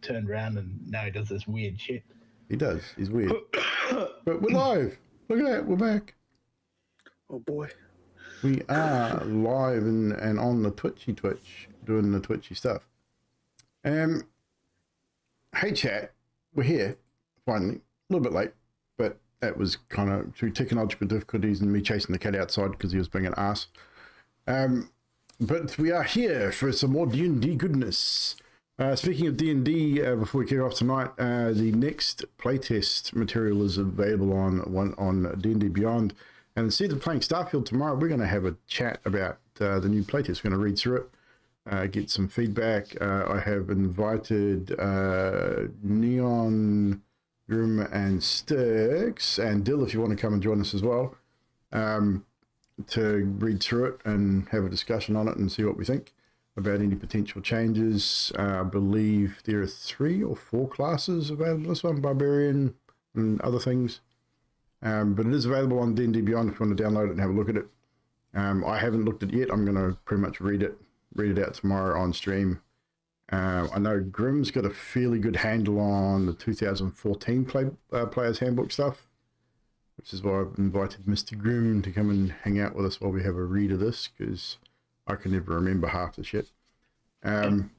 turned around and now he does this weird shit. He does. He's weird. But we're live. Look at that. We're back. Oh, boy. We are live and on the Twitch, doing the Twitchy stuff. Hey, chat. We're here, finally. A little bit late, but that was kind of through technological difficulties and me chasing the cat outside because he was being an ass. But we are here for some more D&D goodness. Speaking of D&D, before we kick off tonight, the next playtest material is available on D&D Beyond. And instead of playing Starfield tomorrow, we're going to have a chat about the new playtest. We're going to read through it, get some feedback. I have invited Neon, Grim, and Styx, and Dill, if you want to come and join us as well, to read through it and have a discussion on it and see what we think about any potential changes. I believe there are 3 or 4 classes available. This one, Barbarian and other things. But it is available on D&D Beyond if you want to download it and have a look at it. I haven't looked at it yet. I'm going to pretty much read it out tomorrow on stream. I know Grim's got a fairly good handle on the 2014 Player's Handbook stuff, which is why I've invited Mr. Grim to come and hang out with us while we have a read of this, because I can never remember half the shit. And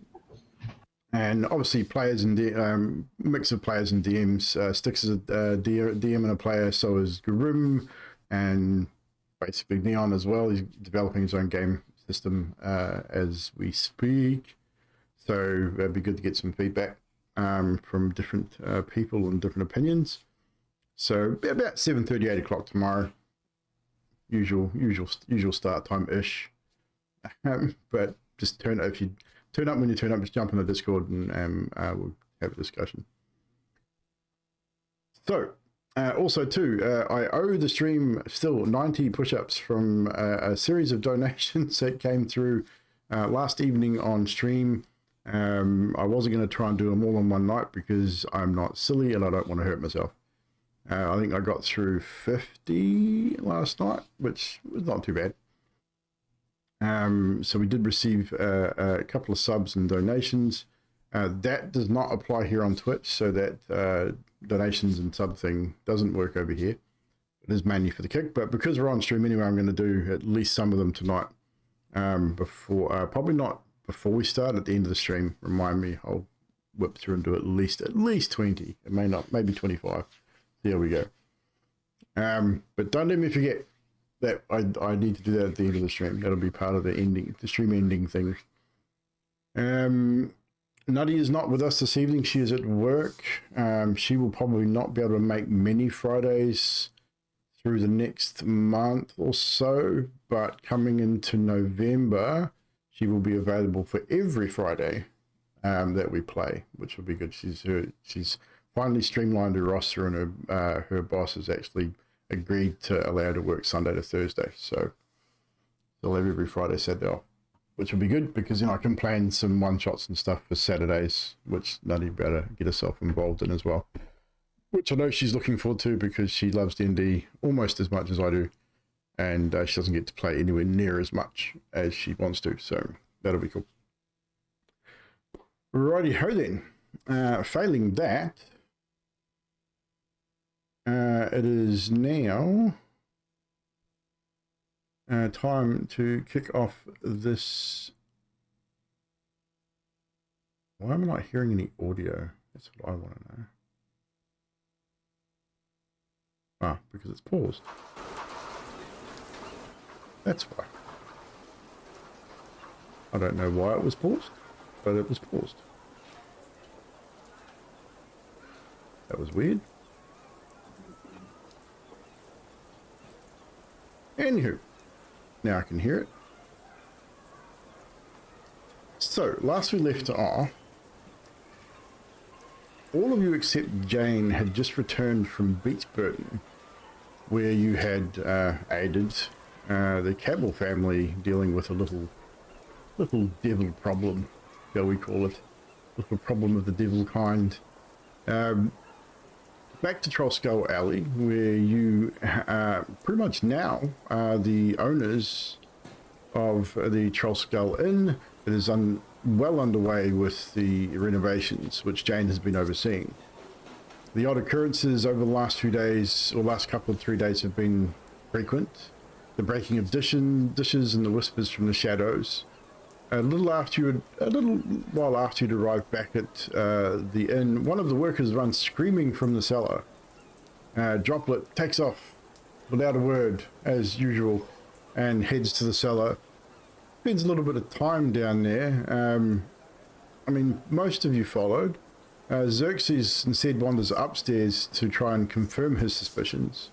obviously players and mix of players and DMs. Styx is a DM and a player, so is Grim, and basically Neon as well. He's developing his own game system as we speak. So it'd be good to get some feedback from different people and different opinions. So about 7:30, 8 o'clock tomorrow. Usual start time ish. But just if you turn up when you turn up, just jump in the Discord and we'll have a discussion. So, also too, I owe the stream still 90 push-ups from a series of donations that came through last evening on stream. I wasn't going to try and do them all in one night because I'm not silly and I don't want to hurt myself. I think I got through 50 last night, which was not too bad. So we did receive a couple of subs and donations. That does not apply here on Twitch, so that donations and sub thing doesn't work over here. It is mainly for the kick, but because we're on stream anyway, I'm going to do at least some of them tonight. Before probably not before we start, at the end of the stream. Remind me, I'll whip through and do at least 20. It may not, maybe 25. There we go. But don't let me forget that I need to do that at the end of the stream. That'll be part of the stream ending thing. Nutty is not with us this evening. She is at work. She will probably not be able to make many Fridays through the next month or so, but coming into November, she will be available for every Friday that we play, which will be good. She's finally streamlined her roster, and her boss has actually agreed to allow her to work Sunday to Thursday. So they'll have every Friday, Saturday off, which will be good because I can plan some one-shots and stuff for Saturdays, which Nutty better get herself involved in as well, which I know she's looking forward to because she loves D&D almost as much as I do, and she doesn't get to play anywhere near as much as she wants to, so that'll be cool. Righty-ho then. Failing that, it is now time to kick off this. Why am I not hearing any audio? That's what I want to know. Ah, because it's paused. That's why. I don't know why it was paused, but it was paused. That was weird. Anywho, now I can hear it. So, last we left off, all of you except Jane had just returned from Beachburton, where you had aided the Cabell family dealing with a little devil problem, shall we call it? Little problem of the devil kind. Back to Trollskull Alley, where you pretty much now are the owners of the Trollskull Inn. It is well underway with the renovations, which Jane has been overseeing. The odd occurrences over the last few days, or last couple of 3 days, have been frequent. The breaking of dishes and the whispers from the shadows. A little while after you'd arrived back at the inn, one of the workers runs screaming from the cellar. Droplet takes off without a word, as usual, and heads to the cellar. Spends a little bit of time down there. I mean, most of you followed. Xerxes instead wanders upstairs to try and confirm his suspicions.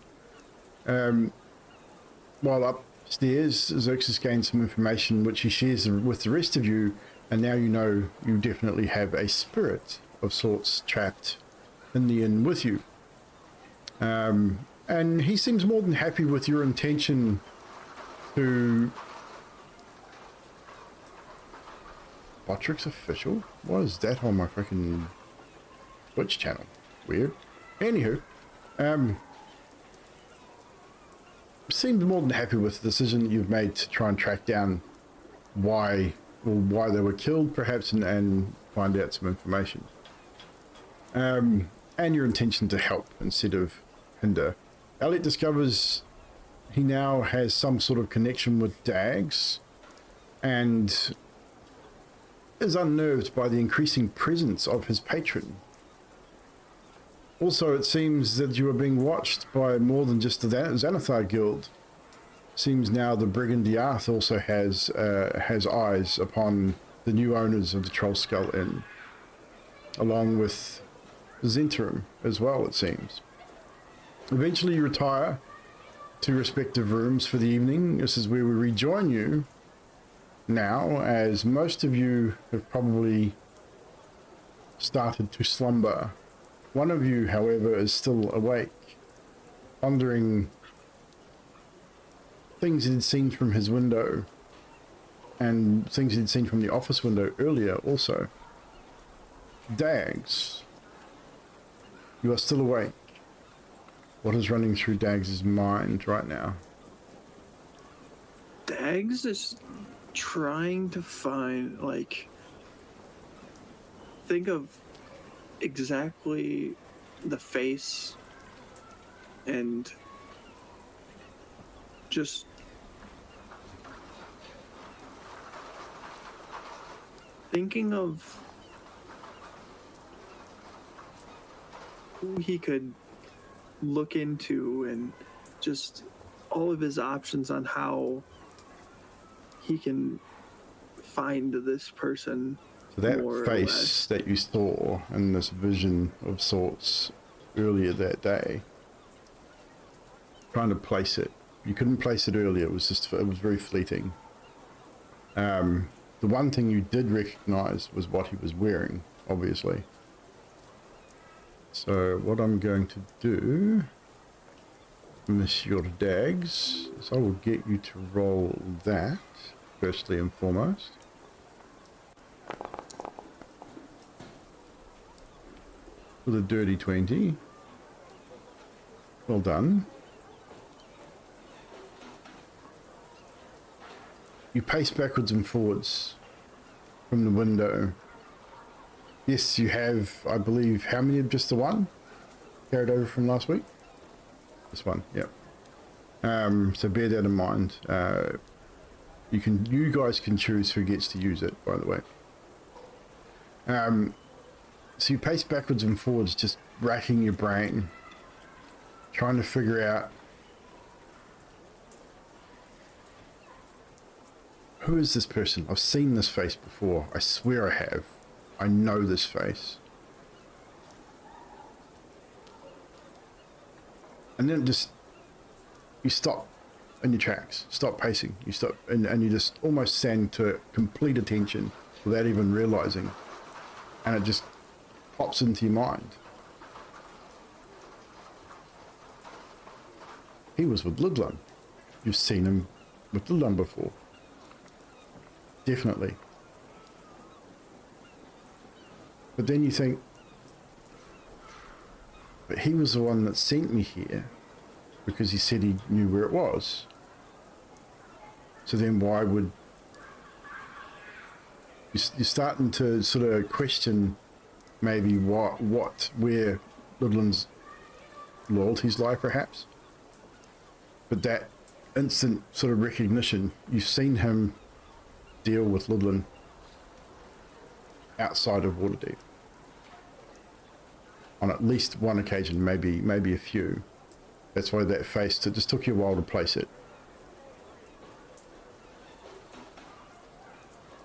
While upstairs, Xerxes gains some information which he shares with the rest of you, and now you know you definitely have a spirit of sorts trapped in the inn with you. And he seems more than happy with your intention to... Botrix official? What is that on my freaking Twitch channel? Weird. Anywho, seemed more than happy with the decision that you've made to try and track down why they were killed, perhaps, and find out some information. And your intention to help instead of hinder. Elliot discovers he now has some sort of connection with Dags, and is unnerved by the increasing presence of his patron. Also, it seems that you are being watched by more than just the Xanathar Guild. Seems now the Bregan D'aerthe also has eyes upon the new owners of the Troll Skull Inn, along with Zentrum as well, it seems. Eventually you retire to respective rooms for the evening. This is where we rejoin you now, as most of you have probably started to slumber. One of you, however, is still awake, pondering things he'd seen from his window, and things he'd seen from the office window earlier also. Dags, you are still awake. What is running through Dags' mind right now? Dags is trying to find, think of exactly the face and just thinking of who he could look into and just all of his options on how he can find this person. So that face that you saw in this vision of sorts earlier that day, trying to place it. You couldn't place it earlier, it was very fleeting. The one thing you did recognize was what he was wearing, obviously. So what I'm going to do, Monsieur Dags, is I will get you to roll that, firstly and foremost. With a dirty 20. Well done. You pace backwards and forwards from the window. Yes, you have, I believe, how many of just the one? Carried over from last week? This one, yep. So bear that in mind. You guys can choose who gets to use it, by the way. So you pace backwards and forwards, just racking your brain, trying to figure out who is this person? I've seen this face before. I swear I have. I know this face. And then you stop in your tracks, stop pacing, you stop, and you just almost stand to complete attention without even realizing. And it just pops into your mind. He was with Lidlum. You've seen him with Lidlum before. Definitely. But then you think, but he was the one that sent me here because he said he knew where it was. So then why would you're starting to sort of question maybe where Ludland's loyalties lie, perhaps. But that instant sort of recognition, you've seen him deal with Ludland outside of Waterdeep on at least one occasion, maybe a few. That's why that face, it just took you a while to place it.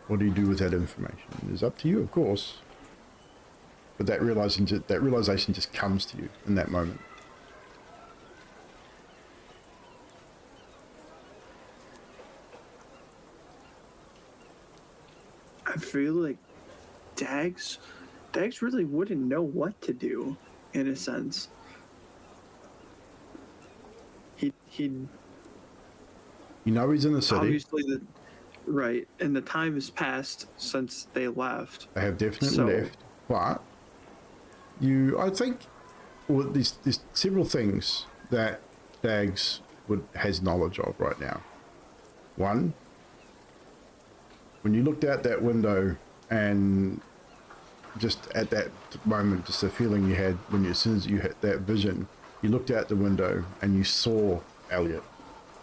What do you do with that information? It's up to you, of course. But that realization just comes to you in that moment. I feel like Dags really wouldn't know what to do, in a sense. He'd You know he's in the city. obviously right, and the time has passed since they left. They have definitely left. But I think, well, there's several things that Dags has knowledge of right now. One, when you looked out that window, and just at that moment, just the feeling you had as soon as you hit that vision, you looked out the window and you saw Elliot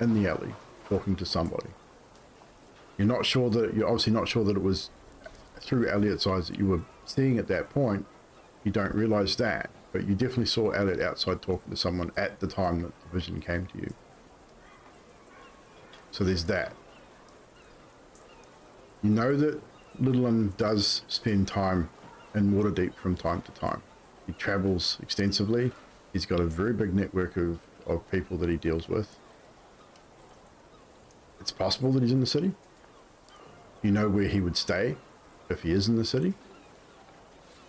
in the alley talking to somebody. You're obviously not sure that it was through Elliot's eyes that you were seeing at that point. You don't realize that, but you definitely saw Elliot outside talking to someone at the time that the vision came to you. So there's that. You know that Ludland does spend time in Waterdeep from time to time. He travels extensively. He's got a very big network of people that he deals with. It's possible that he's in the city. You know where he would stay if he is in the city.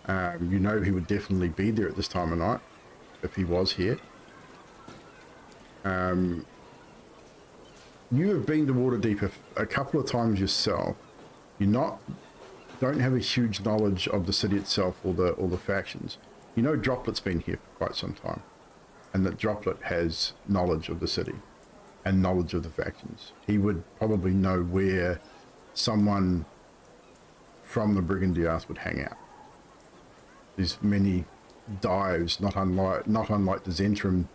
You know he would definitely be there at this time of night if he was here. You have been to Waterdeep a couple of times yourself. You don't have a huge knowledge of the city itself or the factions. You know Droplet's been here for quite some time, and that Droplet has knowledge of the city and knowledge of the factions. He would probably know where someone from the Bregan D'aerthe would hang out. There's many dives, not unlike the Zentrum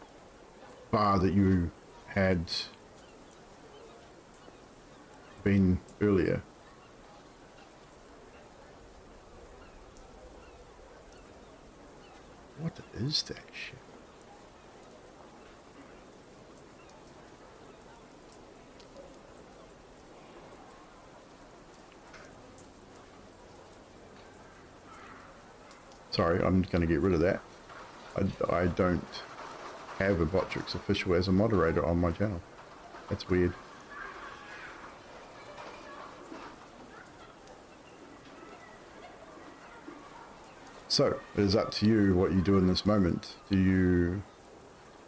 bar that you had been earlier. What is that shit? Sorry, I'm going to get rid of that. I don't have a Botrix official as a moderator on my channel. That's weird. So, it is up to you what you do in this moment. Do you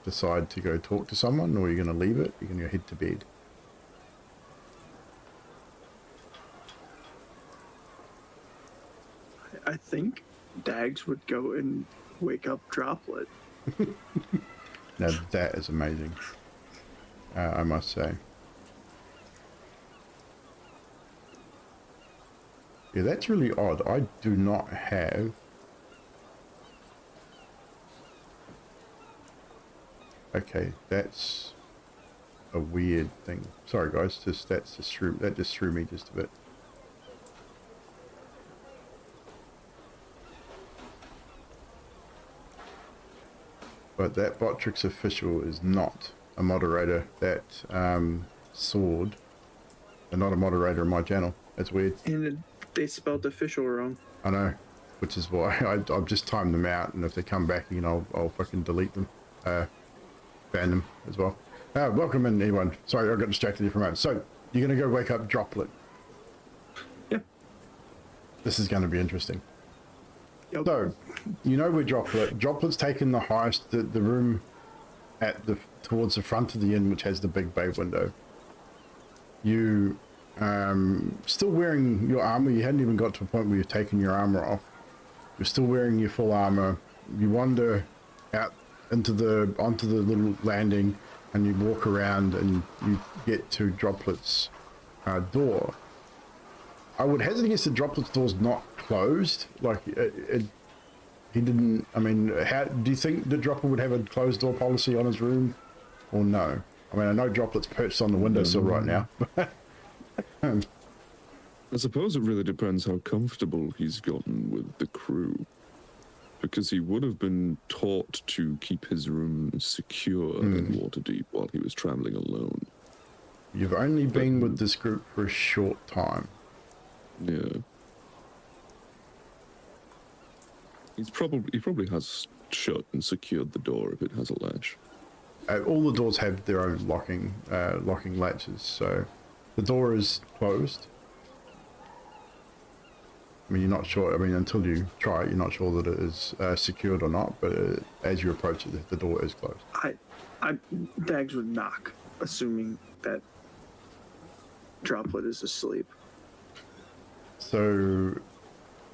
decide to go talk to someone, or are you going to leave it? You're going to go head to bed? I think Dags would go and wake up Droplet. Now that is amazing, I must say. Yeah, that's really odd. I do not have... Okay, that's a weird thing. Sorry guys, that just threw me just a bit. But that Botrix official is not a moderator. That sword, they're not a moderator on my channel. That's weird. And they spelled official wrong. I know, which is why I've just timed them out, and if they come back again, I'll fucking delete them, ban them as well. Welcome in, everyone. Sorry, I got distracted there for a moment. So you're gonna go wake up Droplet. Yeah. This is going to be interesting. Yep. So, you know where Droplet's taken the heist, the room towards the front of the inn, which has the big bay window. You still wearing your armor. You hadn't even got to a point where you've taken your armor off. You're still wearing your full armor. You wander out onto the little landing, and you walk around and you get to Droplet's door. I would hazard against the Droplet's door's not closed. Like, he didn't... I mean, how do you think the Droplet would have a closed door policy on his room? Or no? I mean, I know Droplet's perched on the windowsill right now. I suppose it really depends how comfortable he's gotten with the crew. Because he would have been taught to keep his room secure in Waterdeep while he was traveling alone. You've only been with this group for a short time. Yeah. He probably has shut and secured the door if it has a latch. All the doors have their own locking latches, so the door is closed. I mean, you're not sure. I mean, until you try it, you're not sure that it is secured or not. But as you approach it, the door is closed. Dags would knock, assuming that Droplet is asleep. So,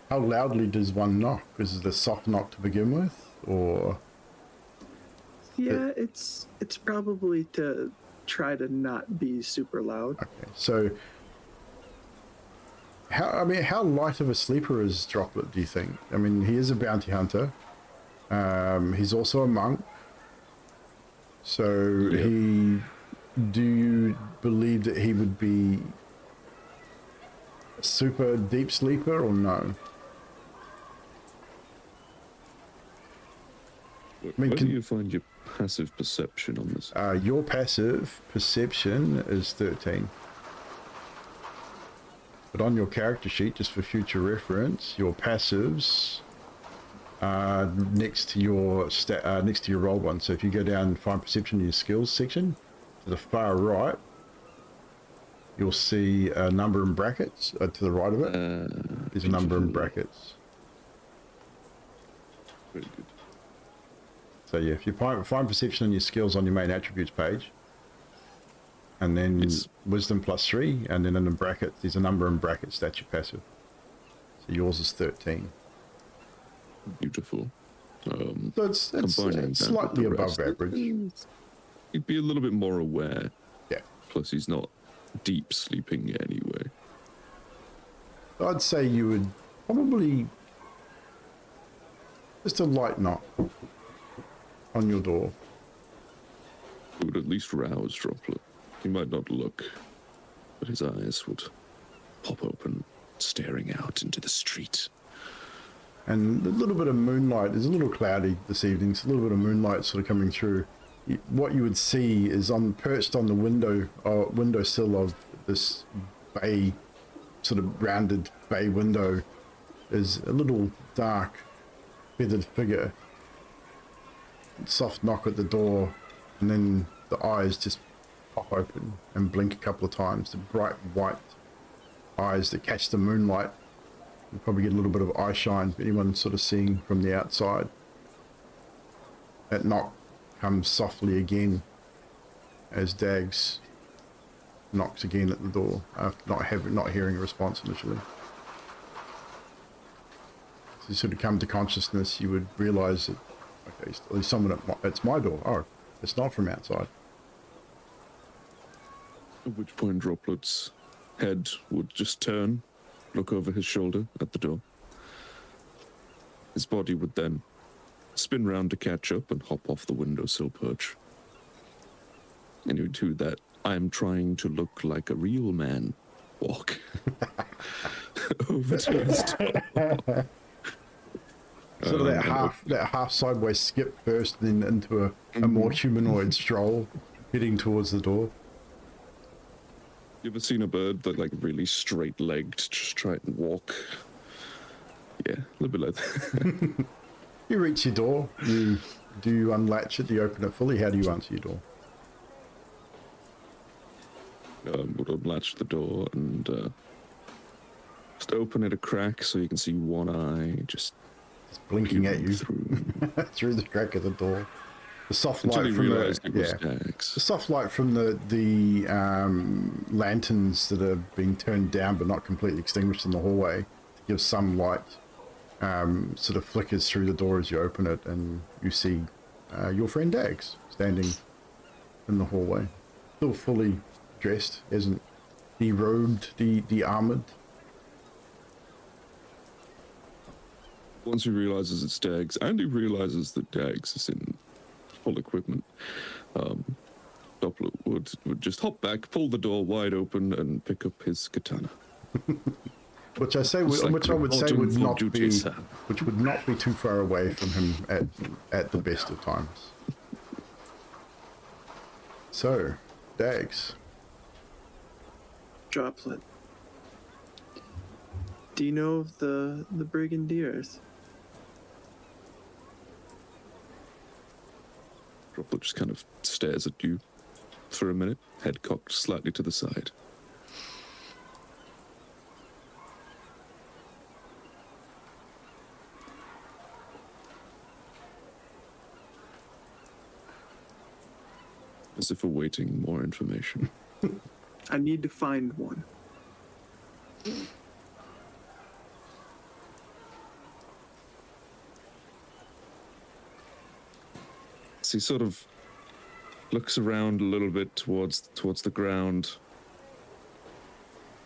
how loudly does one knock? Is it a soft knock to begin with, or? Yeah, it's probably to try to not be super loud. Okay, so how light of a sleeper is Droplet, do you think? I mean, he is a bounty hunter. He's also a monk. So do you believe that he would be a super deep sleeper or no? Where do you find your passive perception on this? Your passive perception is 13. But on your character sheet, just for future reference, your passives are next to your roll one. So if you go down and find perception in your skills section, to the far right, you'll see a number in brackets. To the right of it, there's a number in brackets. Very good. So yeah, if you find perception in your skills on your main attributes page, and then wisdom +3, and then in the bracket, there's a number in brackets, that's your passive. So yours is 13. Beautiful. So it's slightly above average. He'd be a little bit more aware. Yeah. Plus he's not deep sleeping anyway. I'd say you would probably just a light knock on your door. It would at least rouse Droplet. He might not look, but his eyes would pop open, staring out into the street. And a little bit of moonlight. It's a little cloudy this evening. It's a little bit of moonlight sort of coming through. What you would see is perched on the windowsill of this bay, sort of rounded bay window, is a little dark, feathered figure. Soft knock at the door, and then the eyes just pop open and blink a couple of times. The bright white eyes that catch the moonlight. You probably get a little bit of eye shine for anyone sort of seeing from the outside. That knock comes softly again as Dags knocks again at the door, after not hearing a response initially. So you sort of come to consciousness, you would realise that, okay, there's someone it's my door. Oh, it's not from outside. At which point Droplet's head would just turn, look over his shoulder at the door. His body would then spin round to catch up and hop off the windowsill perch. And he would do that "I'm trying to look like a real man" walk over to his door. Sort of that half sideways skip first, then into a more humanoid stroll, heading towards the door. You ever seen a bird that really straight-legged, just try and walk? Yeah, a little bit like that. You reach your door. Do you unlatch it? Do you open it fully? How do you answer your door? Would unlatch the door and just open it a crack so you can see one eye just blinking at you through the crack of the door. The soft until light he from realized it was the Dags. the soft light from the lanterns that are being turned down but not completely extinguished in the hallway to give some light. Sort of flickers through the door as you open it, and you see your friend Dags standing in the hallway, still fully dressed, isn't de-robed, de-armored, Once he realizes it's Dags, and he realizes that Dags is in full equipment, Droplet would just hop back, pull the door wide open, and pick up his katana. Which I say, It's like which I would say reporting would for not duty, be, sir. which would not be too far away from him at the best of times. So, Dags. Droplet. Do you know of the Bregan D'aerthe? Droplet just kind of stares at you for a minute, head cocked slightly to the side. As if awaiting more information. I need to find one. So he sort of looks around a little bit towards the ground.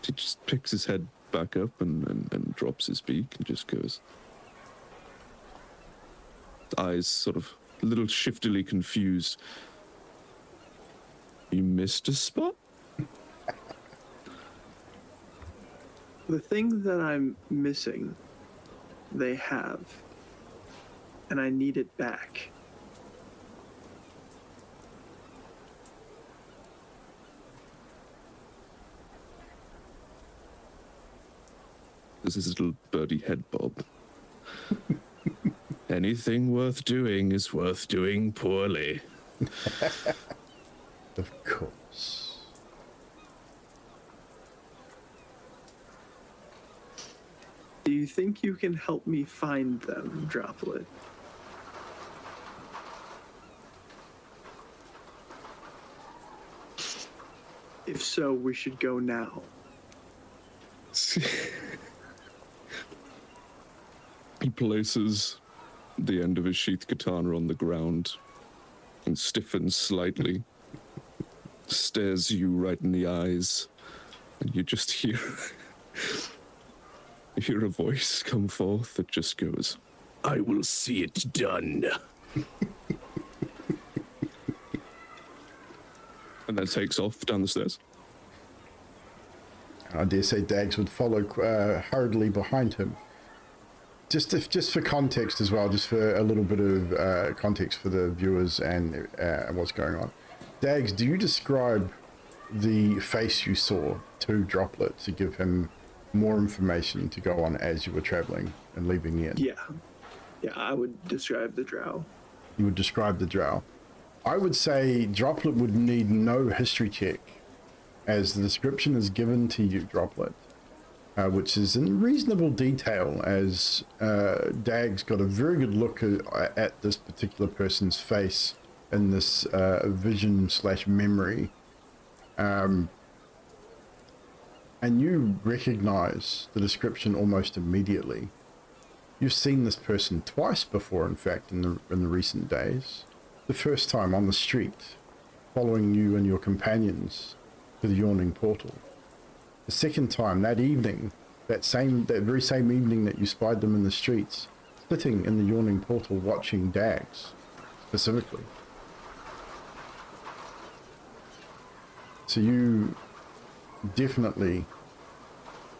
He just picks his head back up and drops his beak and just goes. Eyes sort of a little shiftily confused. You missed a spot? The thing that I'm missing, they have, and I need it back. This is his little birdie head bob. Anything worth doing is worth doing poorly. Of course. Do you think you can help me find them, Droplet? If so, we should go now. He places the end of his sheath katana on the ground and stiffens slightly, stares you right in the eyes, and you just hear a voice come forth that just goes, "I will see it done." And then takes off down the stairs. I dare say Dags would follow hurriedly behind him. Just for context as well, just for a little bit of context for the viewers and what's going on. Dags, do you describe the face you saw to Droplet to give him more information to go on as you were traveling and leaving the inn? Yeah, I would describe the drow. You would describe the drow. I would say Droplet would need no history check, as the description is given to you, Droplet, which is in reasonable detail, as Dags got a very good look at this particular person's face in this vision/memory. And you recognize the description almost immediately. You've seen this person twice before, in fact, in the recent days. The first time on the street, following you and your companions to the yawning portal. The second time that evening, that very same evening that you spied them in the streets, sitting in the yawning portal watching Dags, specifically. So you definitely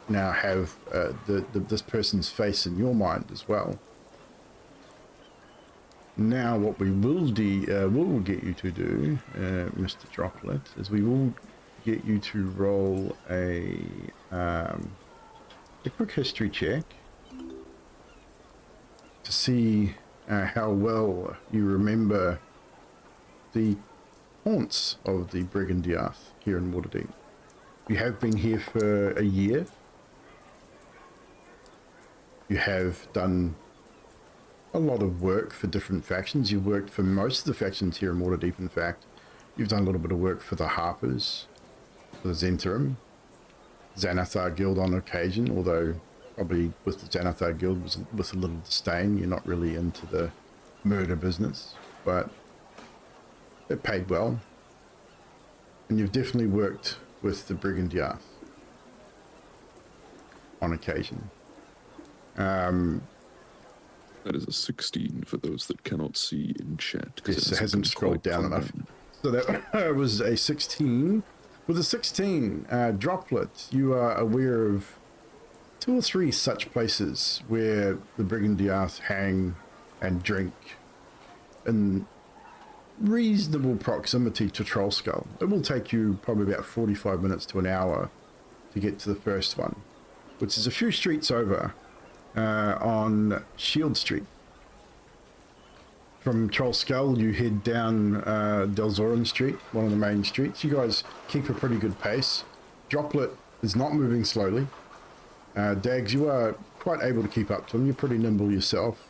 now have this person's face in your mind as well. Now what we will get you to do, Mr. Droplet, is we will get you to roll a quick history check to see how well you remember the haunts of the Bregan D'aerthe here in Waterdeep. You have been here for a year. You have done a lot of work for different factions. You've worked for most of the factions here in Waterdeep, in fact. You've done a little bit of work for the Harpers, for the Zentrum, Xanathar Guild on occasion, although probably with the Xanathar Guild was with a little disdain. You're not really into the murder business, but it paid well. And you've definitely worked with the Bregan D'aerthe on occasion. That is a 16 for those that cannot see in chat. Yes, it hasn't scrolled down enough. So that was a 16. With a 16, Droplet, you are aware of 2 or 3 such places where the Bregan D'aerthe hang and drink in reasonable proximity to Troll Skull. It will take you probably about 45 minutes to an hour to get to the first one, which is a few streets over on Shield Street. From Troll Skull, you head down Delzoran Street, one of the main streets. You guys keep a pretty good pace. Droplet is not moving slowly. Dags, you are quite able to keep up to him. You're pretty nimble yourself.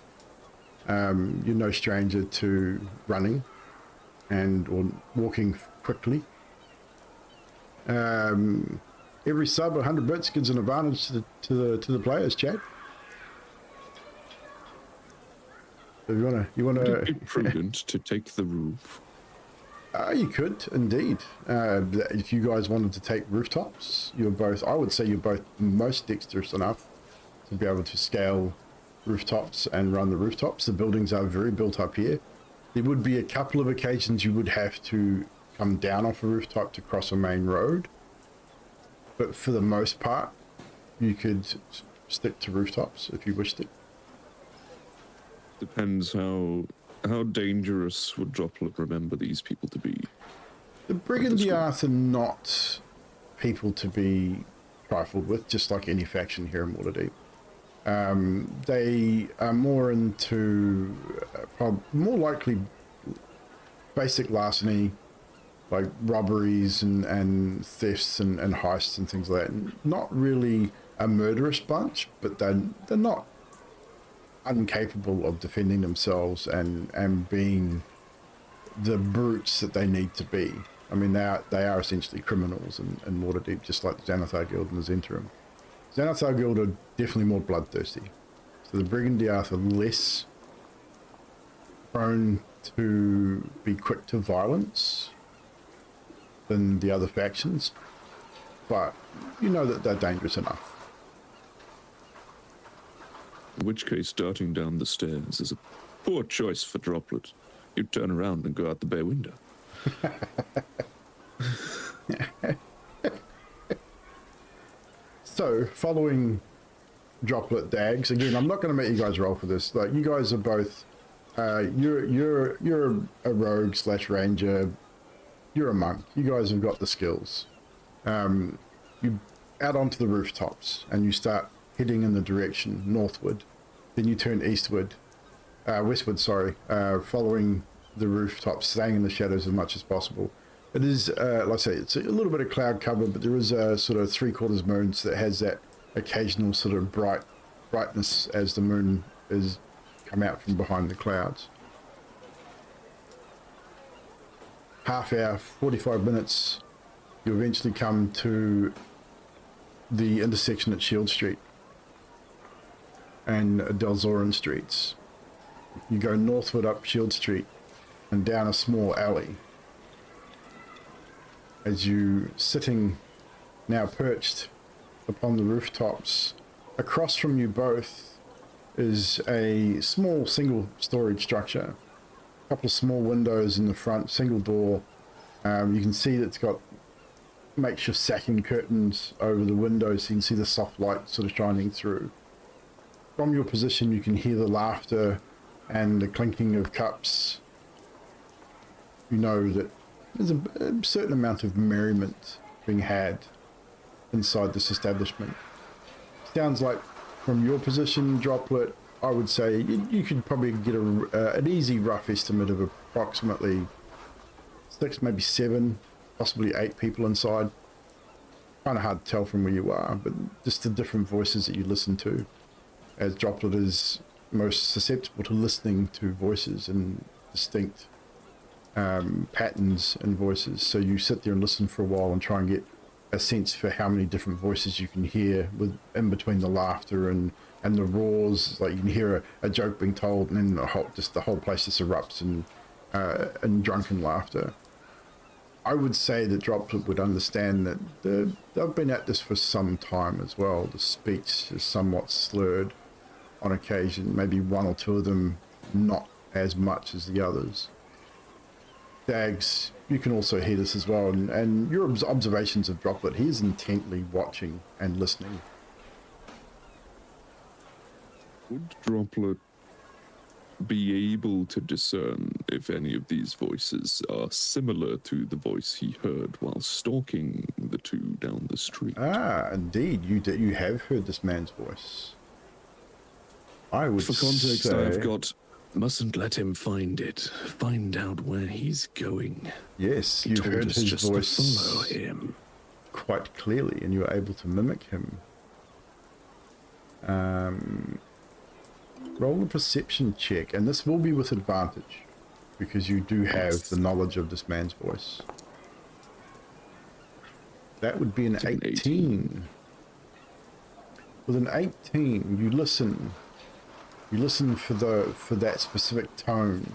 You're no stranger to running or walking quickly. Every sub 100 bits gives an advantage to the players, Chad. So you wanna Would it be prudent to take the roof? You could indeed. If you guys wanted to take rooftops, I would say you're both most dexterous enough to be able to scale rooftops and run the rooftops. The buildings are very built up here. There would be a couple of occasions you would have to come down off a rooftop to cross a main road, but for the most part, you could stick to rooftops if you wished it. Depends how dangerous would Droplet remember these people to be. The Bregan D'aerthe are not people to be trifled with, just like any faction here in Waterdeep. They are more into, more likely, basic larceny, like robberies and thefts and heists and things like that. Not really a murderous bunch, but they're not incapable of defending themselves and being the brutes that they need to be. I mean, they are essentially criminals in Waterdeep, just like the Xanathar Guild and the Zhentarim. Xanathar Guild are definitely more bloodthirsty. So the Bregan D'aerthe are less prone to be quick to violence than the other factions, but you know that they're dangerous enough. In which case, darting down the stairs is a poor choice for Droplet. You'd turn around and go out the bay window. So, following Droplet, Dags, again, I'm not going to make you guys roll for this. Like, you guys are both, you're a rogue / ranger. You're a monk. You guys have got the skills. You out onto the rooftops and you start heading in the direction northward. Then you turn westward, following the rooftops, staying in the shadows as much as possible. It is, like I say, it's a little bit of cloud cover, but there is a sort of 3/4 moon that has that occasional sort of brightness as the moon is come out from behind the clouds. Half hour, 45 minutes, you eventually come to the intersection at Shield Street and Delzoran Streets. You go northward up Shield Street and down a small alley. As you sitting now perched upon the rooftops, across from you both is a small single storage structure. A couple of small windows in the front, single door. You can see that it's got makeshift sacking curtains over the windows, so you can see the soft light sort of shining through. From your position, you can hear the laughter and the clinking of cups. You know that there's a certain amount of merriment being had inside this establishment. Sounds like, from your position, Droplet, I would say you could probably get an easy rough estimate of approximately 6, maybe 7, possibly 8 people inside. Kind of hard to tell from where you are, but just the different voices that you listen to, as Droplet is most susceptible to listening to voices and distinct patterns and voices. So you sit there and listen for a while and try and get a sense for how many different voices you can hear in between the laughter and the roars. Like, you can hear a joke being told, and then the whole place just erupts in drunken laughter. I would say that Droplet would understand that they've been at this for some time as well. The speech is somewhat slurred. on occasion, maybe one or two of them not as much as the others. Dags, you can also hear this as well, and your observations of Droplet, he is intently watching and listening. Would Droplet be able to discern if any of these voices are similar to the voice he heard while stalking the two down the street? Ah, indeed, you have heard this man's voice. I would For context, say, I've got, mustn't let him find it. Find out where he's going. yes, He you've told heard us his just to voice follow him. quite clearly, and you were able to mimic him. Roll a perception check, and this will be with advantage, because you do have the knowledge of this man's voice. That would be an 18. With an 18, you listen. You listen for that specific tone,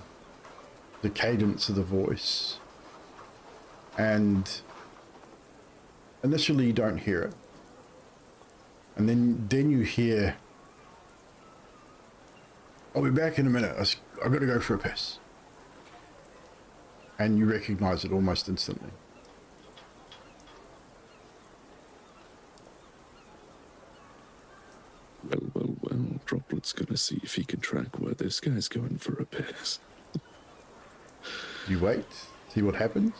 the cadence of the voice, and initially you don't hear it, and then you hear, "I'll be back in a minute. I've got to go for a piss," and you recognize it almost instantly. Well, Droplet's gonna see if he can track where this guy's going for a piss. You wait, see what happens.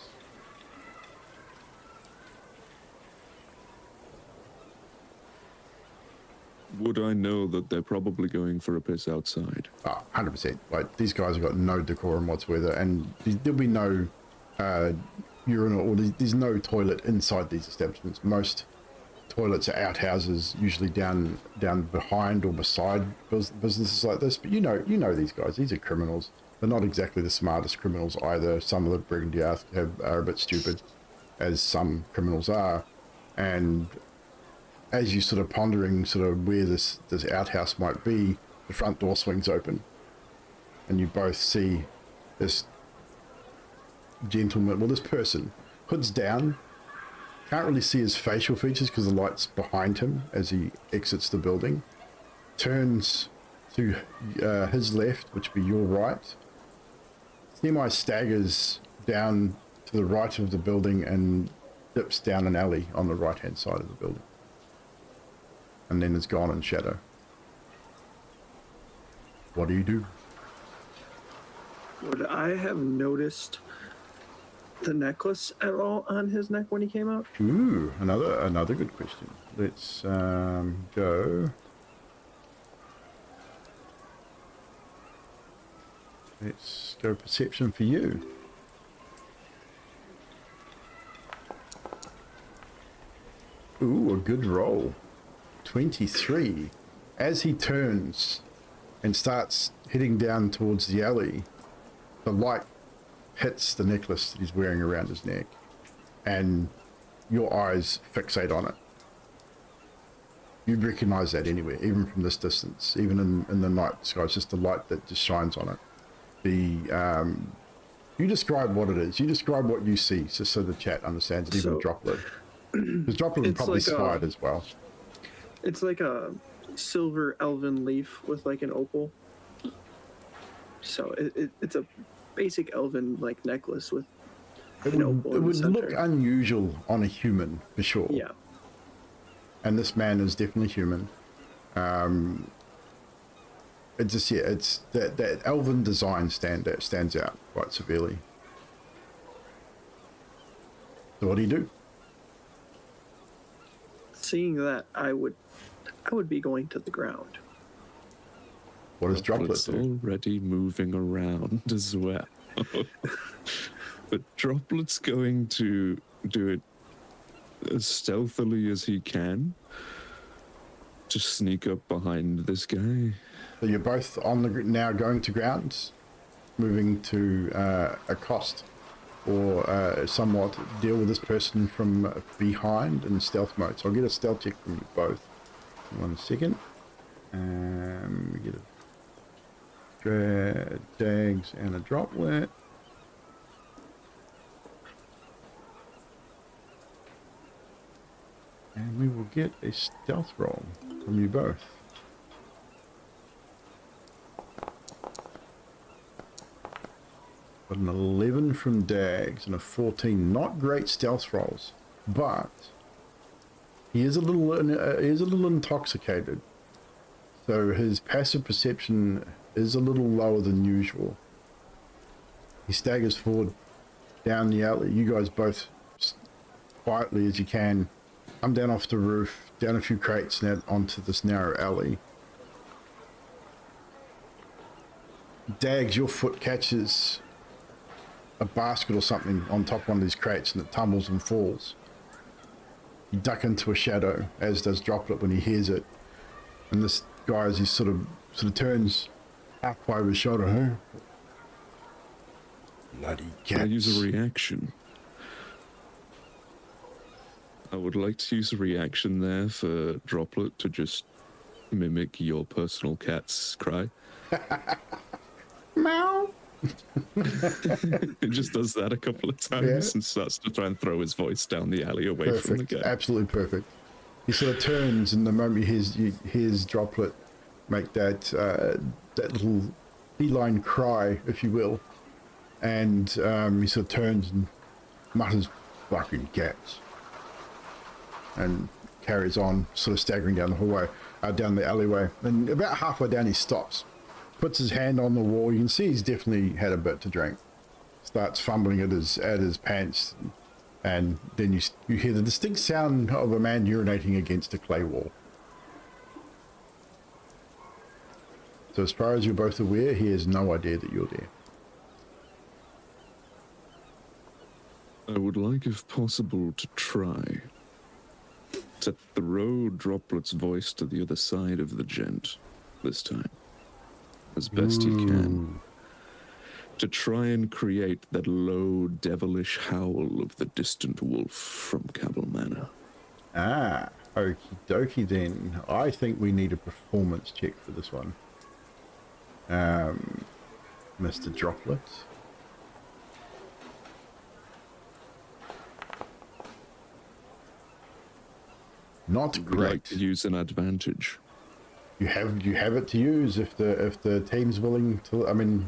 Would I know that they're probably going for a piss outside? 100%. Like, these guys have got no decorum whatsoever, and there'll be no urinal, or there's no toilet inside these establishments. Most toilets are outhouses, usually down behind or beside businesses like this. But you know these guys. These are criminals. They're not exactly the smartest criminals either. Some of the Bregan D'aerthe are a bit stupid, as some criminals are. And as you sort of pondering sort of where this outhouse might be, the front door swings open, and you both see this gentleman, well, this person, hood's down. Can't really see his facial features because the light's behind him as he exits the building. Turns to his left, which would be your right. Semi-staggers down to the right of the building and dips down an alley on the right-hand side of the building. And then is gone in shadow. What do you do? Would I have noticed the necklace at all on his neck when he came out? Ooh, another good question. Let's go. Let's go perception for you. Ooh, a good roll. 23. As he turns and starts heading down towards the alley, the light hits the necklace that he's wearing around his neck, and your eyes fixate on it. You'd recognize that anywhere, even from this distance, even in the night sky. It's just the light that just shines on it. You describe what it is. You describe what you see, just so the chat understands, even So, Droplet. Because Droplet would it's probably like spy it as well. It's like a silver elven leaf with like an opal. So it's a basic elven like necklace with an opal. It in the would look center. unusual on a human, for sure. Yeah. And this man is definitely human. It's just, yeah, it's that elven design stands out quite severely. So what do you do? Seeing that, I would be going to the ground. What does Droplet Droplet's do? already moving around as well. But Droplet's going to do it as stealthily as he can. Just sneak up behind this guy. So you're both on the now going to ground, moving to accost or somewhat deal with this person from behind in stealth mode. So I'll get a stealth check from you both. 1 second. We get a Dags and a Droplet. And we will get a stealth roll from you both. Got an 11 from Dags and a 14. Not great stealth rolls, but he is a little intoxicated. So his passive perception is a little lower than usual. He staggers forward down the alley. You guys both quietly as you can come down off the roof, down a few crates and out onto this narrow alley. Dags, your foot catches a basket or something on top of one of these crates and it tumbles and falls. You duck into a shadow, as does Droplet when he hears it. And this guy, as he sort of turns halfway over his shoulder, huh? Bloody cats. I use a reaction. I would like to use a reaction there for Droplet to just mimic your personal cat's cry. Meow. It just does that a couple of times and starts to try and throw his voice down the alley away from the guy. Absolutely perfect. He sort of turns, and the moment he hears Droplet make that little feline cry, if you will, and he sort of turns and mutters, "Fucking cats," and carries on, sort of staggering down the hallway, down the alleyway. And about halfway down, he stops, puts his hand on the wall. You can see he's definitely had a bit to drink. Starts fumbling at his pants, and then you hear the distinct sound of a man urinating against a clay wall. So as far as you're both aware, he has no idea that you're there. I would like, if possible, to try to throw Droplet's voice to the other side of the gent this time, as best he can, to try and create that low, devilish howl of the distant wolf from Cabal Manor. Ah, okie dokie then. I think we need a performance check for this one. Mr. Droplet. Not Would like great. to use an advantage. You have it to use if the team's willing to. I mean,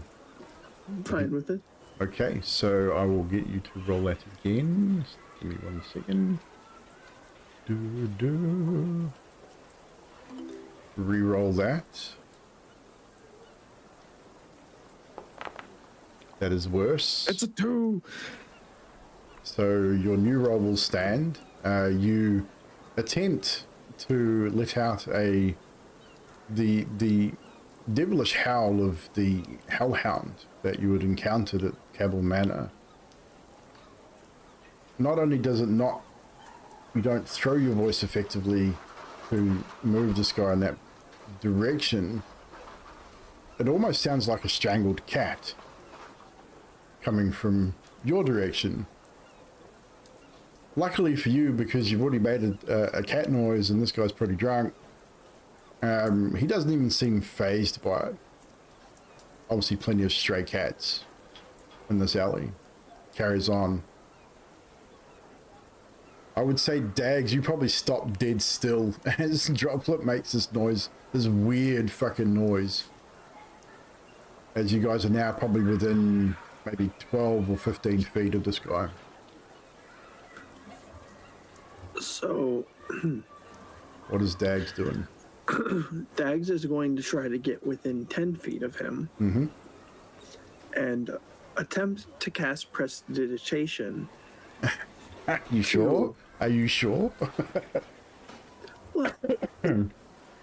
I'm fine with it. okay. So I will get you to roll that again. Just give me 1 second. Re-roll that. That is worse. It's a 2! So your new roll will stand. You attempt to let out the devilish howl of the hellhound that you had encountered at Cabal Manor. Not only does it not, you don't throw your voice effectively to move this guy in that direction, it almost sounds like a strangled cat coming from your direction. Luckily for you, because you've already made a cat noise and this guy's pretty drunk, he doesn't even seem phased by it. Obviously plenty of stray cats in this alley. Carries on. I would say, Dags, you probably stop dead still as Droplet makes this noise, this weird fucking noise. As you guys are now probably within maybe 12 or 15 feet of this guy. So What is Dags doing? Dags is going to try to get within 10 feet of him and attempt to cast Prestidigitation. You sure? Are you sure? Well,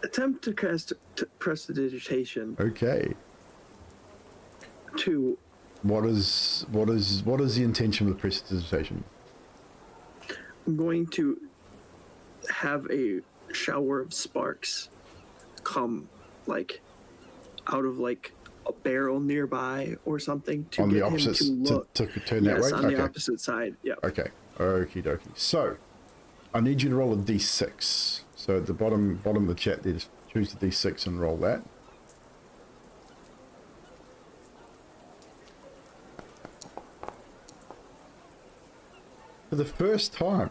attempt to cast Prestidigitation Okay. to What is the intention with prestidigitation? I'm going to have a shower of sparks come like out of like a barrel nearby or something to On get the him opposite, to look. to turn that way? Yes, on Okay. the opposite side. Yeah. Okay. Okie dokie. So, I need you to roll a d6. So at the bottom of the chat there, just choose the d6 and roll that. For the first time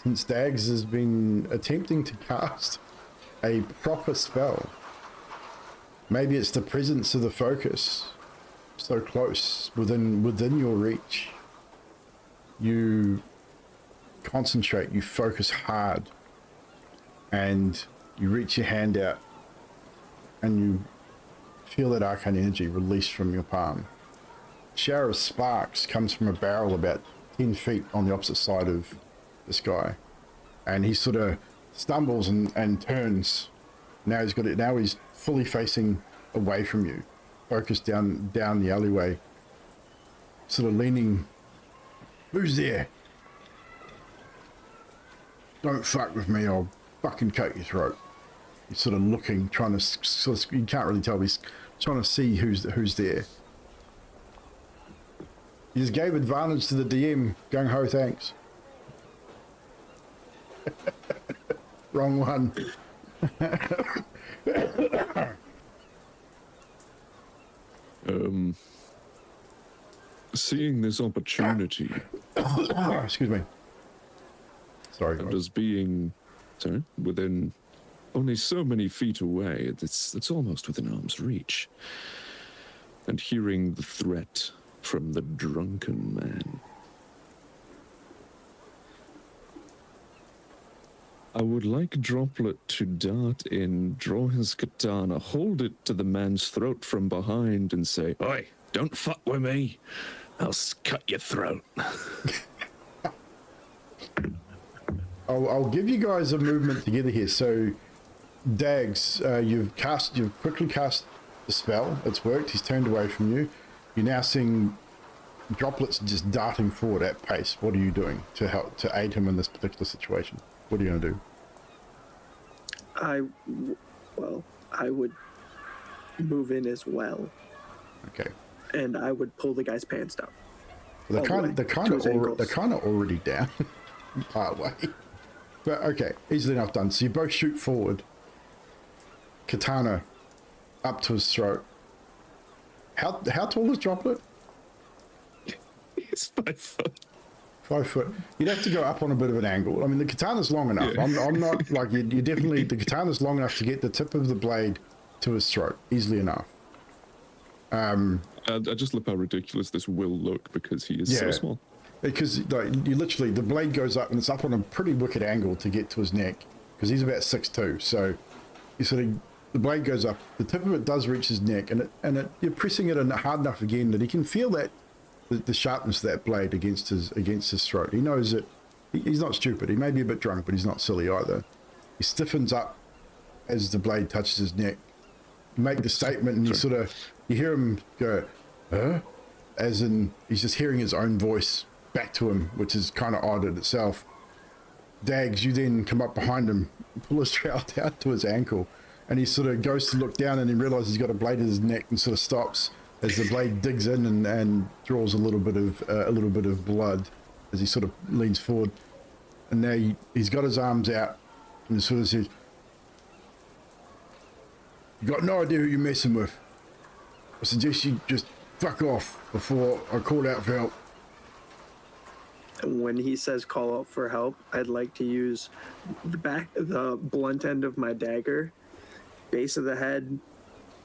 since Dags has been attempting to cast a proper spell, maybe it's the presence of the focus, so close, within your reach. You concentrate, you focus hard, and you reach your hand out, and you feel that arcane energy release from your palm. A shower of sparks comes from a barrel about 10 feet on the opposite side of this guy, and he sort of stumbles and turns. Now he's got it. Now he's fully facing away from you, focused down the alleyway, sort of leaning. Who's there? Don't fuck with me, I'll fucking cut your throat. He's sort of looking, trying to, you can't really tell, he's trying to see who's there. He just gave advantage to the DM. Gung ho, thanks. Wrong one. Seeing this opportunity, Excuse me. Sorry. and as being, within only so many feet away, it's almost within arm's reach, and hearing the threat from the drunken man, I would like Droplet to dart in, draw his katana, hold it to the man's throat from behind, and say, "Oi, don't fuck with me. I'll cut your throat." I'll give you guys a movement together here. So, Dags, you've quickly cast the spell. It's worked. He's turned away from you. You're now seeing Droplets just darting forward at pace. What are you doing to aid him in this particular situation? What are you going to do? I would move in as well, Okay. and I would pull the guy's pants down. They're kind his ankles. of already down part way. But okay, easily enough done. So you both shoot forward. Katana up to his throat. How tall is Droplet? It's 5 foot. 5 foot. You'd have to go up on a bit of an angle. I mean, the katana's long enough. Yeah. I'm not like you definitely. The katana's long enough to get the tip of the blade to his throat easily enough. I just love how ridiculous this will look because he is so small. Because like, you literally, the blade goes up and it's up on a pretty wicked angle to get to his neck because he's about 6'2". So you sort of, the blade goes up, the tip of it does reach his neck, and you're pressing it in hard enough again that he can feel that the sharpness of that blade against his throat. He knows that he's not stupid. He may be a bit drunk, but he's not silly either. He stiffens up as the blade touches his neck. You make the statement, and you hear him go, "Huh?" As in he's just hearing his own voice back to him, which is kind of odd in itself. Dags, you then come up behind him, pull his trowel down to his ankle, and he sort of goes to look down, and he realizes he's got a blade in his neck, and sort of stops as the blade digs in and draws a little bit of blood as he sort of leans forward. And now he's got his arms out, and he sort of says, "You got no idea who you're messing with. I suggest you just fuck off before I call out for help." And when he says call out for help, I'd like to use the blunt end of my dagger, base of the head,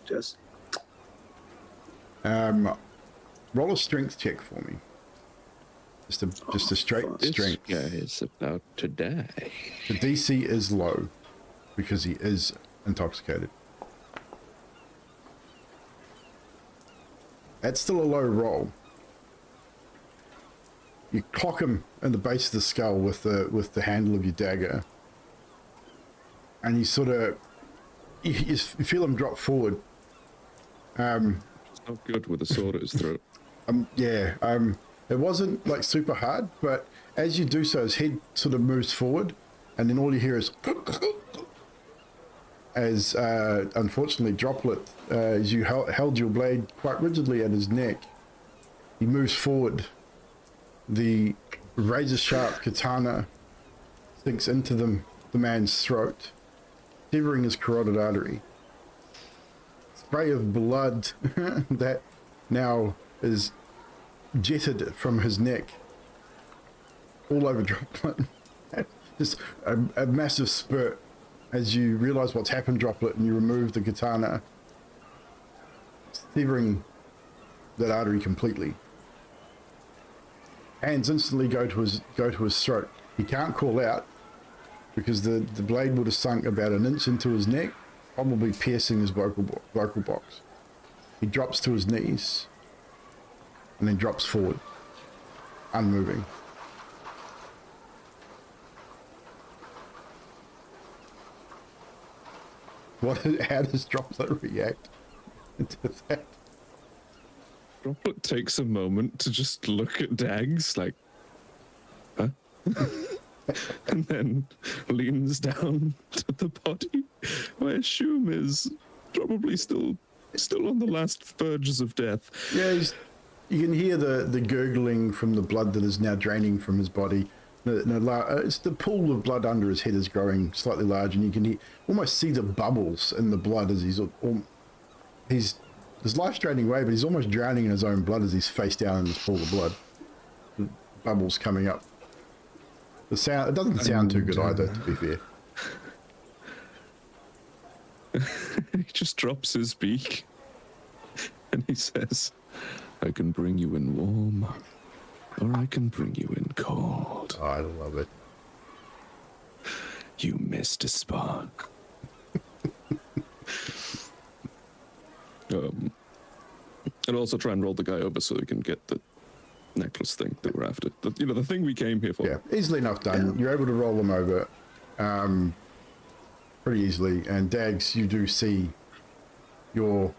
just. Roll a strength check for me. Just a straight This strength. guy is about to die. The DC is low because he is intoxicated. That's still a low roll. You clock him in the base of the skull with the handle of your dagger, and you feel him drop forward. Not good with a sword at his throat. It wasn't like super hard, but as you do so, his head sort of moves forward, and then all you hear is as unfortunately Droplet, as you held your blade quite rigidly at his neck, he moves forward. The razor sharp katana sinks into the man's throat, severing his carotid artery. Spray of blood that now is jetted from his neck all over Droplet. Just a massive spurt as you realize what's happened, Droplet, and you remove the katana, severing that artery completely. Hands instantly go to his throat. He can't call out because the blade would have sunk about an inch into his neck, probably piercing his vocal box. He drops to his knees and then drops forward, unmoving. How does Droplet react to that? Droplet takes a moment to just look at Dags like, huh? And then leans down to the body, who I assume is probably still on the last verges of death. Yeah, you can hear the gurgling from the blood that is now draining from his body. It's the pool of blood under his head is growing slightly large, and you can almost see the bubbles in the blood as his life's draining away, but he's almost drowning in his own blood as he's face down in this pool of blood. The bubbles coming up. The sound, it doesn't sound too good either, to be fair. He just drops his beak and he says, I can bring you in warm, or I can bring you in cold. Oh, I love it. You missed a spark. And also try and roll the guy over so we can get the necklace thing that we're after. The thing we came here for. Yeah, easily enough done. Yeah. You're able to roll them over pretty easily. And Dags, you do see your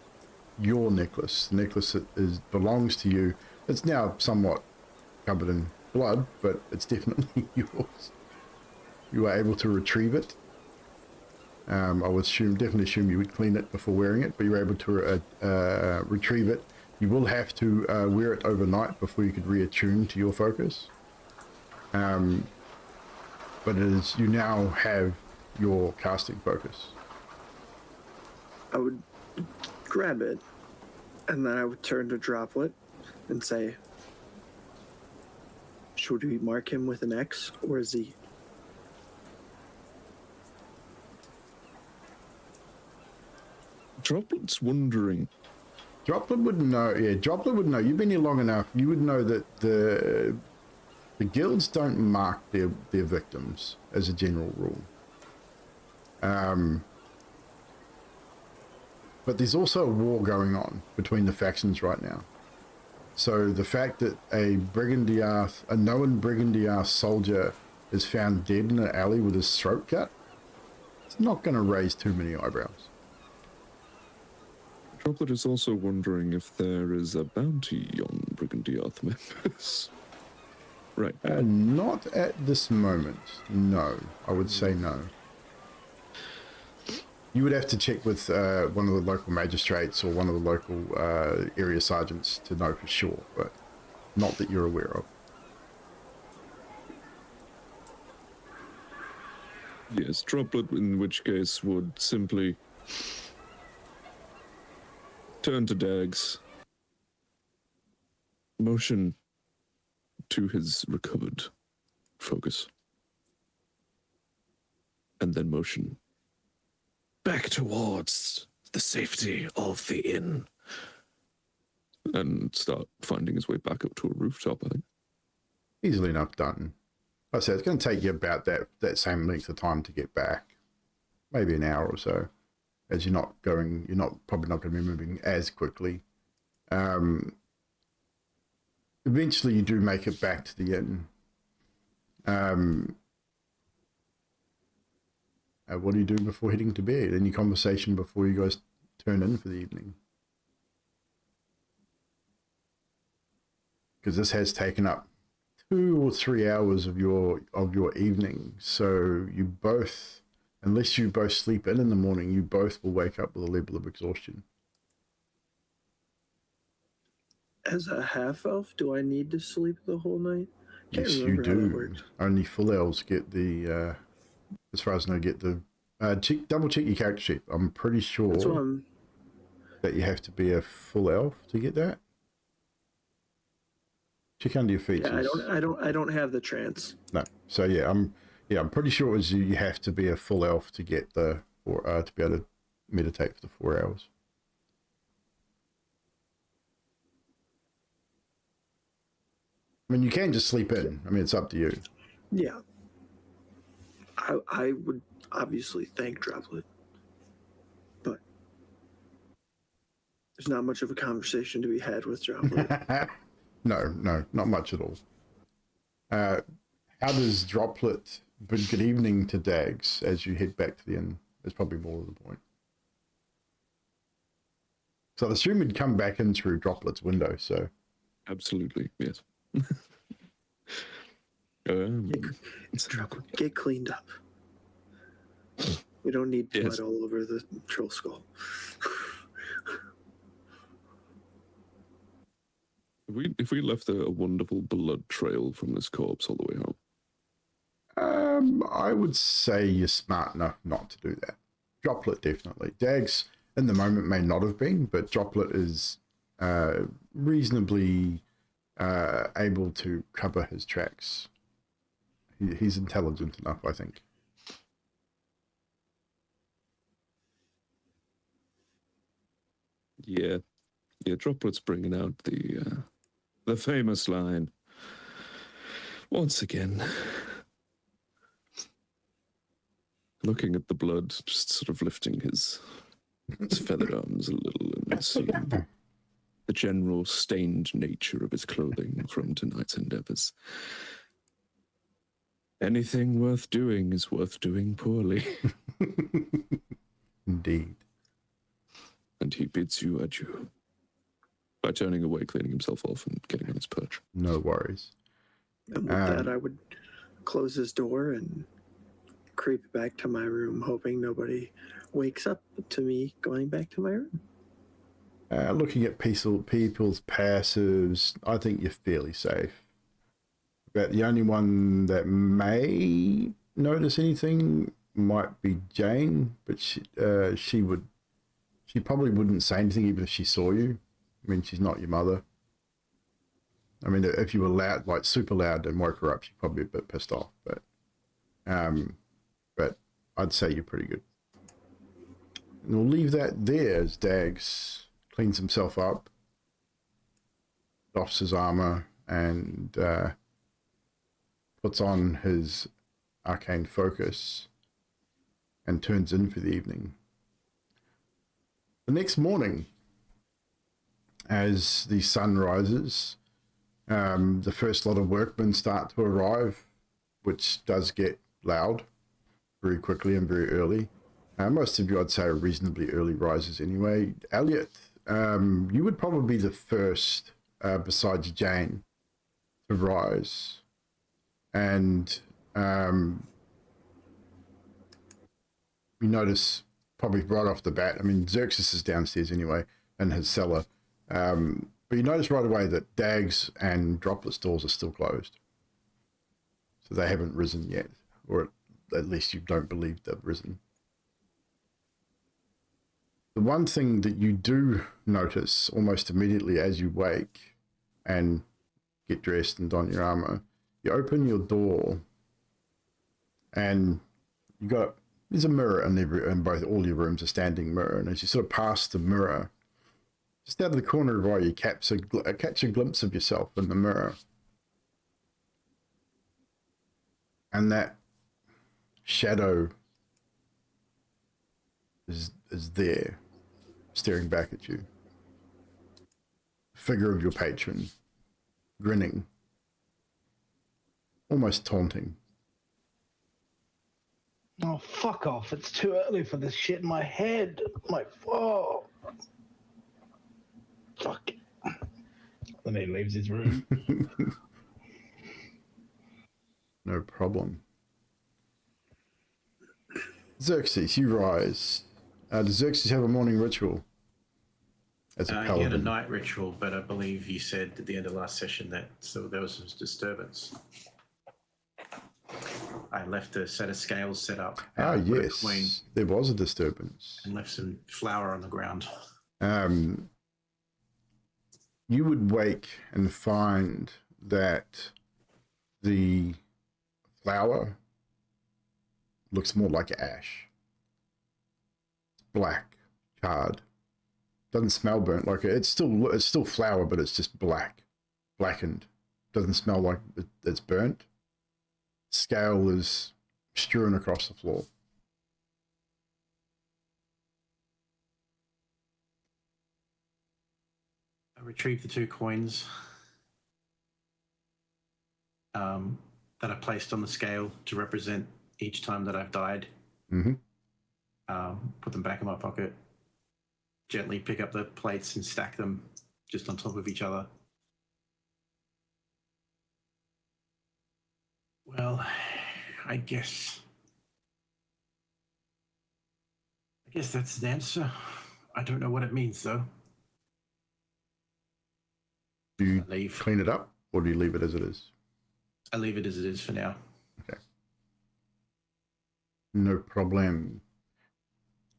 necklace. The necklace that belongs to you. It's now somewhat covered in blood, but it's definitely yours. You are able to retrieve it. I would definitely assume you would clean it before wearing it, but you're able to retrieve it. You will have to wear it overnight before you could reattune to your focus. But you now have your casting focus. I would grab it, and then I would turn to Droplet and say, should we mark him with an X or a Z? Droplet's wondering. Droplet would know. Yeah, Droplet would know. You've been here long enough. You would know that the guilds don't mark their victims as a general rule. But there's also a war going on between the factions right now. So the fact that a known Bregan D'aerthe soldier is found dead in an alley with his throat cut, it's not going to raise too many eyebrows. Droplet is also wondering if there is a bounty on Bregan D'aerthe members. Right. Not at this moment. No, I would say no. You would have to check with one of the local magistrates or one of the local area sergeants to know for sure, but not that you're aware of. Yes, Droplet, in which case, would simply turn to Dags, motion to his recovered focus, and then motion back towards the safety of the inn, and start finding his way back up to a rooftop, I think. Easily enough done. Like I said, it's going to take you about that same length of time to get back, maybe an hour or so, as you're probably not going to be moving as quickly. Eventually you do make it back to the inn. What do you do before heading to bed? Any conversation before you guys turn in for the evening? Because this has taken up 2 or 3 hours of your evening. So you both, unless you both sleep in the morning, you both will wake up with a level of exhaustion. As a half-elf, do I need to sleep the whole night? Yes, you do. Only full elves get the, as far as I know, get the, double check your character sheet. I'm pretty sure that you have to be a full elf to get that. Check under your features. Yeah, I don't have the trance. No. So yeah, I'm pretty sure it was you have to be a full elf to get to be able to meditate for the 4 hours. I mean, you can just sleep in. I mean, it's up to you. Yeah. I would obviously thank Droplet, but there's not much of a conversation to be had with Droplet. No, not much at all. How does Droplet bid good evening to Dags as you head back to the inn? Is probably more of the point. So I assume you'd come back in through Droplet's window, so. Absolutely, yes. Droplet, get cleaned up. We don't need blood all over the troll skull. If we left a wonderful blood trail from this corpse all the way home. I would say you're smart enough not to do that. Droplet definitely. Dags in the moment may not have been, but Droplet is reasonably able to cover his tracks. He's intelligent enough, I think. Yeah, Droplet's bringing out the famous line once again. Looking at the blood, just sort of lifting his feathered arms a little and seeing the general stained nature of his clothing from tonight's endeavors. Anything worth doing is worth doing poorly. Indeed. And he bids you adieu by turning away, cleaning himself off, and getting on his perch. No worries. And with that, I would close his door and creep back to my room, hoping nobody wakes up to me going back to my room. Looking at people's passives, I think you're fairly safe. But the only one that may notice anything might be Jane, but she probably wouldn't say anything even if she saw you. I mean, she's not your mother. I mean, if you were loud, like super loud and woke her up, she'd probably be a bit pissed off. But I'd say you're pretty good. And we'll leave that there as Dags cleans himself up, doffs his armor, and puts on his arcane focus and turns in for the evening. The next morning, as the sun rises, the first lot of workmen start to arrive, which does get loud very quickly and very early. Most of you, I'd say, are reasonably early risers anyway. Elliot, you would probably be the first, besides Jane, to rise. And you notice probably right off the bat, I mean, Xerxes is downstairs anyway in his cellar. But you notice right away that Dags and Droplet's doors are still closed. So they haven't risen yet, or at least you don't believe they've risen. The one thing that you do notice almost immediately as you wake and get dressed and don your armor, you open your door and there's a mirror in both, all your rooms, a standing mirror. And as you sort of pass the mirror, just out of the corner of your eye, you catch a glimpse of yourself in the mirror. And that shadow is there, staring back at you. Figure of your patron, grinning, almost taunting. Oh, fuck off. It's too early for this shit in my head. Oh. Fuck. And he leaves his room. No problem. Xerxes, you rise. Does Xerxes have a morning ritual? As a paladin? He had a night ritual, but I believe you said at the end of last session that there was some disturbance. I left a set of scales set up. Yes, there was a disturbance. And left some flour on the ground. You would wake and find that the flour looks more like ash. It's black, charred. Doesn't smell burnt. Like it's still flour, but it's just blackened. doesn't smell like it's burnt. Scale is strewn across the floor. I retrieve the 2 coins that I placed on the scale to represent each time that I've died. Mm-hmm. Put them back in my pocket. Gently pick up the plates and stack them just on top of each other. Well, I guess that's the answer. I don't know what it means, though. Do you leave. clean it up, or do you leave it as it is? I leave it as it is for now. Okay. No problem.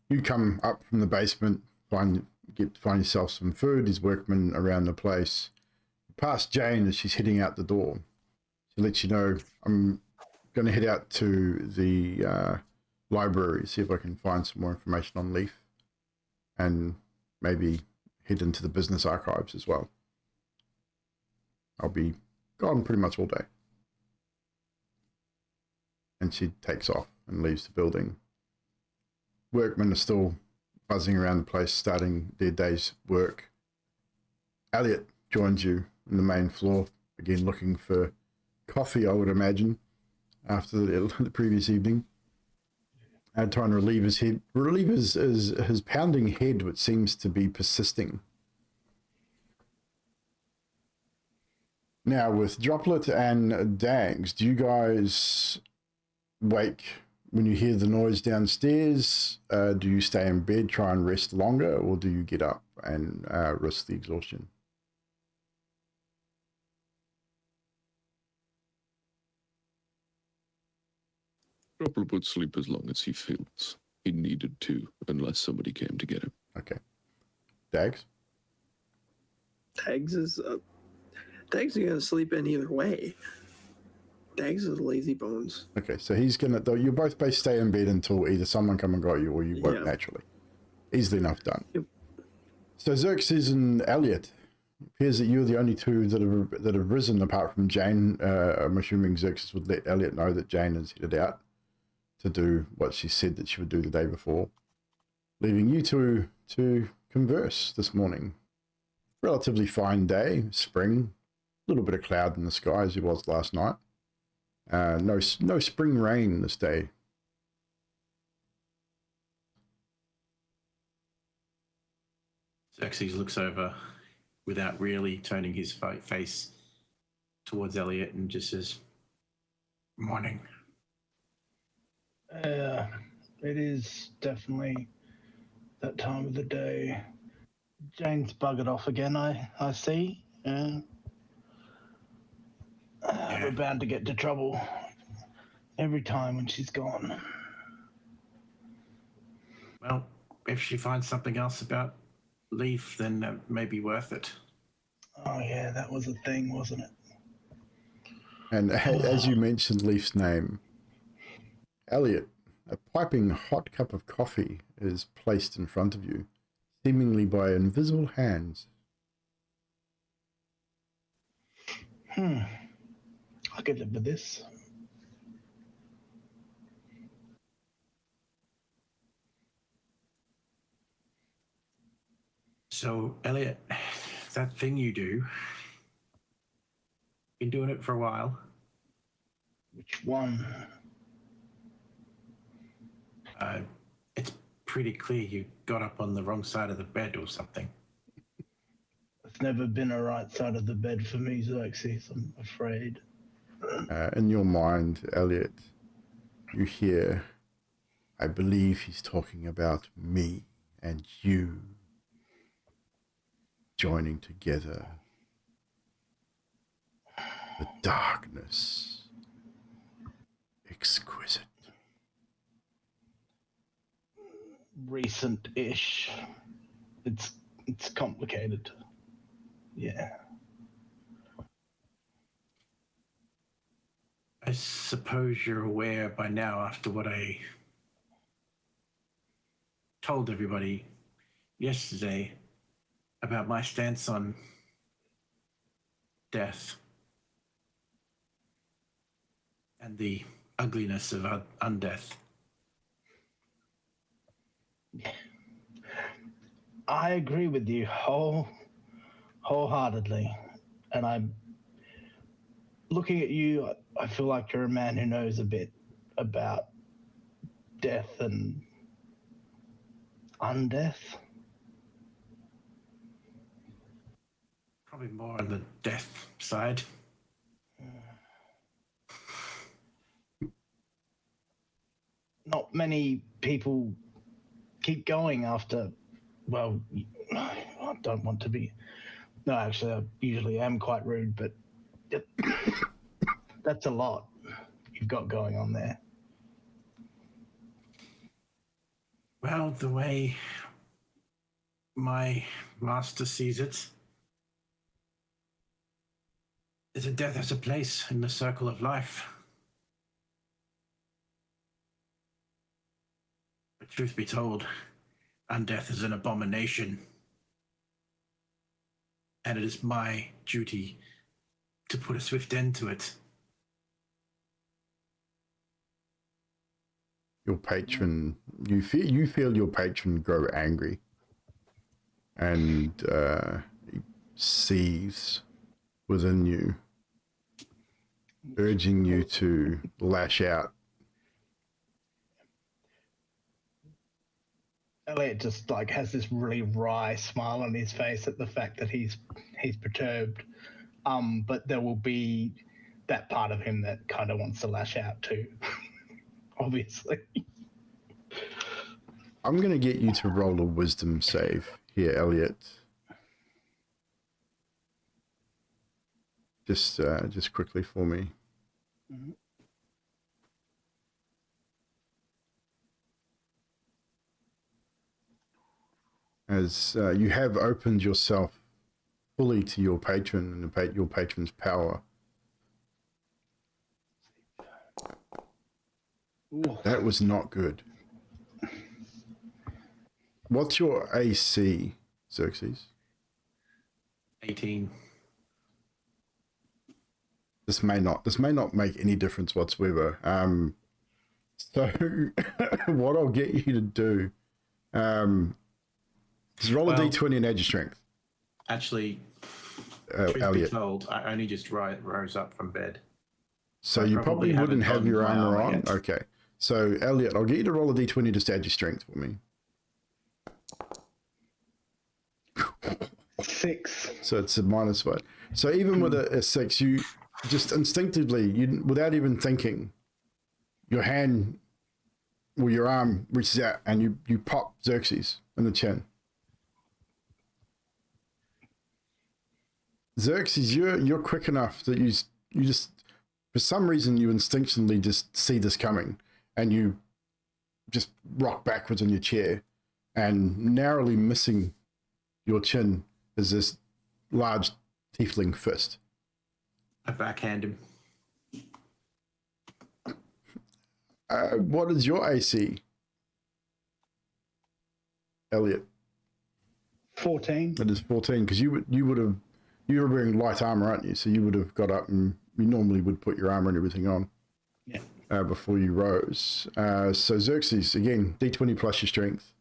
You come up from the basement, find yourself some food. There's workmen around the place. Past Jane as she's heading out the door. She lets you know, I'm going to head out to the library, see if I can find some more information on Leaf, and maybe head into the business archives as well. I'll be gone pretty much all day. And she takes off and leaves the building. Workmen are still buzzing around the place, starting their day's work. Elliot joins you on the main floor, again looking for coffee, I would imagine, after the previous evening. Trying to relieve his pounding head, which seems to be persisting. Now, with Droplet and Dags, do you guys wake when you hear the noise downstairs? Do you stay in bed, try and rest longer, or do you get up and risk the exhaustion? Droplet would sleep as long as he feels he needed to, unless somebody came to get him. Okay. Dags? Dags is gonna sleep in either way. Dags is lazy bones. Okay, so he's gonna, though you both may stay in bed until either someone come and got you or you won't naturally. Easily enough done. Yep. So Xerxes and Elliot, it appears that you're the only two that have risen apart from Jane. I'm assuming Xerxes would let Elliot know that Jane has headed out to do what she said that she would do the day before, leaving you two to converse this morning. Relatively fine day, spring, a little bit of cloud in the sky as it was last night. No spring rain this day. Xerxes looks over without really turning his face towards Elliot and just says, "Morning." It is definitely that time of the day. Jane's buggered off again, I see. We're bound to get into trouble every time when she's gone. Well, if she finds something else about Leaf, then that may be worth it. Oh yeah, that was a thing, wasn't it? And as you mentioned Leaf's name, Elliot, a piping hot cup of coffee is placed in front of you, seemingly by invisible hands. I could live with this. So, Elliot, that thing you do, been doing it for a while. Which one? It's pretty clear you got up on the wrong side of the bed or something. It's never been a right side of the bed for me, Xerxes, I'm afraid. In your mind, Elliot, you hear, I believe he's talking about me and you joining together. The darkness. Exquisite. Recent-ish. It's complicated. Yeah. I suppose you're aware by now, after what I told everybody yesterday about my stance on death. and the ugliness of undeath. I agree with you wholeheartedly, and I'm looking at you. I feel like you're a man who knows a bit about death and undeath. Probably more on the death side. Not many people keep going after, well, I don't want to be, no, actually, I usually am quite rude, but that's a lot you've got going on there. Well, the way my master sees it is that death has a place in the circle of life. But truth be told, undeath is an abomination. And it is my duty to put a swift end to it. Your patron, you feel your patron grow angry, and he seethes within you, urging you to lash out. Elliot just like has this really wry smile on his face at the fact that he's perturbed. But there will be that part of him that kind of wants to lash out too, obviously. I'm going to get you to roll a wisdom save here, Elliot. Just quickly for me. Mm-hmm. As you have opened yourself fully to your patron and your patron's power. Ooh. That was not good. What's your AC, Xerxes? 18. This may not make any difference whatsoever. So what I'll get you to do is roll a d20 and add your strength. Actually, truth be Elliot. told, I only just rose up from bed. So I you probably wouldn't have your donned my armor armor on. yet. Okay. So Elliot, I'll get you to roll a d20 just to add your strength for me. 6. So it's a -1. So even with a 6, you just instinctively, without even thinking, your hand or your arm reaches out and you pop Xerxes in the chin. Xerxes, you're quick enough that you just, for some reason, you instinctively just see this coming, and you just rock backwards in your chair, and narrowly missing your chin is this large tiefling fist. I backhand him. What is your AC, Elliot? 14. It is 14, because you were wearing light armor, aren't you? So you would have got up, and you normally would put your armor and everything on. Yeah. Before you rose. So Xerxes, again, d20 plus your strength.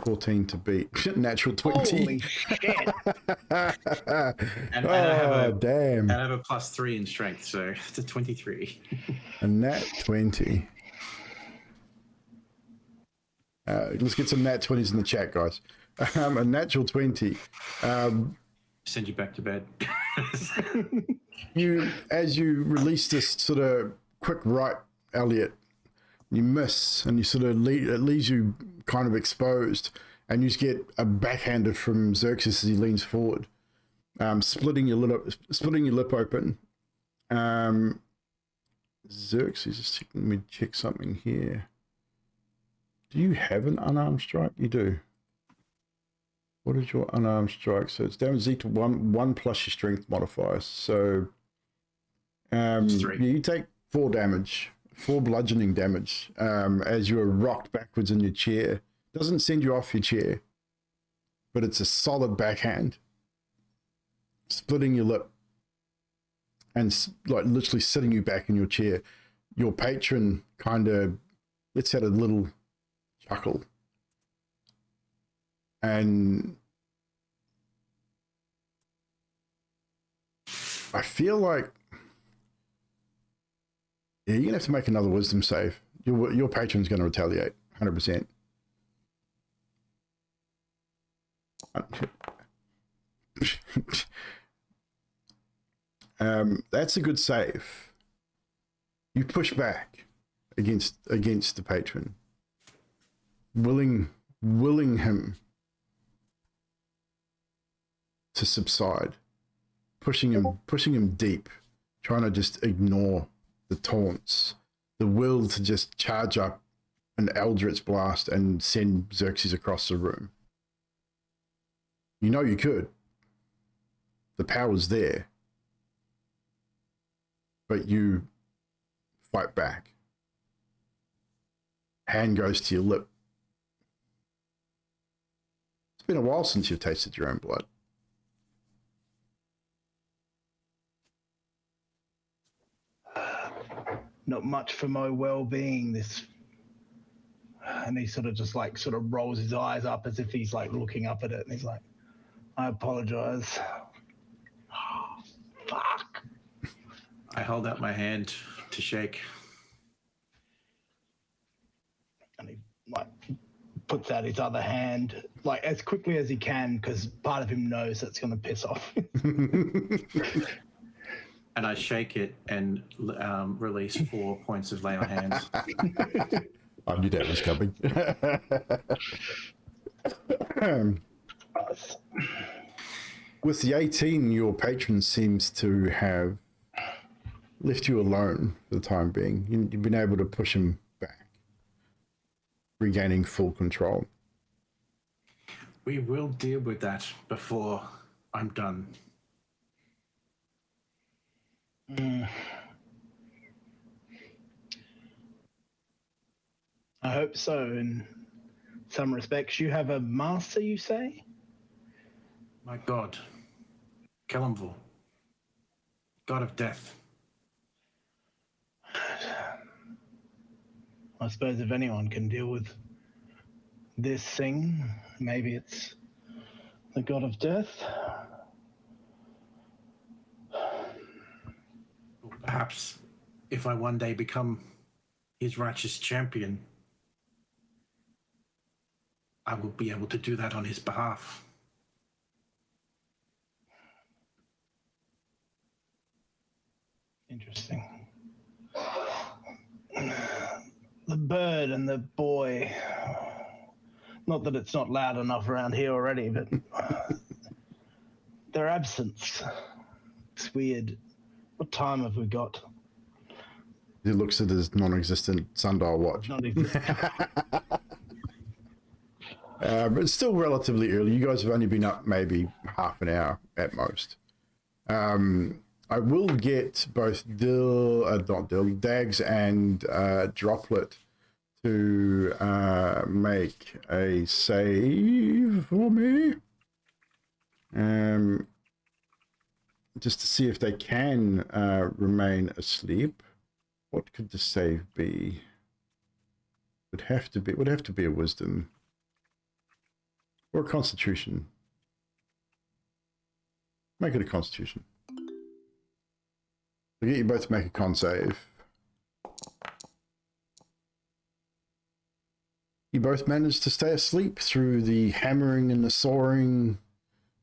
(14) to beat. Natural 20. Holy shit. And I have damn. And I have a +3 in strength, so it's a 23. A nat 20. Let's get some nat 20s in the chat, guys. A natural 20. Send you back to bed. As you release this sort of quick right, Elliot, you miss, and you sort of it leaves you kind of exposed, and you just get a backhander from Xerxes as he leans forward, splitting your lip open. Xerxes, let me check something here. Do you have an unarmed strike? You do. What is your unarmed strike? So it's damage equal to one plus your strength modifier. So you take 4 damage. 4 bludgeoning damage as you are rocked backwards in your chair. Doesn't send you off your chair, but it's a solid backhand. splitting your lip, and like literally sitting you back in your chair. Your patron kind of lets out a little chuckle, and I feel like you're gonna have to make another wisdom save. Your patron's going to retaliate 100%. That's a good save. You push back against the patron, willing him to subside, pushing him deep, trying to just ignore the taunts, the will to just charge up an Eldritch blast and send Xerxes across the room. You know you could. The power's there. But you fight back. Hand goes to your lip. It's been a while since you've tasted your own blood. Not much for my well-being, this. And he sort of rolls his eyes up as if he's like looking up at it, and he's like, I apologize. Oh, fuck. I hold out my hand to shake. And he like puts out his other hand like as quickly as he can, because part of him knows that's going to piss off. And I shake it and release 4 points of lay on hands. I knew that was coming. With the 18, your patron seems to have left you alone for the time being. You've been able to push him back, regaining full control. We will deal with that before I'm done. I hope so. In some respects, you have a master, you say? My god. Kellamvul. God of death. I suppose if anyone can deal with this thing, maybe it's the god of death. Perhaps if I one day become his righteous champion, I will be able to do that on his behalf. Interesting. The bird and the boy. Not that it's not loud enough around here already, but their absence. It's weird. What time have we got? He looks at his non-existent sundial watch. Not existent. But it's still relatively early. You guys have only been up maybe half an hour at most. I will get both Dags and Droplet to make a save for me. Just to see if they can remain asleep. What could the save be? Would have to be a wisdom. Or a constitution. Make it a constitution. I'll get you both to make a con save. You both managed to stay asleep through the hammering and the sawing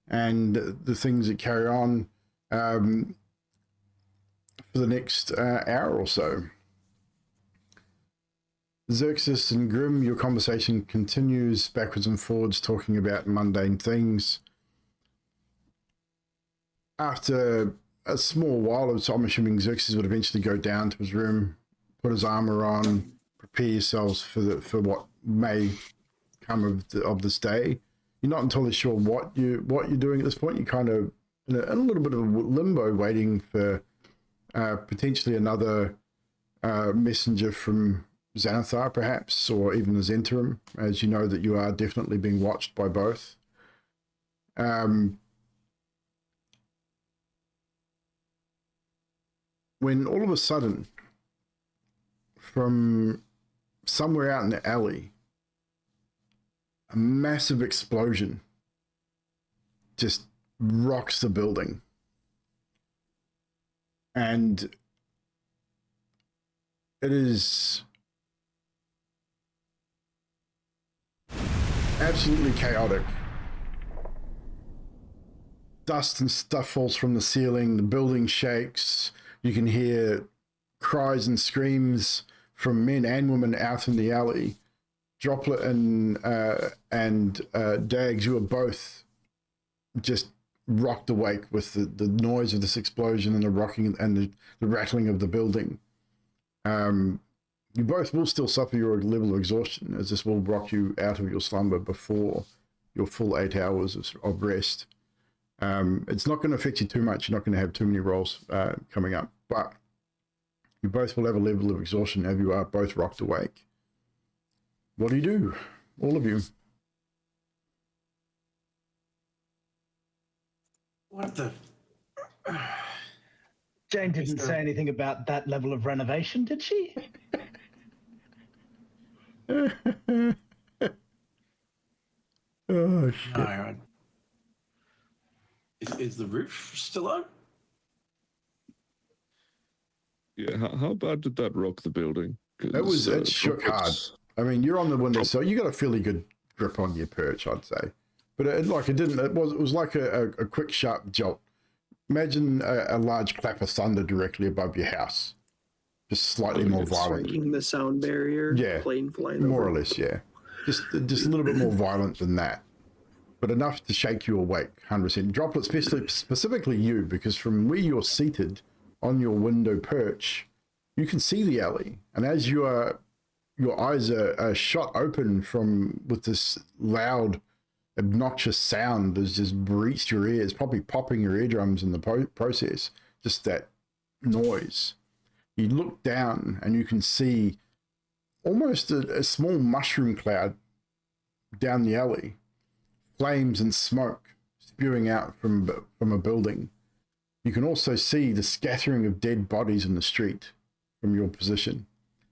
and the things that carry on for the next hour or so. Xerxes and Grim, your conversation continues backwards and forwards, talking about mundane things. After a small while, so I'm assuming Xerxes would eventually go down to his room, put his armor on, prepare yourselves for what may come of this day. You're not entirely sure what you're doing at this point. You're kind of in a little bit of limbo, waiting for potentially another messenger from Xanathar, perhaps, or even as interim, as you know that you are definitely being watched by both. when all of a sudden, from somewhere out in the alley, a massive explosion just rocks the building. And it is absolutely chaotic. Dust and stuff falls from the ceiling. The building shakes. You can hear cries and screams from men and women out in the alley. Droplet and Dags, you are both just rocked awake with the noise of this explosion and the rocking and the rattling of the building. You both will still suffer your level of exhaustion, as this will rock you out of your slumber before your full 8 hours of rest. It's not going to affect you too much. You're not going to have too many rolls coming up, but you both will have a level of exhaustion as you are both rocked awake. What do? All of you. What the? Jane didn't say anything about that level of renovation, did she? Oh, shit. No. Is the roof still on? Yeah, how bad did that rock the building? It shook hard. I mean, you're on the window, so you got a fairly good grip on your perch, I'd say. But it was like a quick, sharp jolt. Imagine a large clap of thunder directly above your house, just slightly more violent. Striking the sound barrier. Yeah, plane flying more over. or less. Yeah, just a little bit more violent than that, but enough to shake you awake. 100%. Droplet, specifically you, because from where you're seated on your window perch, you can see the alley, and as your eyes are shot open with this loud, obnoxious sound that's just breached your ears, probably popping your eardrums in the process, just that noise. You look down and you can see almost a small mushroom cloud down the alley, flames and smoke spewing out from a building. You can also see the scattering of dead bodies in the street from your position.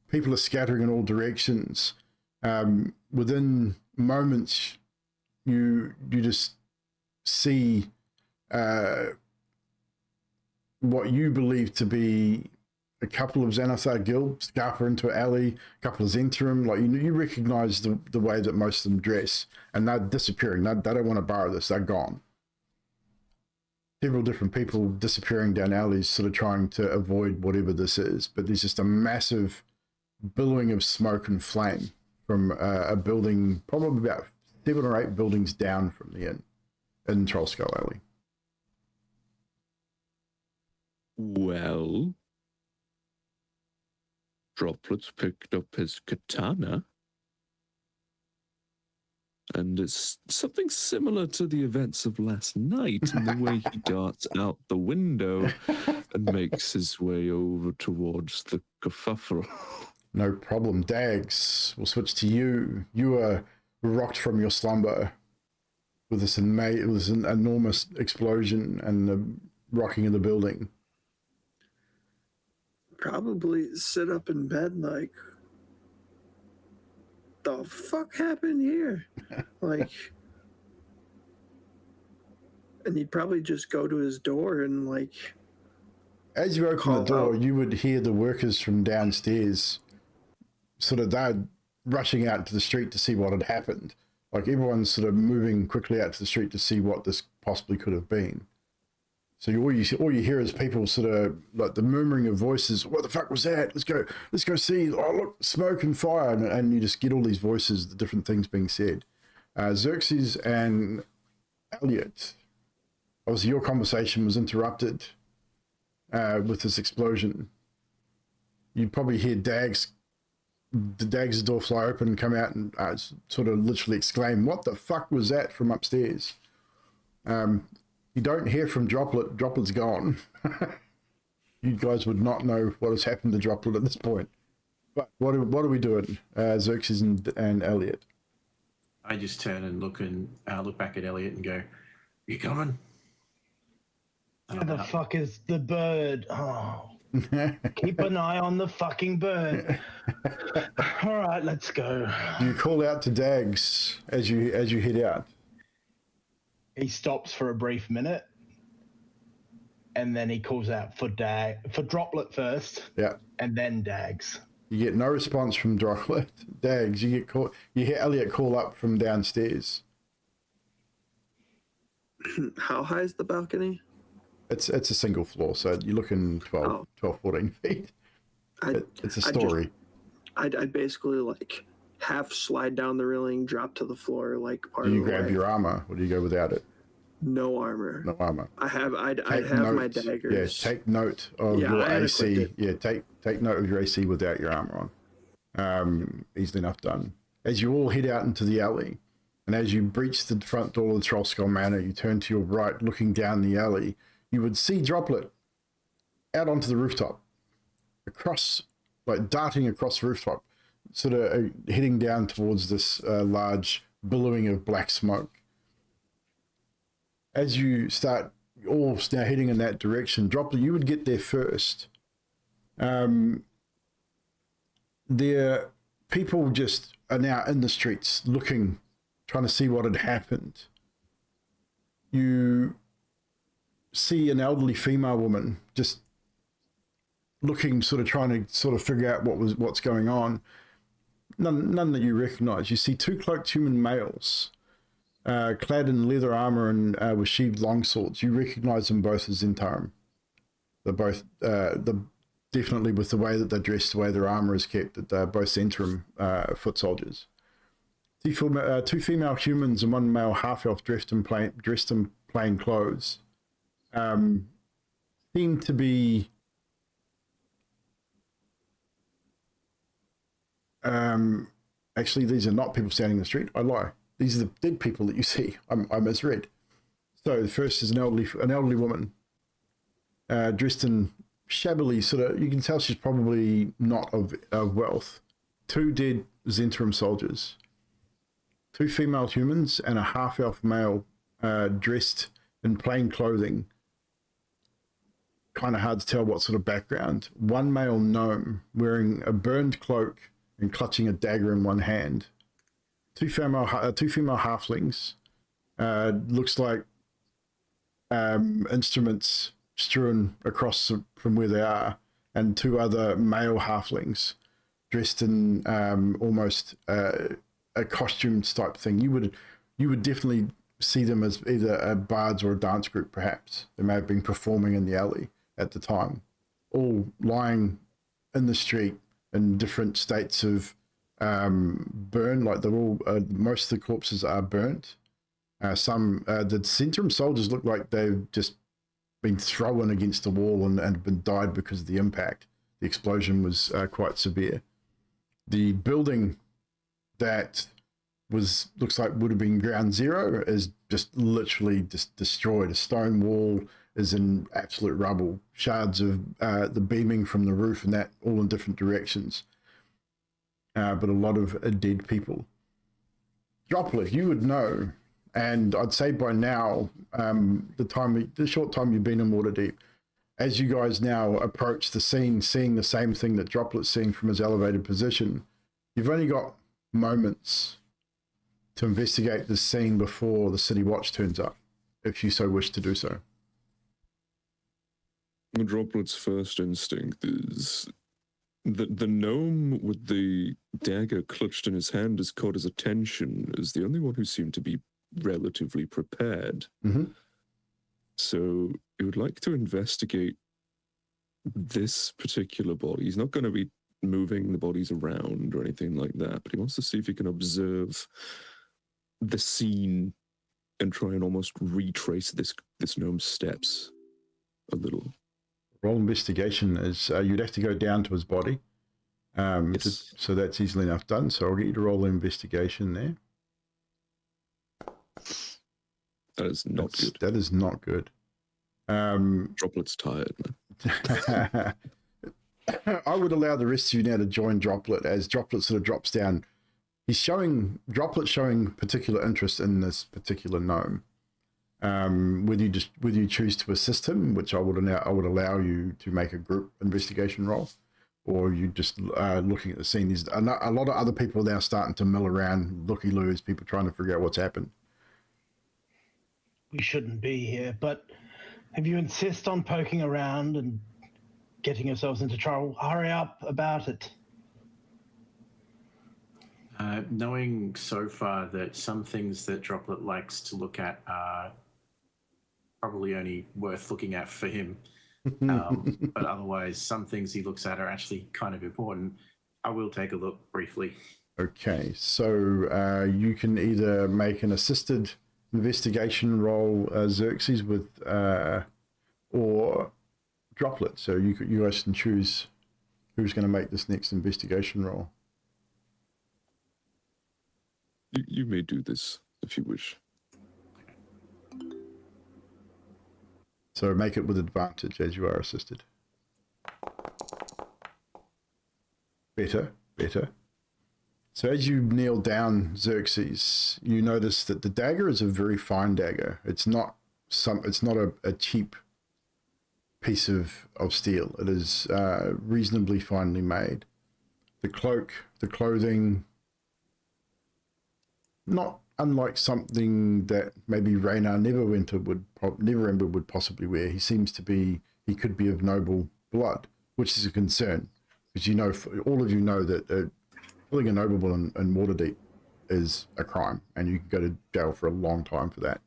People are scattering in all directions. Within moments, you just see what you believe to be a couple of Xanathar Guild scarper into an alley, a couple of Zentrum. Like you recognize the way that most of them dress, and they're disappearing. They don't want to borrow this. They're gone. Several different people disappearing down alleys, sort of trying to avoid whatever this is. But there's just a massive billowing of smoke and flame from a building, probably about 7 or 8 buildings down from the inn in Troll Skull Alley. Well, Droplet's picked up his katana, and it's something similar to the events of last night in the way he darts out the window and makes his way over towards the kerfuffle. No problem. Dags, we'll switch to you. You are rocked from your slumber with this enormous explosion and the rocking of the building. Probably sit up in bed like, the fuck happened here? Like, and he'd probably just go to his door and like. As you open the door, you would hear the workers from downstairs sort of, they're rushing out to the street to see what had happened. Like everyone's sort of moving quickly out to the street to see what this possibly could have been. So all you hear is people sort of like the murmuring of voices. What the fuck was that? Let's go see. Oh look, smoke and fire, and you just get all these voices, the different things being said. Xerxes and Elliot, obviously your conversation was interrupted with this explosion. You'd probably hear Dags' door fly open and come out and sort of literally exclaim, "What the fuck was that?" from upstairs. You don't hear from Droplet. Droplet's gone. You guys would not know what has happened to Droplet at this point. But what are we doing, Xerxes and Elliot? I just turn and look back at Elliot and go, "You coming?" Where the fuck is the bird? Oh. Keep an eye on the fucking bird. All right, let's go. Do you call out to Dags as you head out? He stops for a brief minute, and then he calls out for Droplet first, Yeah. and then Dags. You get no response from Droplet. Dags, you hear Elliot call up from downstairs. How high is the balcony? It's a single floor, so you're looking 12, 14 feet. It's a story. I'd basically like half slide down the railing, drop to the floor, like part Do you of the grab way. your armor, or do you go without it? No armor. No armor. I'd have Note, my daggers. Yeah, take note of your AC. Yeah, take note of your AC without your armor on. Easily enough done. As you all head out into the alley, and as you breach the front door of the Trollskull Manor, you turn to your right, looking down the alley. You would see Droplet out onto the rooftop, darting across the rooftop, sort of heading down towards this large billowing of black smoke. As you start all now heading in that direction, Droplet, you would get there first. There, people just are now in the streets looking, trying to see what had happened. You see an elderly female woman just looking, sort of trying to sort of figure out what's going on. None that you recognize. You see two cloaked human males, clad in leather armor and with sheathed longswords. You recognize them both as Zentarum. They're both definitely, with the way that they're dressed, the way their armor is kept, that they're both Zentarum foot soldiers. Two female humans and one male half-elf dressed in plain clothes. Seem to be actually, these are not people standing in the street. I lie. These are the dead people that you see. I misread. So the first is an elderly woman, dressed in shabbily, sort of, you can tell she's probably not of wealth. Two dead Zentarum soldiers. Two female humans and a half-elf male dressed in plain clothing. Kind of hard to tell what sort of background. One male gnome wearing a burned cloak and clutching a dagger in one hand. Two female halflings. Looks like instruments strewn across from where they are, and two other male halflings dressed in almost a costume type thing. You would definitely see them as either a bards or a dance group, perhaps. They may have been performing in the alley at the time, all lying in the street in different states of burn. Like they're all, most of the corpses are burnt. The Zentarum soldiers look like they've just been thrown against a wall and been died because of the impact. The explosion was quite severe. The building that looks like would have been ground zero is just literally just destroyed. A stone wall is in absolute rubble. Shards of the beaming from the roof and that all in different directions. But a lot of dead people. Droplet, you would know, and I'd say by now, the short time you've been in Waterdeep, as you guys now approach the scene, seeing the same thing that Droplet's seeing from his elevated position, you've only got moments to investigate the scene before the City Watch turns up, if you so wish to do so. Droplet's first instinct is the gnome with the dagger clutched in his hand has caught his attention as the only one who seemed to be relatively prepared. Mm-hmm. So he would like to investigate this particular body. He's not going to be moving the bodies around or anything like that, but he wants to see if he can observe the scene and try and almost retrace this gnome's steps a little. Roll investigation is you'd have to go down to his body. Yes. So that's easily enough done. So I'll get you to roll investigation there. That is not good. That is not good. Droplet's tired. I would allow the rest of you now to join Droplet as Droplet sort of drops down. Droplet showing particular interest in this particular gnome. Whether you choose to assist him, which I would allow you to make a group investigation roll, or you just looking at the scene. There's a lot of other people now starting to mill around, looky-loos, people trying to figure out what's happened. We shouldn't be here, but if you insist on poking around and getting yourselves into trouble, hurry up about it. Knowing so far that some things that Droplet likes to look at are probably only worth looking at for him, but otherwise some things he looks at are actually kind of important, I will take a look briefly. Okay, so you can either make an assisted investigation roll, Xerxes, with or Droplet. So you guys can choose who's going to make this next investigation roll. You may do this if you wish. So make it with advantage as you are assisted. Better. So as you kneel down, Xerxes, you notice that the dagger is a very fine dagger. It's not a cheap piece of steel. It is reasonably finely made. The cloak, the clothing, not unlike something that maybe Raynar Neverember would possibly wear. He could be of noble blood, which is a concern, because all of you know that killing a nobleman in Waterdeep is a crime, and you can go to jail for a long time for that.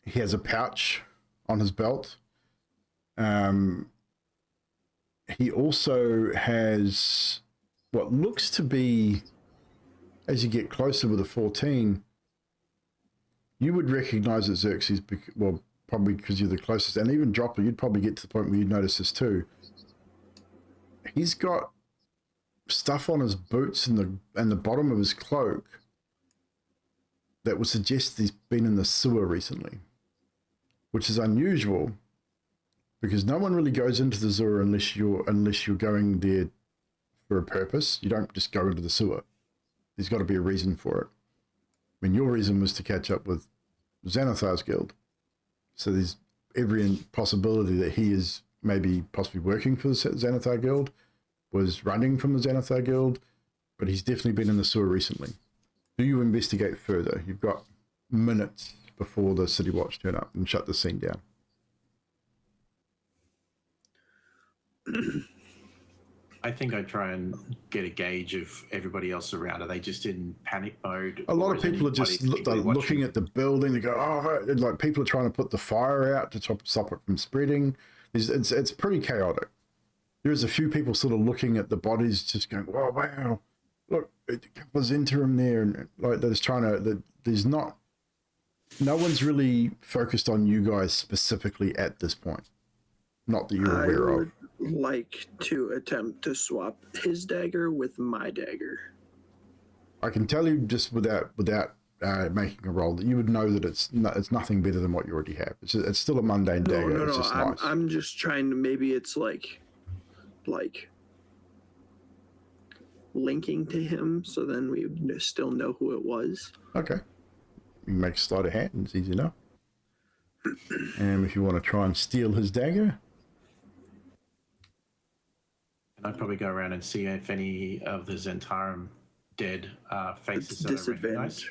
He has a pouch on his belt. He also has what looks to be, as you get closer with a 14, you would recognize it, Xerxes, well, probably because you're the closest, and even Droplet, you'd probably get to the point where you'd notice this too. He's got stuff on his boots and the bottom of his cloak that would suggest he's been in the sewer recently, which is unusual because no one really goes into the sewer unless you're going there for a purpose. You don't just go into the sewer. There's got to be a reason for it. I mean, your reason was to catch up with Xanathar's guild. So there's every possibility that he is possibly working for the Xanathar guild, was running from the Xanathar guild, but he's definitely been in the sewer recently. Do you investigate further? You've got minutes before the City Watch turn up and shut the scene down. I think I'd try and get a gauge of everybody else around. Are they just in panic mode? A lot of people are just looking at the building. They go, oh, like people are trying to put the fire out to stop it from spreading. It's pretty chaotic. There's a few people sort of looking at the bodies, just going, oh, wow, look, there's interim there. And like they're just trying to, no one's really focused on you guys specifically at this point. Not that you're aware of. Like to attempt to swap his dagger with my dagger. I can tell you just without making a roll that you would know that it's nothing better than what you already have. It's still a mundane dagger. No. It's just nice. I'm just trying to, maybe it's like linking to him, so then we still know who it was. Okay. You can make a sleight of hand, and it's easy enough. And if you want to try and steal his dagger. And I'd probably go around and see if any of the Zentarum dead faces that I recognize.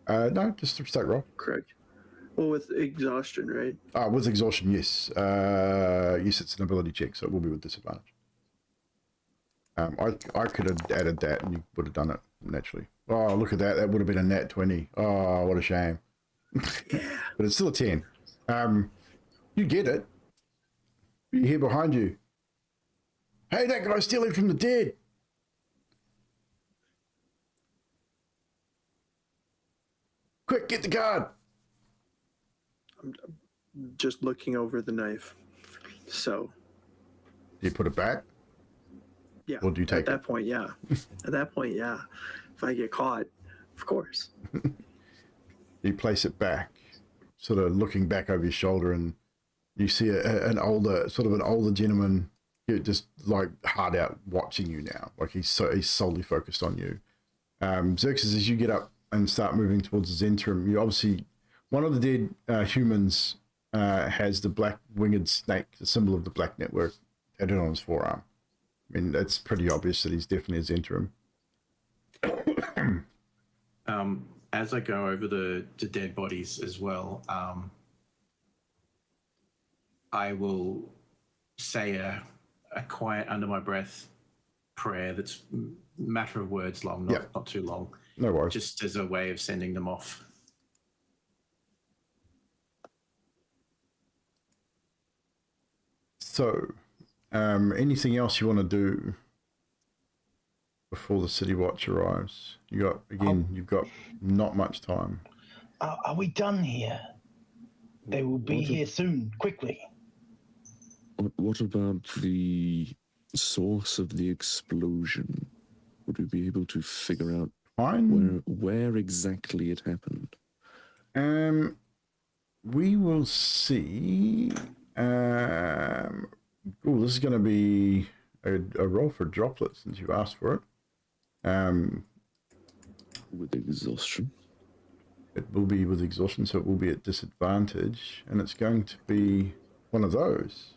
No, just a straight roll. Correct. Well, with exhaustion, right? With exhaustion, yes. Yes, it's an ability check, so it will be with disadvantage. I could have added that, and you would have done it naturally. Oh, look at that. That would have been a nat 20. Oh, what a shame. Yeah. But it's still a 10. You get it. You hear behind you. Hey, that guy's stealing from the dead. Quick, get the guard. I'm just looking over the knife. So. Do you put it back? Yeah. Or do you take At that point, yeah. At that point, yeah. If I get caught, of course. You place it back, sort of looking back over your shoulder, and you see an older gentleman, just like hard out watching you now. Like he's solely focused on you. Xerxes, as you get up and start moving towards the Zentrum, you obviously, one of the dead humans has the black winged snake, the symbol of the Black Network, tattooed on his forearm. I mean, it's pretty obvious that he's definitely a Zentrum. As I go over the dead bodies as well, I will say a quiet under my breath prayer that's a matter of words long, not too long. No worries. Just as a way of sending them off. So, anything else you want to do before the City Watch arrives? You've got not much time. Are we done here? They will be here soon, quickly. What about the source of the explosion? Would we be able to figure out where exactly it happened? We will see. This is going to be a roll for Droplet since you asked for it. With exhaustion. It will be with exhaustion, so it will be at disadvantage, and it's going to be one of those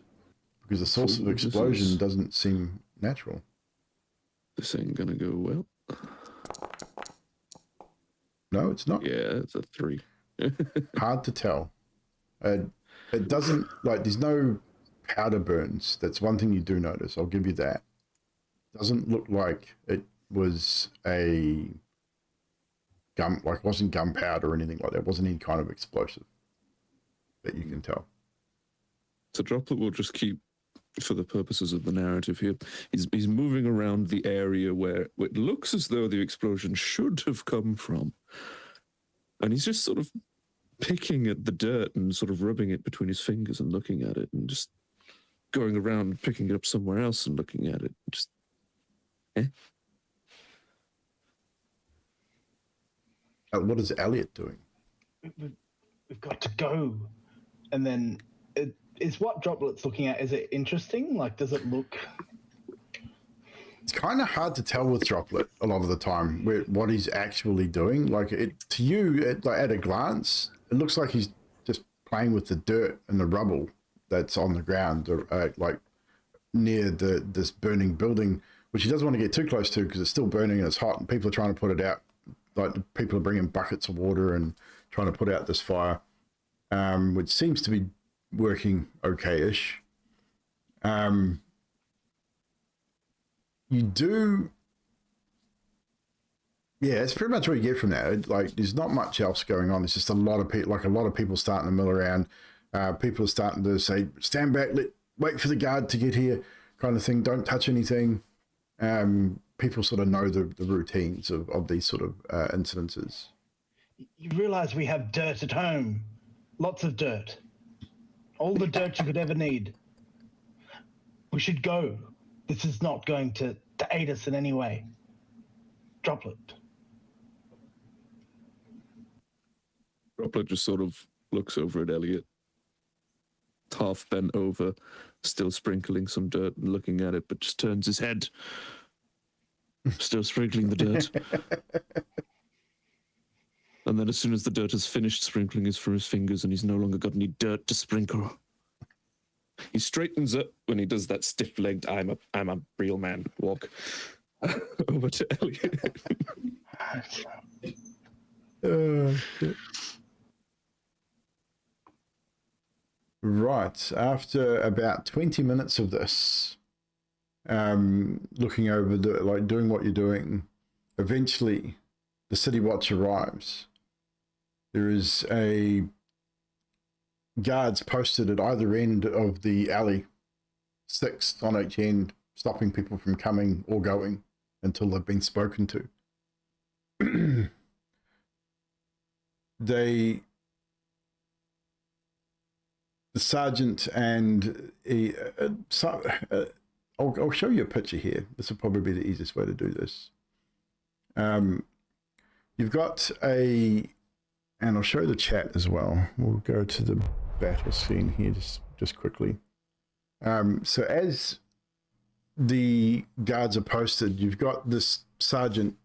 because the source of explosion doesn't seem natural. This ain't gonna go well. No, it's not. Yeah, it's a 3. Hard to tell. It doesn't, like, there's no powder burns. That's one thing you do notice. I'll give you that. Doesn't look like it was it wasn't gunpowder or anything like that. It wasn't any kind of explosive that you can tell. So Droplet will just keep, for the purposes of the narrative here, he's moving around the area where it looks as though the explosion should have come from. And he's just sort of picking at the dirt and sort of rubbing it between his fingers and looking at it and just going around and picking it up somewhere else and looking at it. Just, What is Elliot doing? We've got to go. And then, is what Droplet's looking at, is it interesting? Like, does it look... It's kind of hard to tell with Droplet a lot of the time what he's actually doing. Like, to you, at a glance, it looks like he's just playing with the dirt and the rubble that's on the ground, like near this burning building, which he doesn't want to get too close to because it's still burning and it's hot and people are trying to put it out. Like, people are bringing buckets of water and trying to put out this fire, which seems to be working okay-ish. You do... Yeah, it's pretty much what you get from that. Like, there's not much else going on. It's just a lot of people starting to mill around. People are starting to say, stand back, wait for the guard to get here, kind of thing. Don't touch anything. People sort of know the routines of these sort of incidences. You realize we have dirt at home. Lots of dirt. All the dirt you could ever need. We should go. This is not going to aid us in any way. Droplet. Droplet just sort of looks over at Elliot, half bent over, still sprinkling some dirt and looking at it, but just turns his head, still sprinkling the dirt. And then as soon as the dirt is finished sprinkling is from his fingers and he's no longer got any dirt to sprinkle, he straightens up when he does that stiff-legged, I'm a real man walk over to Elliot. Shit. Right, after about 20 minutes of this, looking over, doing what you're doing, eventually the City Watch arrives. There is a guards posted at either end of the alley, 6 on each end, stopping people from coming or going until they've been spoken to. The sergeant and I'll show you a picture here. This will probably be the easiest way to do this. You've got and I'll show the chat as well. We'll go to the battle scene here just quickly. So as the guards are posted, you've got this sergeant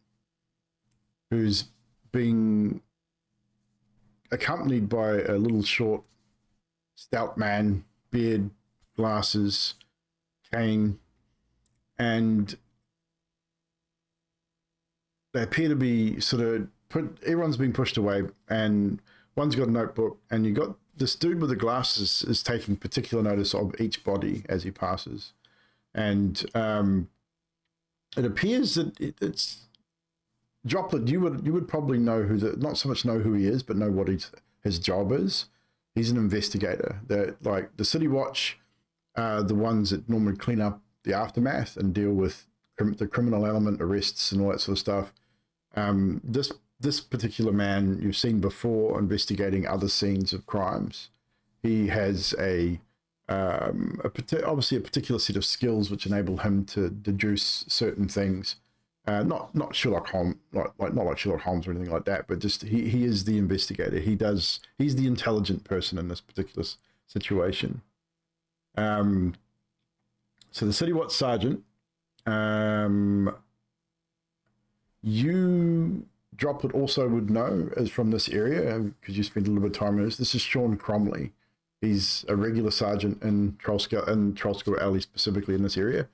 who's being accompanied by a little short, stout man, beard, glasses, cane, and they appear to be sort of everyone's being pushed away, and one's got a notebook, and you got this dude with the glasses is taking particular notice of each body as he passes, and it appears that it's Droplet. You would probably know not so much know who he is, but know what his job is. He's an investigator. Like the City Watch, the ones that normally clean up the aftermath and deal with the criminal element, arrests, and all that sort of stuff. This particular man you've seen before investigating other scenes of crimes. He has obviously a particular set of skills which enable him to deduce certain things. Not Sherlock Holmes, not like Sherlock Holmes or anything like that, but just he is the investigator. He's the intelligent person in this particular situation. So the City Watch Sergeant, you Droplet also would know is from this area because you spent a little bit of time in this. This is Sean Cromley. He's a regular sergeant in Trollskull Alley, specifically in this area.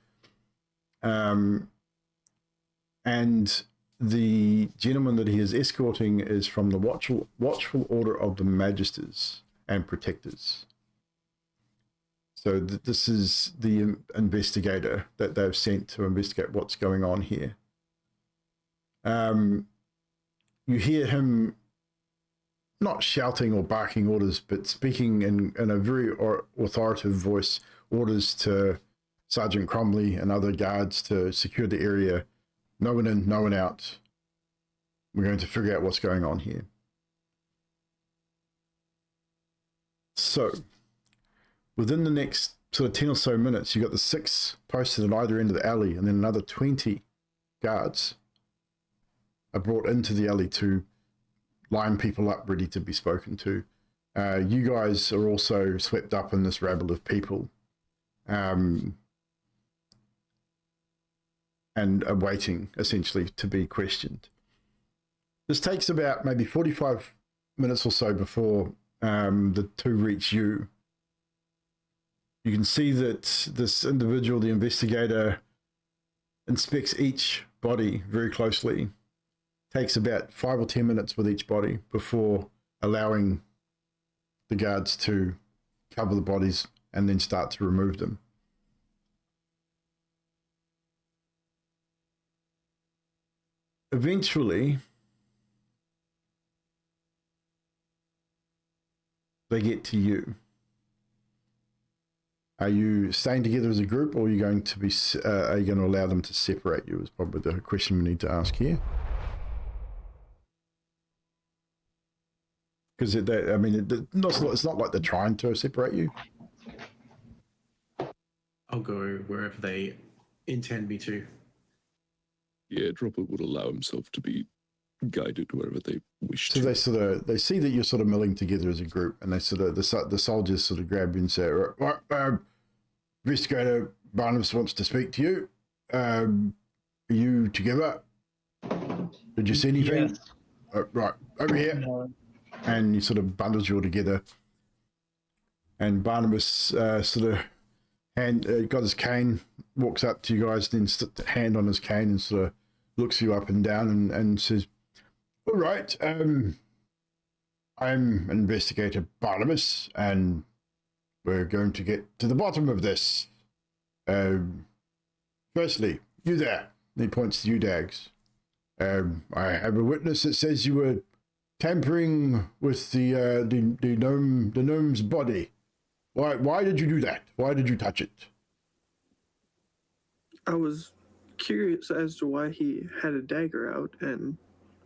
And the gentleman that he is escorting is from the Watchful Order of the Magisters and Protectors. So this is the investigator that they've sent to investigate what's going on here. You hear him not shouting or barking orders, but speaking in a very authoritative voice, orders to Sergeant Cromley and other guards to secure the area. No one in, no one out. We're going to figure out what's going on here. So, within the next sort of 10 or so minutes, you got the 6 posted at either end of the alley, and then another 20 guards are brought into the alley to line people up ready to be spoken to. You guys are also swept up in this rabble of people and are waiting essentially to be questioned. This takes about maybe 45 minutes or so before the 2 reach you. You can see that this individual, the investigator, inspects each body very closely. Takes about 5 or 10 minutes with each body before allowing the guards to cover the bodies and then start to remove them. Eventually, they get to you. Are you staying together as a group, or are you going to allow them to separate you? Is probably the question we need to ask here. Because it's not like they're trying to separate you. I'll go wherever they intend me to. Yeah, Droplet would allow himself to be guided wherever they wish to. So they see that you're sort of milling together as a group, and they sort of the soldiers sort of grab you and say, "Right, Investigator Barnabas wants to speak to you. Are you together? Did you see anything? Yes. Right, over here." No. And he sort of bundles you all together. And Barnabas sort of got his cane, walks up to you guys, then hand on his cane and sort of looks you up and down and says, "All right, I'm Investigator Barnabas, and we're going to get to the bottom of this. Firstly, you there." And he points to you, Dags. "I have a witness that says you were tampering with the gnome's body. Why did you do that? Why did you touch it?" I was curious as to why he had a dagger out and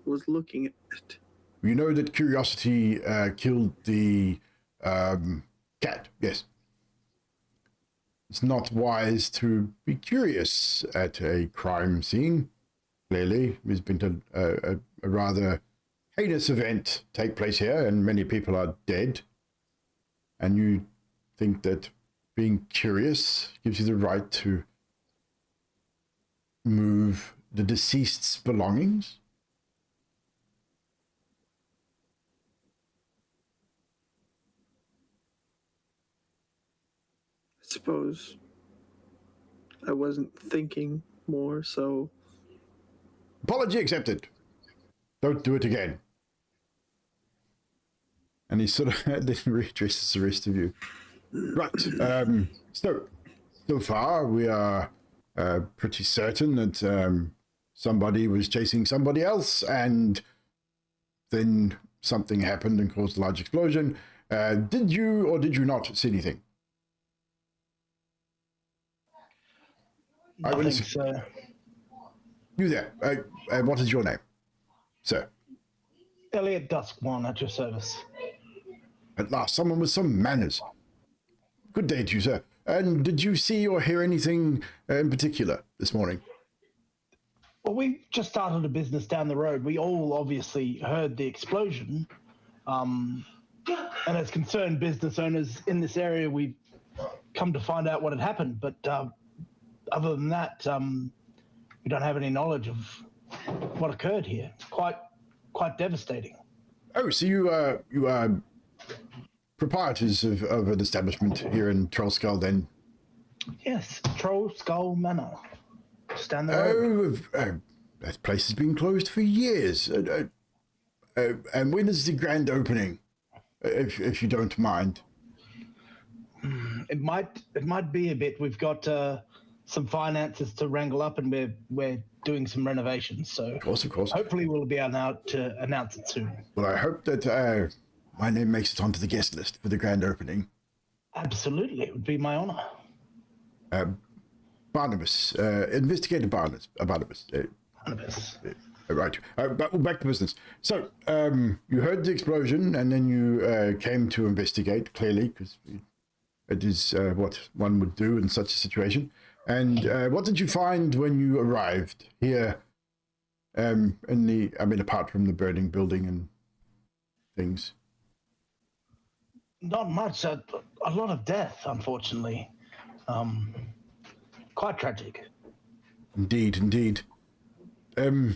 was looking at it. You know that curiosity killed the cat, yes. It's not wise to be curious at a crime scene. Clearly, there's been a rather heinous event take place here, and many people are dead. And you think that being curious gives you the right to move the deceased's belongings? suppose I wasn't thinking more, so Apology accepted. Don't do it again. And he sort of then readdresses the rest of you. Right. So far, we are pretty certain that somebody was chasing somebody else, and then something happened and caused a large explosion. Did you or did you not see anything? Nothing, sir. You there. What is your name, sir? Elliot Dusk1 at your service. At last, someone with some manners. Good day to you, sir. And did you see or hear anything in particular this morning? Well, we just started a business down the road. We all obviously heard the explosion. And as concerned business owners in this area, we've come to find out what had happened. But other than that, we don't have any knowledge of what occurred here. It's quite devastating. Oh, so you are proprietors of an establishment here in Trollskull, then? Yes, Trollskull Manor. Just down the road. That place has been closed for years. And when is the grand opening, if you don't mind? It might be a bit. We've got some finances to wrangle up, and we're doing some renovations. So, Of course. hopefully, we'll be able to announce it soon. Well, I hope that my name makes it onto the guest list for the grand opening. Absolutely, it would be my honor. Barnabas, Investigator Barnabas. Barnabas. Right. But back to business. So, you heard the explosion, and then you came to investigate, clearly, because it is what one would do in such a situation. And what did you find when you arrived here? Apart from the burning building and things. Not much. A lot of death, unfortunately. Quite tragic. Indeed. A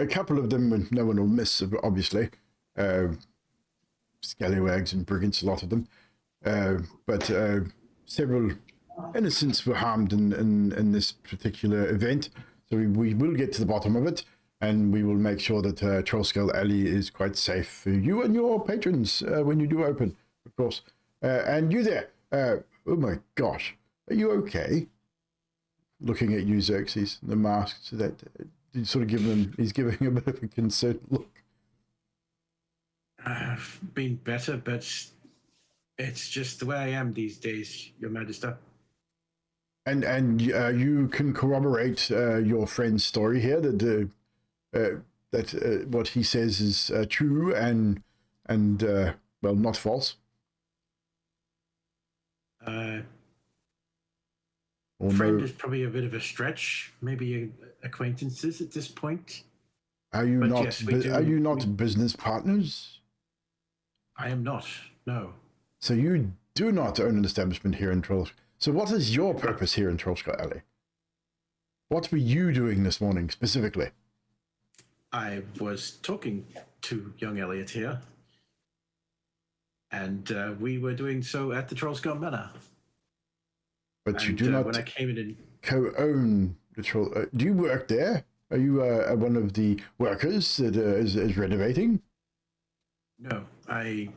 couple of them no one will miss, obviously. Scallywags and brigands, a lot of them. But several innocents were harmed in this particular event. So we will get to the bottom of it, and we will make sure that Trollskull Alley is quite safe for you and your patrons when you do open, of course. And you there. Oh my gosh. Are you okay? Looking at you, Xerxes, the mask, so that you sort of he's giving a bit of a concerned look. I've been better, but it's just the way I am these days, Your Majesty. And you can corroborate your friend's story here that what he says is true and not false. Friend is probably a bit of a stretch. Maybe acquaintances at this point. Are you not business partners? I am not. No. So you do not own an establishment here in Trollskull. So what is your purpose here in Trollskull Alley? What were you doing this morning specifically? I was talking to young Elliot here, and we were doing so at the Trollskull Manor. But you do not when I came in co-own the Troll. Do you work there? Are you one of the workers that is renovating? No, I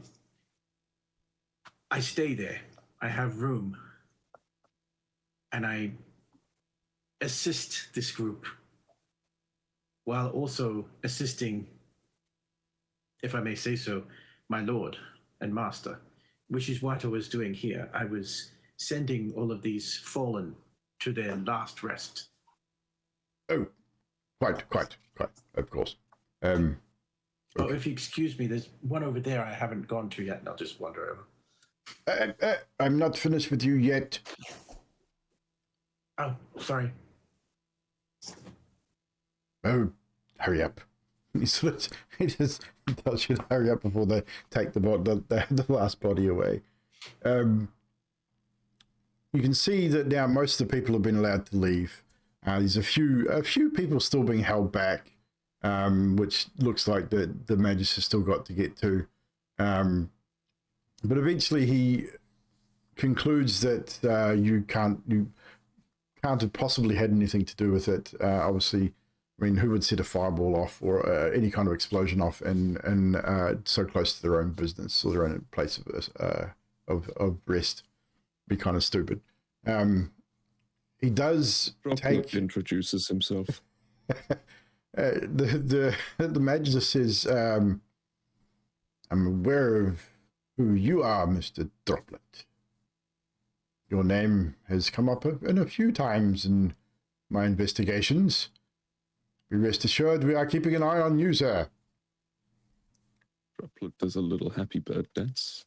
stay there. I have room. And I assist this group while also assisting, if I may say so, my lord and master, which is what I was doing here. I was sending all of these fallen to their last rest. Oh, quite, of course. Oh, if you excuse me, there's one over there I haven't gone to yet, and I'll just wander over. I'm not finished with you yet. Oh, sorry. Oh, hurry up. He just tells you to hurry up before they take the last body away. You can see that now most of the people have been allowed to leave. There's a few people still being held back, which looks like the Magus has still got to get to. But eventually he concludes that you can't have possibly had anything to do with it. Obviously, I mean, who would set a fireball off or any kind of explosion off and so close to their own business or their own place of rest? Be kind of stupid. He does Droplet introduces himself. The Magister says, "I'm aware of who you are, Mr. Droplet. Your name has come up in a few times in my investigations. Be rest assured we are keeping an eye on you, sir." Droplet does a little happy bird dance.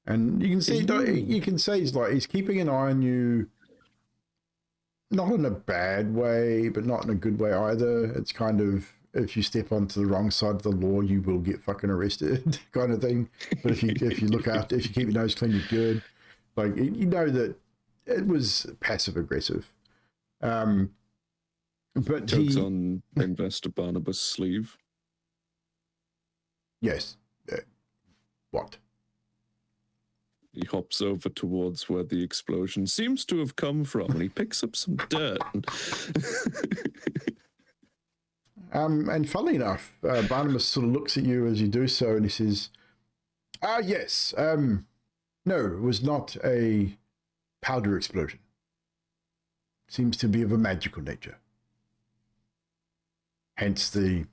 And you can say he's keeping an eye on you, not in a bad way, but not in a good way either. It's kind of, if you step onto the wrong side of the law, you will get fucking arrested kind of thing. But if you look after, if you keep your nose clean, you're good. Like, you know that it was passive aggressive. But Tugs on Investor Barnabas' sleeve. Yes. What? He hops over towards where the explosion seems to have come from, and he picks up some dirt. And funnily enough, Barnabas sort of looks at you as you do so, and he says, yes, no, it was not a powder explosion. Seems to be of a magical nature. Hence the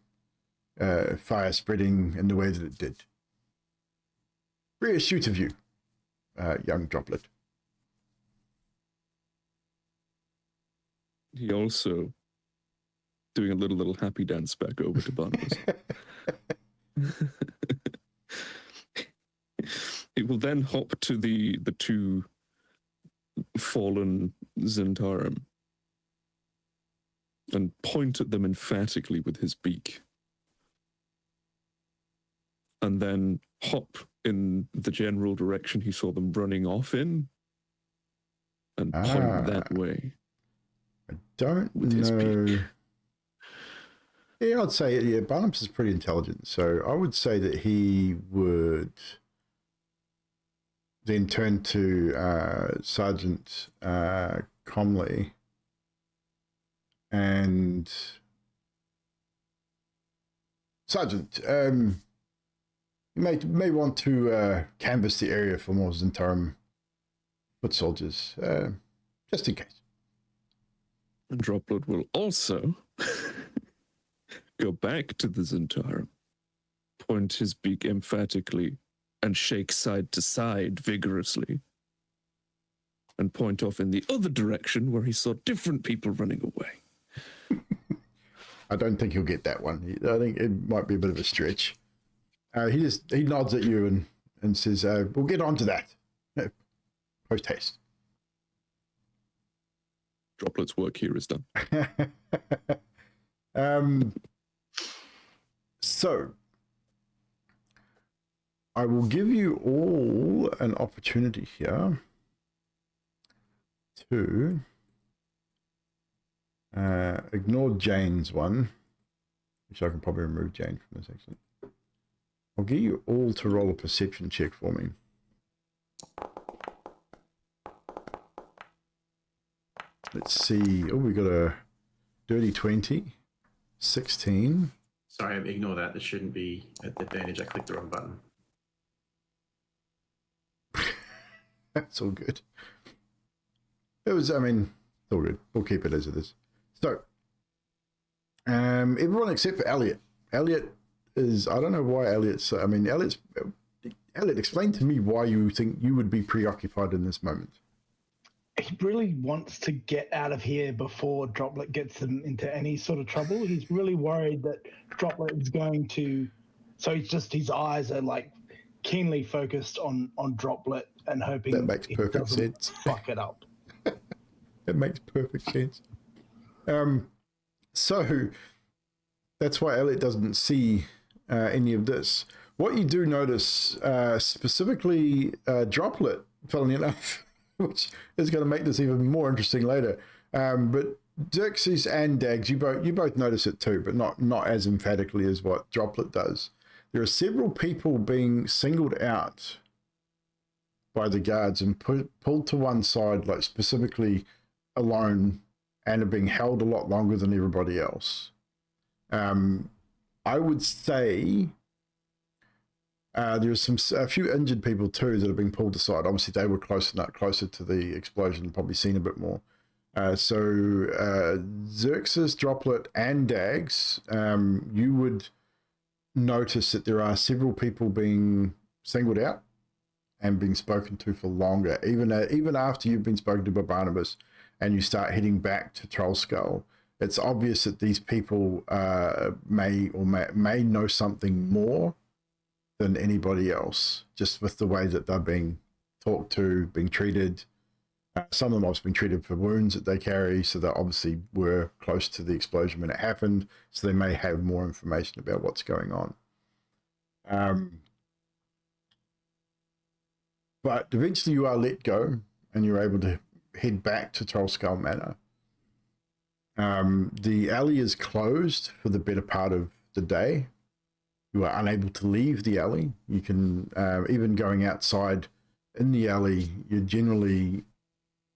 fire spreading in the way that it did. Very astute of you, young Droplet. He also doing a little happy dance back over to Barnabas. He will then hop to the two fallen Zentarum and point at them emphatically with his beak. And then hop in the general direction he saw them running off in and point that way. I don't with know. His beak. Yeah, I'd say, Barnabas is pretty intelligent, so I would say that he would then turn to Sergeant Comley and Sergeant, you may want to canvass the area for more Zentarum foot soldiers, just in case. And Droplet will also go back to the Zentarum, point his beak emphatically, and shake side to side vigorously, and point off in the other direction where he saw different people running away. I don't think he'll get that one. I think it might be a bit of a stretch. He nods at you and says, we'll get on to that. Post haste. Droplet's work here is done. So, I will give you all an opportunity here to ignore Jane's one, which I can probably remove Jane from this section. I'll get you all to roll a perception check for me. Let's see. Oh, we got a dirty 20, 16. Sorry, ignore that. This shouldn't be at the advantage. I clicked the wrong button. That's all good. It's all good. We'll keep it as it is. So, everyone except for Elliot. Elliot is, I don't know why Elliot, explain to me why you think you would be preoccupied in this moment. He really wants to get out of here before Droplet gets him into any sort of trouble. He's really worried that Droplet is going to, so his eyes are like keenly focused on Droplet and hoping that makes perfect sense. Fuck it up. That makes perfect sense. So that's why Elliot doesn't see any of this. What you do notice, specifically Droplet, funnily enough, which is going to make this even more interesting later. But Xerxes and Dags, you both notice it too, but not as emphatically as what Droplet does. There are several people being singled out by the guards and pulled to one side, like specifically alone, and are being held a lot longer than everybody else. I would say there's a few injured people too that have been pulled aside. Obviously, they were closer to the explosion, probably seen a bit more. Xerxes, Droplet, and Dags, you would notice that there are several people being singled out and being spoken to for longer, even after you've been spoken to by Barnabas and you start heading back to Trollskull. It's obvious that these people may know something more than anybody else, just with the way that they're being talked to, being treated. Some of them have been treated for wounds that they carry, so they obviously were close to the explosion when it happened, so they may have more information about what's going on. But eventually you are let go, and you're able to head back to Trollskull Manor. The alley is closed for the better part of the day. You are unable to leave the alley. You can, even going outside in the alley, you're generally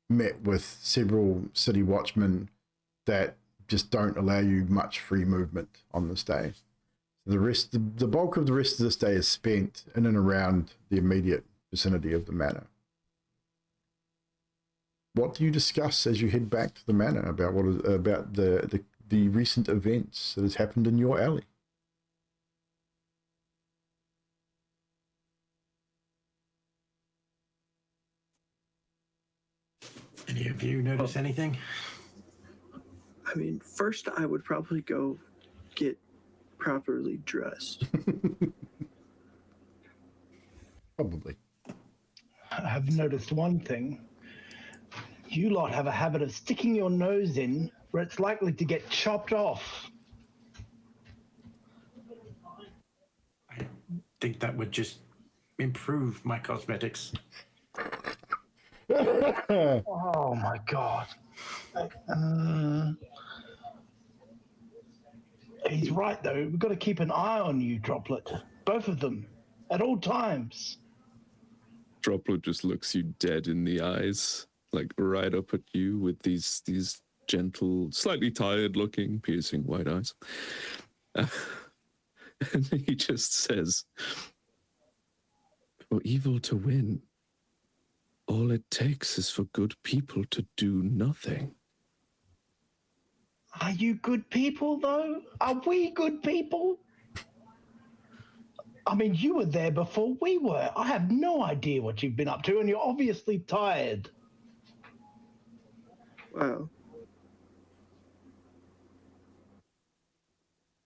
met with several city watchmen that just don't allow you much free movement on this day. The bulk of the rest of this day is spent in and around the immediate vicinity of the manor. What do you discuss as you head back to the manor about the recent events that has happened in your alley? Any of you notice anything? I mean, first I would probably go get properly dressed. Probably. I have noticed one thing. You lot have a habit of sticking your nose in where it's likely to get chopped off. I think that would just improve my cosmetics. Oh my god. He's right though. We've got to keep an eye on you, Droplet. Both of them. At all times. Droplet just looks you dead in the eyes, like right up at you with these gentle, slightly tired-looking, piercing white eyes. And he just says, "For evil to win, all it takes is for good people to do nothing." Are you good people though? Are we good people? I mean, you were there before we were. I have no idea what you've been up to, and you're obviously tired. Wow.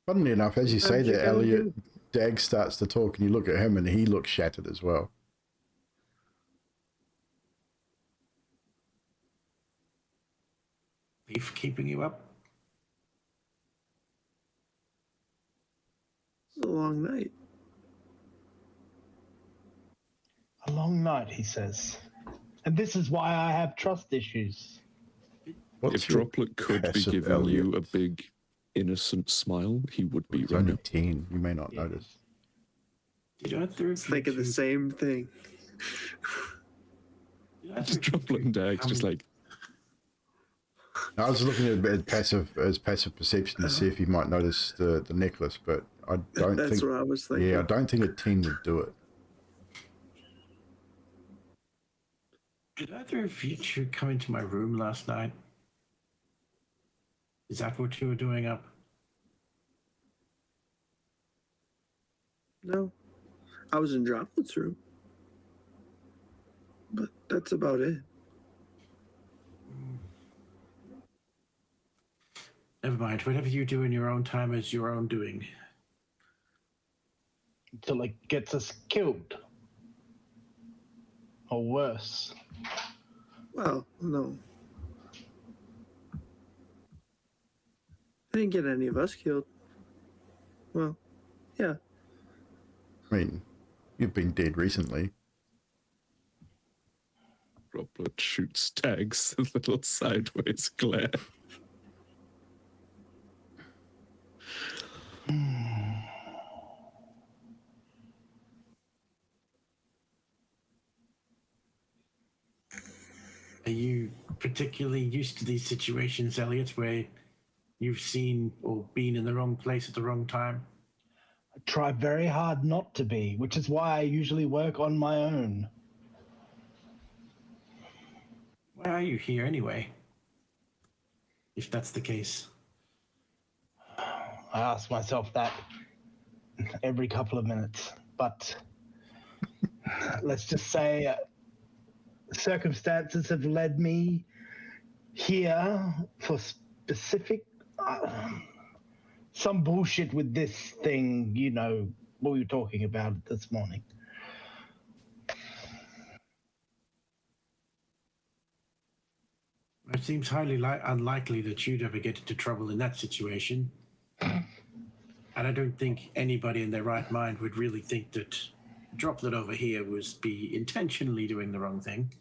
Funnily enough, as you say Sometimes you that, gotta Elliot, Dag starts to talk, and you look at him, and he looks shattered as well. Leaf keeping you up? It's a long night. A long night, he says. And this is why I have trust issues. What's If your Droplet could be passive, giving Elliot? you a big, innocent smile, he would be It's right only now. 10. You may not notice. Did either of Thinking you the two- same thing. did either of Just you Droplet two and Dags, come just in- like, I was looking at passive perception to see if you might notice the necklace, but I don't That's think. what I was thinking. Yeah, I don't think a 10 would do it. Did either of you two come into my room last night? Is that what you were doing up? No. I was in Droplet's room. But that's about it. Never mind. Whatever you do in your own time is your own doing. Until it gets us killed. Or worse. Well, no. I didn't get any of us killed. Well, yeah. I mean, you've been dead recently. Droplet shoots Dags a little sideways glare. Are you particularly used to these situations, Elliot, where you've seen or been in the wrong place at the wrong time? I try very hard not to be, which is why I usually work on my own. Why are you here anyway? If that's the case. I ask myself that every couple of minutes, but let's just say circumstances have led me here for specific some bullshit with this thing, you know, what we were talking about this morning. It seems highly unlikely that you'd ever get into trouble in that situation. And I don't think anybody in their right mind would really think that Droplet over here was be intentionally doing the wrong thing.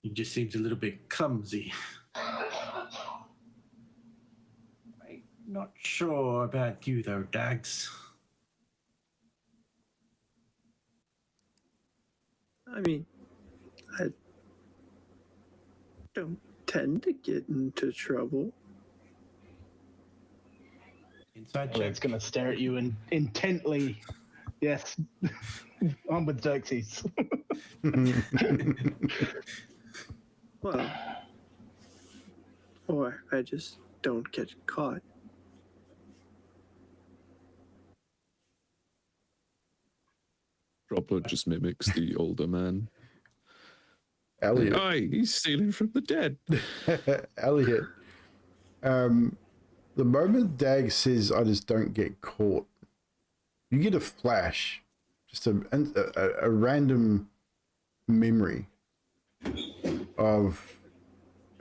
He just seems a little bit clumsy. I'm not sure about you though, Dags. I mean, I don't tend to get into trouble. Inside check. Elliot's going to stare at you intently. Yes, I'm with Xerxes. Well, or I just don't get caught. Droplet just mimics the older man. Elliot. Aye, he's stealing from the dead. Elliot. The moment Dag says, I just don't get caught, you get a flash, just a random memory of,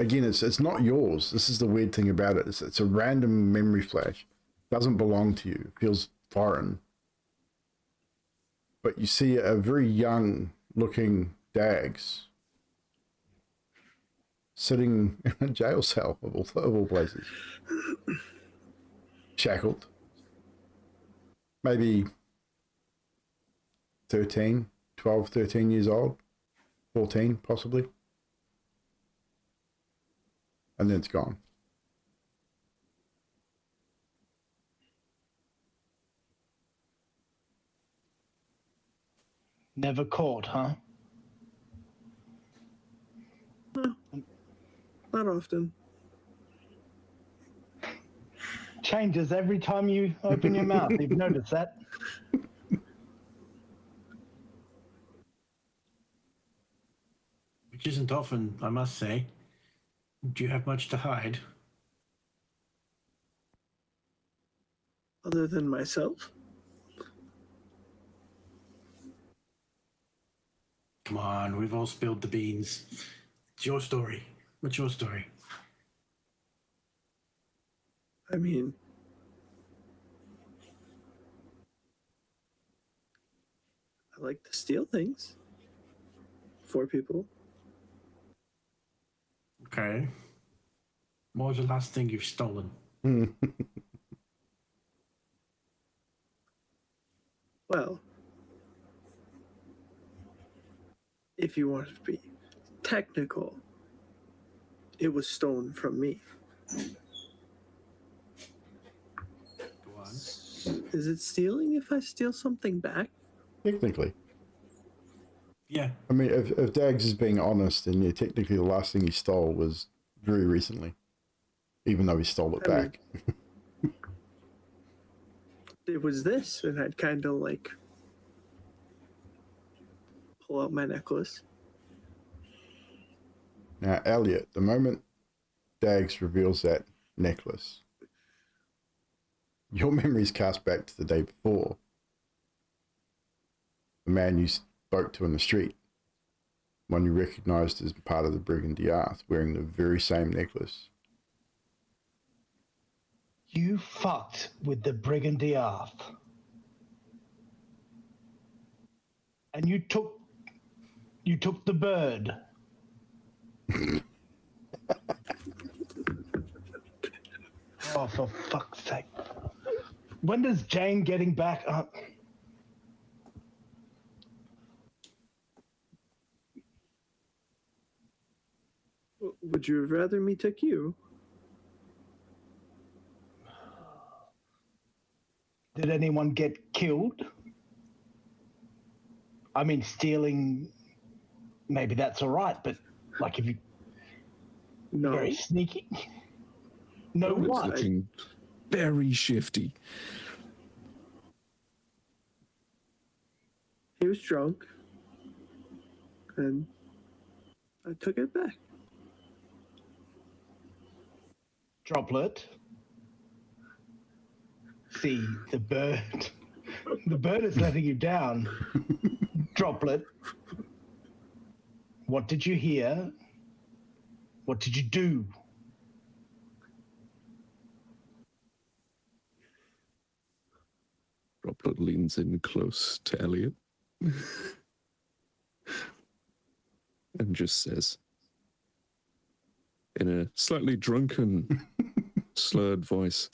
again, it's not yours. This is the weird thing about it. It's a random memory flash. Doesn't belong to you. Feels foreign. But you see a very young looking Dags sitting in a jail cell of all places. Shackled. Maybe 13 years old. 14, possibly. And then it's gone. Never caught, huh? No, not often. Changes every time you open your mouth. You've noticed that? Which isn't often, I must say. Do you have much to hide? Other than myself? Come on, we've all spilled the beans. It's your story. What's your story? I mean, I like to steal things for people. Okay. What was the last thing you've stolen? Well, if you want to be technical, it was stolen from me. Go on. Is it stealing if I steal something back? Technically. Yeah. I mean, if Dags is being honest, then yeah, technically the last thing he stole was very recently, even though he stole it back. It was this, and I'd kind of like pull out my necklace. Now, Elliot, the moment Dags reveals that necklace, your memory's cast back to the day before. The man you spoke to in the street, one you recognized as part of the Bregan D'aerthe, wearing the very same necklace. You fucked with the Bregan D'aerthe. And you took the bird. Oh, for fuck's sake. When does Jane getting back up? Would you have rather me took you? Did anyone get killed? I mean, stealing, maybe that's all right, but like if you No. very sneaky. No, It's what? looking very shifty. He was drunk, and I took it back. Droplet. See, the bird. The bird is letting you down. Droplet. What did you hear? What did you do? Droplet leans in close to Elliot and just says, in a slightly drunken, slurred voice,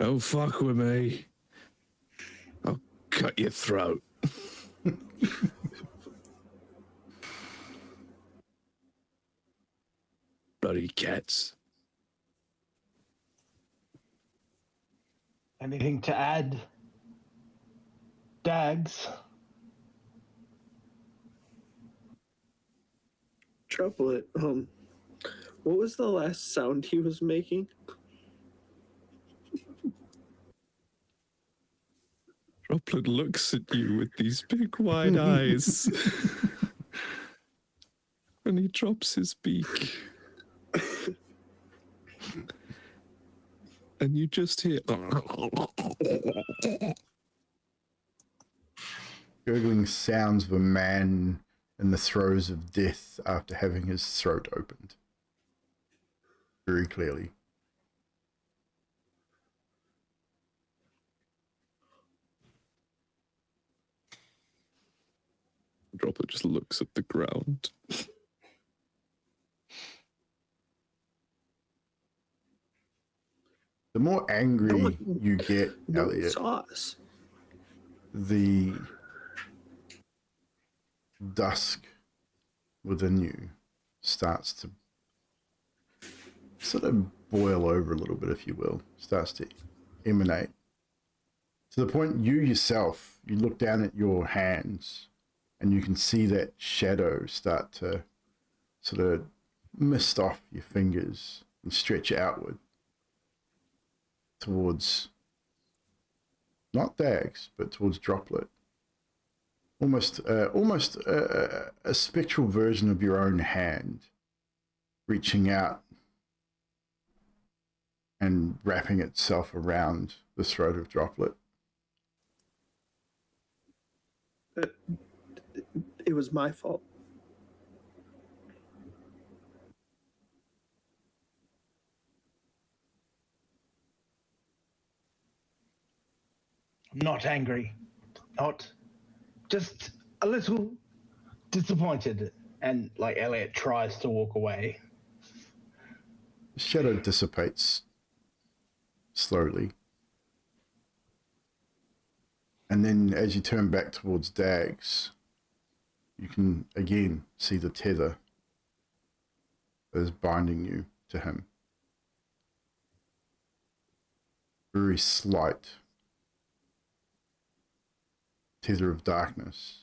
"Don't fuck with me. I'll cut your throat." Bloody cats. Anything to add? Dags? Droplet, what was the last sound he was making? Droplet looks at you with these big wide eyes. And he drops his beak. And you just hear Gurgling sounds of a man in the throes of death after having his throat opened. Very clearly. Droplet just looks at the ground. The more angry you get, No one Elliot, saw us. the dusk within you starts to sort of boil over a little bit, if you will, starts to emanate. To the point you yourself, you look down at your hands and you can see that shadow start to sort of mist off your fingers and stretch outward towards, not Dags, but towards Droplet. Almost a spectral version of your own hand reaching out and wrapping itself around the throat of Droplet. It was my fault. Not angry. Not. Just a little disappointed. And like Elliot tries to walk away. The shadow dissipates slowly. And then as you turn back towards Dags, you can again see the tether that is binding you to him. Very slight tether of darkness.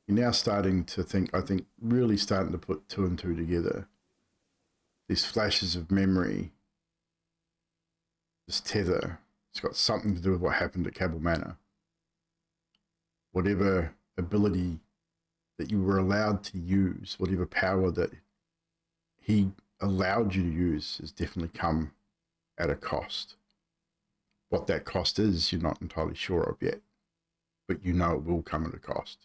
You're now starting to think, I think, really starting to put two and two together. These flashes of memory, this tether, it's got something to do with what happened at Cabell Manor. Whatever ability that you were allowed to use, whatever power that he allowed you to use has definitely come at a cost. What that cost is, you're not entirely sure of yet, but you know it will come at a cost.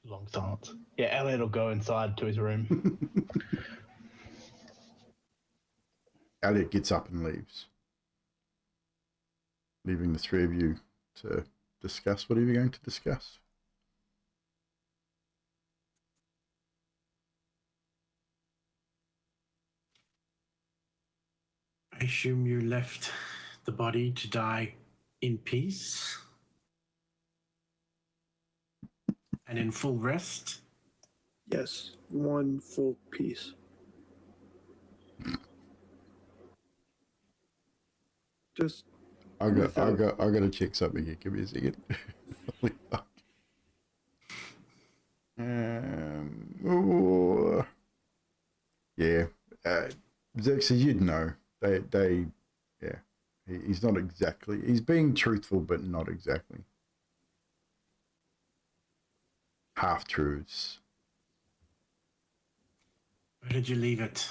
Long silence. Yeah, Elliot will go inside to his room. Elliot gets up and leaves. leaving the three of you to discuss whatever you're going to discuss. I assume you left the body to die in peace and in full rest. Yes, one full piece. Just I got to check something here. Give me a second. Holy fuck. Yeah. Xerxes, you'd know. Yeah. He's not exactly. He's being truthful, but not exactly. Half truths. Where did you leave it?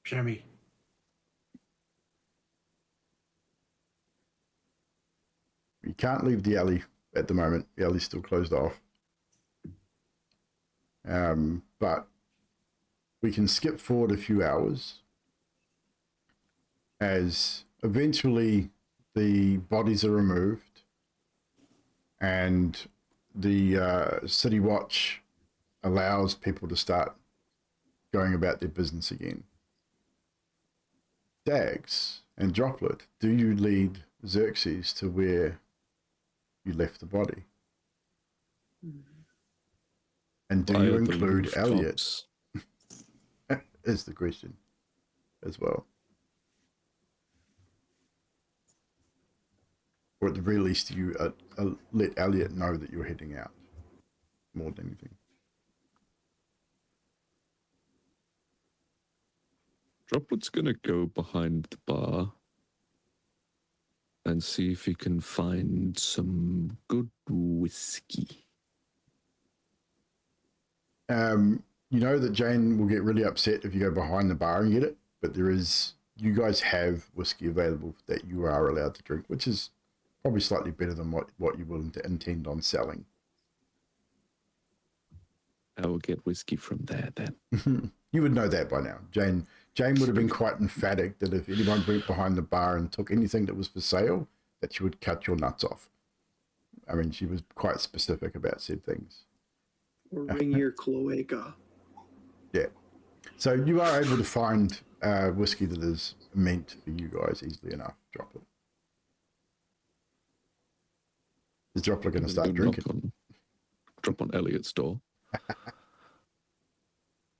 Show me. You can't leave the alley at the moment. The alley's still closed off. But we can skip forward a few hours as eventually the bodies are removed and the City Watch allows people to start going about their business again. Dags and Droplet, do you lead Xerxes to where you left the body? And do you include Elliot? Is the question as well. Or at the very least, you let Elliot know that you're heading out more than anything. Droplet's gonna go behind the bar and see if he can find some good whiskey. You know that Jane will get really upset if you go behind the bar and get it, but you guys have whiskey available that you are allowed to drink, which is probably slightly better than what you will intend on selling. I will get whiskey from there then. You would know that by now. Jane would have been quite emphatic that if anyone went behind the bar and took anything that was for sale, that she would cut your nuts off. I mean, she was quite specific about said things. or ring your cloaca. Yeah. So you are able to find whiskey that is meant for you guys easily enough. Droplet. Is Droplet going to start drinking? Drop on Elliot's door.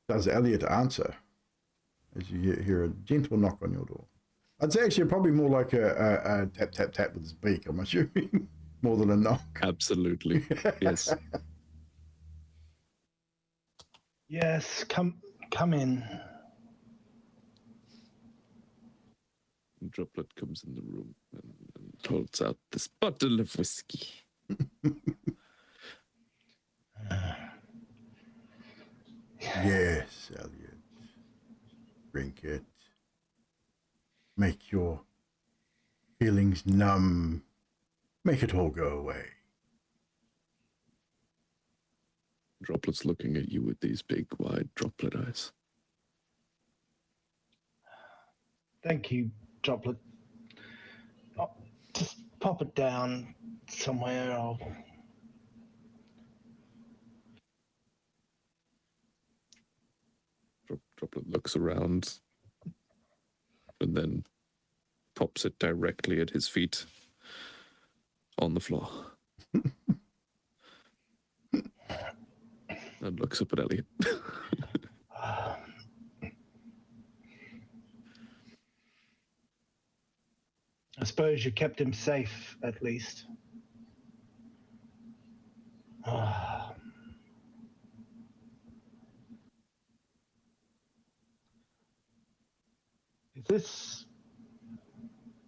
Does Elliot answer as you hear a gentle knock on your door? I'd say actually probably more like a tap, tap, tap with his beak, I'm assuming, more than a knock. Absolutely. Yes. Yes, come in. Droplet comes in the room and holds out this bottle of whiskey. Yes, Elliot. Drink it. Make your feelings numb. Make it all go away. Droplet's looking at you with these big, wide droplet eyes. Thank you, Droplet. Oh, just pop it down somewhere. Droplet looks around and then pops it directly at his feet on the floor. And looks up at Elliot. I suppose you kept him safe, at least.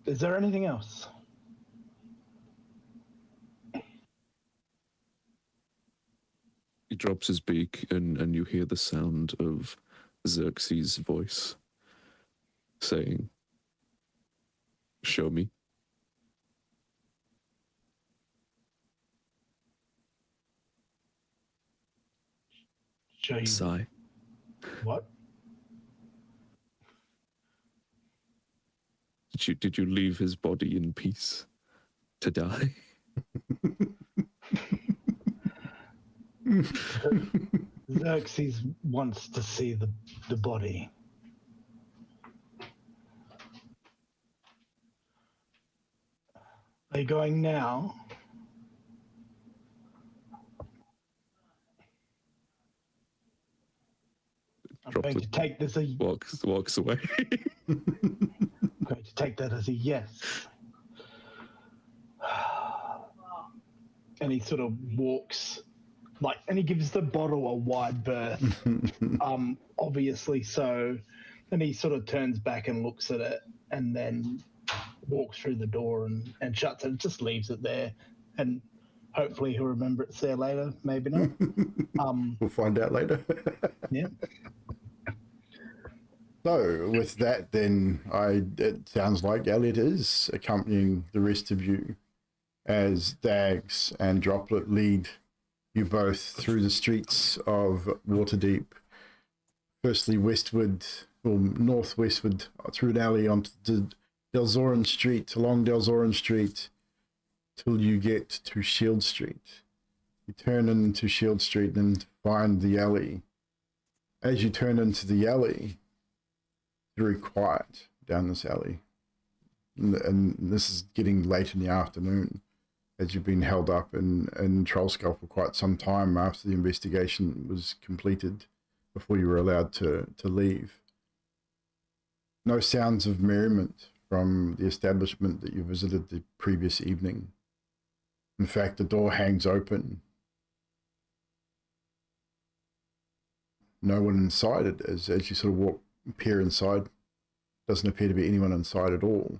Is there anything else? He drops his beak and you hear the sound of Xerxes' voice saying, "Show me." Show you Sigh. what? Did you leave his body in peace to die? Xerxes wants to see the body. Are you going now? I'm going to take this as walks away. I'm going to take that as a yes. And he sort of walks, and he gives the bottle a wide berth. Obviously so. Then he sort of turns back and looks at it, and then walks through the door and shuts it. Just leaves it there, and hopefully he'll remember it's there later. Maybe not. We'll find out later. Yeah. So with that, then it sounds like Elliot is accompanying the rest of you as Dags and Droplet lead you both through the streets of Waterdeep. Firstly westward, or northwestward, through an alley onto Delzoran Street, along Delzoran Street, till you get to Shield Street. You turn into Shield Street and find the alley. As you turn into the alley, very quiet down this alley. And this is getting late in the afternoon, as you've been held up in Trollskull for quite some time after the investigation was completed, before you were allowed to leave. No sounds of merriment from the establishment that you visited the previous evening. In fact, the door hangs open. No one inside it. As you sort of peer inside, doesn't appear to be anyone inside at all.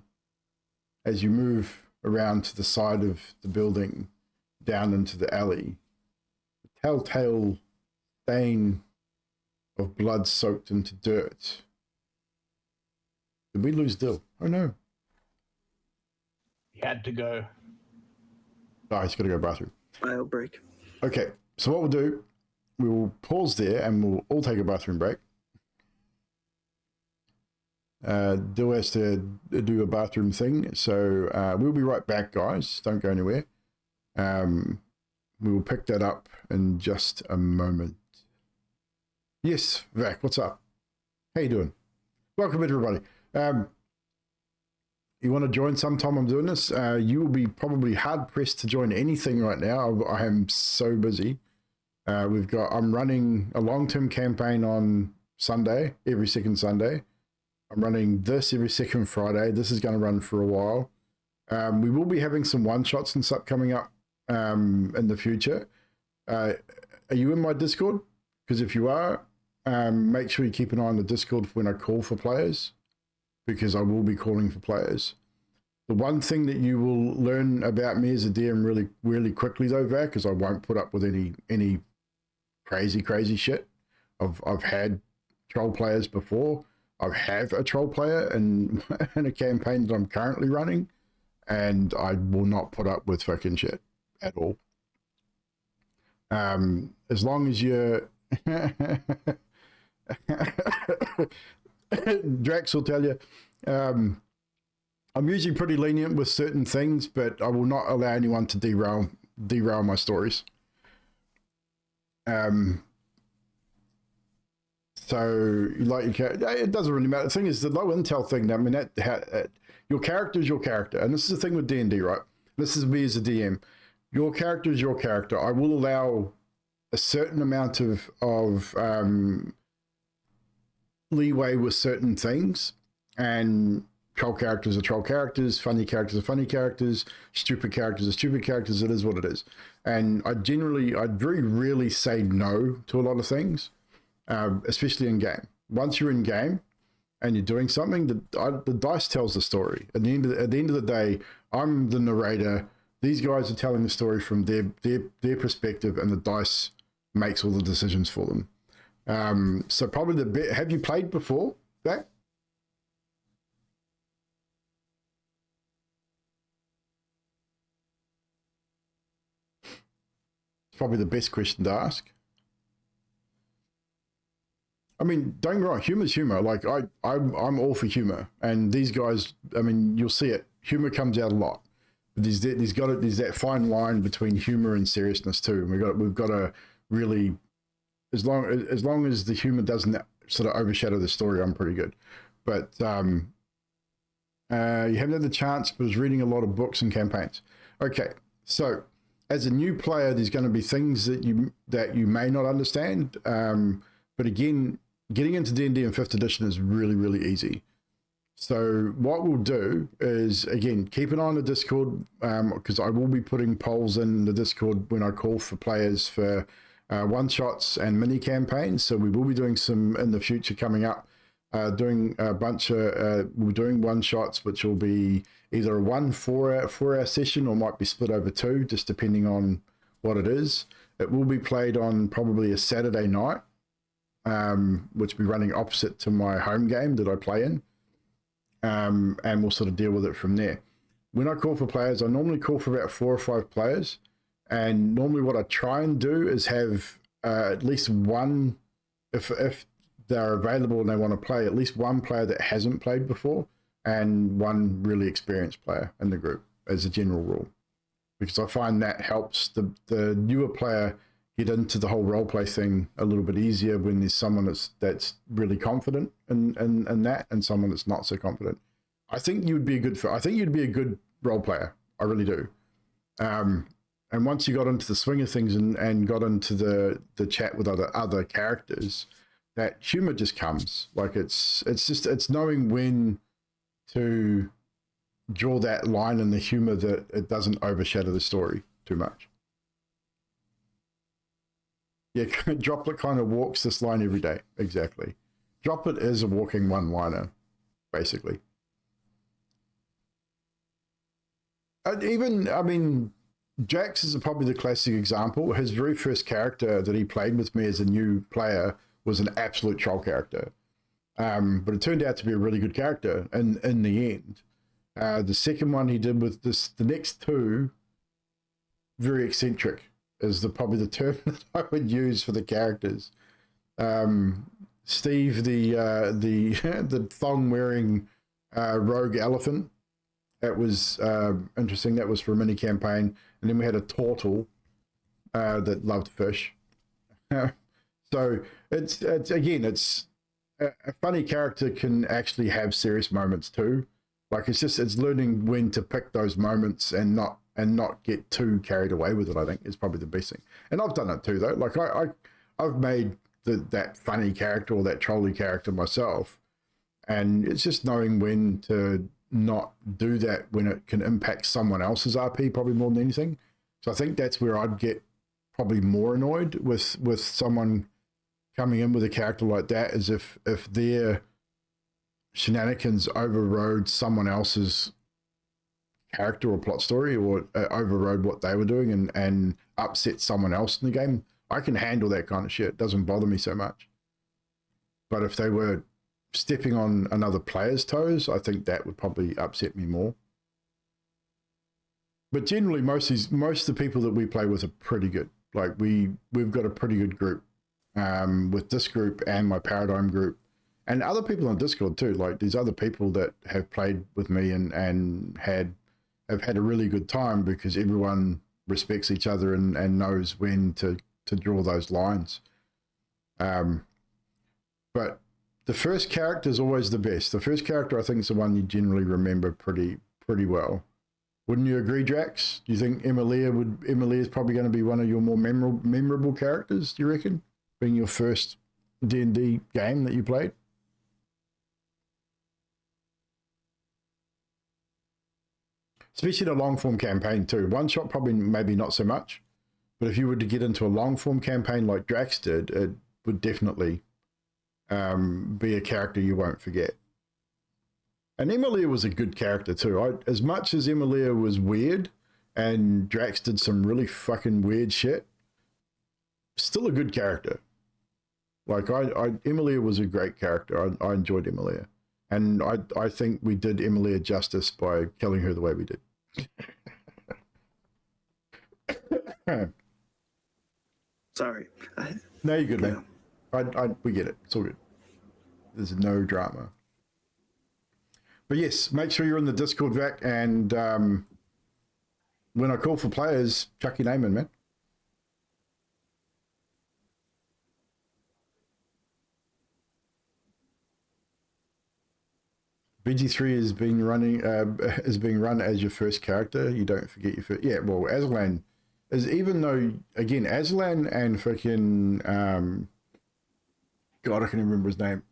As you move around to the side of the building, down into the alley, the telltale stain of blood soaked into dirt. Did we lose Dill? Oh no. He had to go. Oh, he's got to go bathroom. Bio break. Okay, so what we'll do, we will pause there and we'll all take a bathroom break. Dill has to do a bathroom thing, so we'll be right back, guys. Don't go anywhere. We will pick that up in just a moment. Yes, Vac, what's up? How you doing? Welcome, everybody. You want to join sometime I'm doing this? You will be probably hard-pressed to join anything right now. I am so busy. I'm running a long-term campaign on Sunday, every second Sunday. I'm running this every second Friday. This is going to run for a while. We will be having some one-shots and stuff coming up in the future. Are you in my Discord? Because if you are, make sure you keep an eye on the Discord when I call for players, because I will be calling for players. The one thing that you will learn about me as a DM really, really quickly though, Vac, is I won't put up with any crazy shit. I've had troll players before. I have a troll player in a campaign that I'm currently running, and I will not put up with fucking shit at all. As long as you're Drax will tell you, I'm usually pretty lenient with certain things, but I will not allow anyone to derail my stories. So, it doesn't really matter. The thing is, the low intel thing, I mean, your character is your character. And this is the thing with D&D, right? This is me as a DM. Your character is your character. I will allow a certain amount of leeway with certain things. And troll characters are troll characters, funny characters are funny characters, stupid characters are stupid characters. It is what it is. And I very rarely say no to a lot of things. Especially in game. Once you're in game and you're doing something, the dice tells the story. At the end of the day, I'm the narrator. These guys are telling the story from their perspective, and the dice makes all the decisions for them. So probably have you played before, Zach? It's probably the best question to ask. I mean, don't get me wrong, humor's humor. Like I'm all for humor, and these guys, I mean, you'll see it. Humor comes out a lot. But there's that fine line between humor and seriousness too. And we've got to really, as long as the humor doesn't sort of overshadow the story, I'm pretty good. But you haven't had the chance, but I was reading a lot of books and campaigns. Okay, so as a new player, there's going to be things that you may not understand. But again, getting into D&D in 5th edition is really, really easy. So what we'll do is, again, keep an eye on the Discord, because I will be putting polls in the Discord when I call for players for one-shots and mini campaigns. So we will be doing some in the future coming up, doing a bunch of, we're doing one-shots, which will be either a 1 4-hour session or might be split over 2, just depending on what it is. It will be played on probably a Saturday night, which will be running opposite to my home game that I play in. And we'll sort of deal with it from there. When I call for players, I normally call for about 4 or 5 players. And normally what I try and do is have at least one, if they're available and they want to play, at least one player that hasn't played before and one really experienced player in the group as a general rule. Because I find that helps the newer player get into the whole roleplay thing a little bit easier when there's someone that's really confident in that and someone that's not so confident. I think you'd be a good role player. I really do. And once you got into the swing of things and got into the chat with other characters, that humor just comes. Like it's knowing when to draw that line in the humor that it doesn't overshadow the story too much. Yeah, Droplet kind of walks this line every day. Exactly. Droplet is a walking one-liner, basically. Jax is probably the classic example. His very first character that he played with me as a new player was an absolute troll character. But it turned out to be a really good character in the end. The second one he did with the next 2, very eccentric is probably the term that I would use for the characters. Steve, the thong wearing rogue elephant. That was interesting. That was for a mini campaign, and then we had a turtle that loved fish. So it's a funny character can actually have serious moments too. Like it's learning when to pick those moments and not get too carried away with it. I think is probably the best thing. And I've done it too though. Like I've made that funny character or that trolly character myself, and it's just knowing when to not do that when it can impact someone else's RP probably more than anything. So I think that's where I'd get probably more annoyed with someone coming in with a character like that, is if their shenanigans overrode someone else's character or plot story, or overrode what they were doing and upset someone else in the game. I can handle that kind of shit. It doesn't bother me so much. But if they were stepping on another player's toes, I think that would probably upset me more. But generally, most of the people that we play with are pretty good. Like we've got a pretty good group with this group and my Paradigm group, and other people on Discord too. Like there's other people that have played with me and have had a really good time because everyone respects each other and knows when to draw those lines. But the first character is always the best. The first character, I think, is the one you generally remember pretty well. Wouldn't you agree, Drax? Do you think Emilia is probably going to be one of your more memorable characters, do you reckon? Being your first D&D game that you played? Especially the long-form campaign too. One shot probably maybe not so much. But if you were to get into a long-form campaign like Drax did, it would definitely be a character you won't forget. And Emilia was a good character too. As much as Emilia was weird and Drax did some really fucking weird shit, still a good character. Like Emilia was a great character. I enjoyed Emilia. And I think we did Emilia justice by killing her the way we did. Sorry. No, you're good, man. We get it. It's all good. There's no drama. But yes, make sure you're in the Discord, Vac, and when I call for players, chuck your name in, man. BG3 is being run as your first character. You don't forget your first. Yeah, well, Aslan is, even though again Aslan and freaking God, I can't remember his name.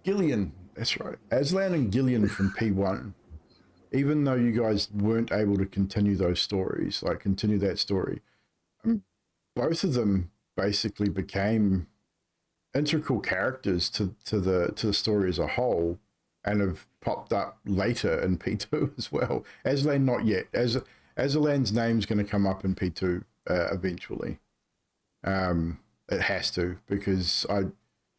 Gillian. That's right. Aslan and Gillian from P1. Even though you guys weren't able to continue those stories, like continue that story, both of them basically became integral characters to the story as a whole, and have popped up later in P2 as well. Aslan not yet. Aslan's name's going to come up in P2 eventually. It has to, because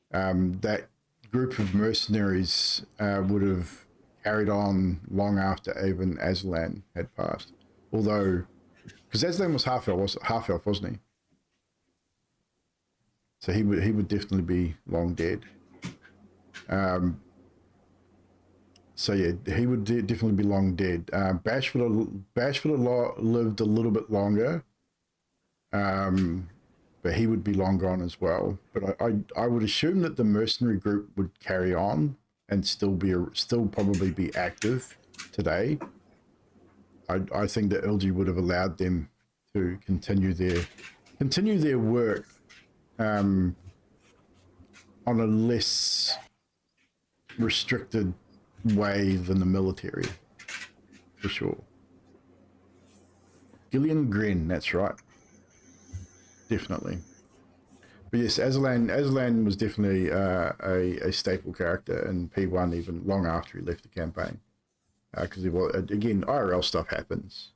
that group of mercenaries would have carried on long after even Aslan had passed. Although, because Aslan was half elf, wasn't he? So he would definitely be long dead. So yeah, he would definitely be long dead. Bash would have lived a little bit longer, but he would be long gone as well. But I would assume that the mercenary group would carry on and still probably be active today. I think that LG would have allowed them to continue their work on a less restricted way than the military, for sure. Gillian Gren, that's right. Definitely. But yes, Aslan was definitely a staple character in P1 even long after he left the campaign. Because again, IRL stuff happens.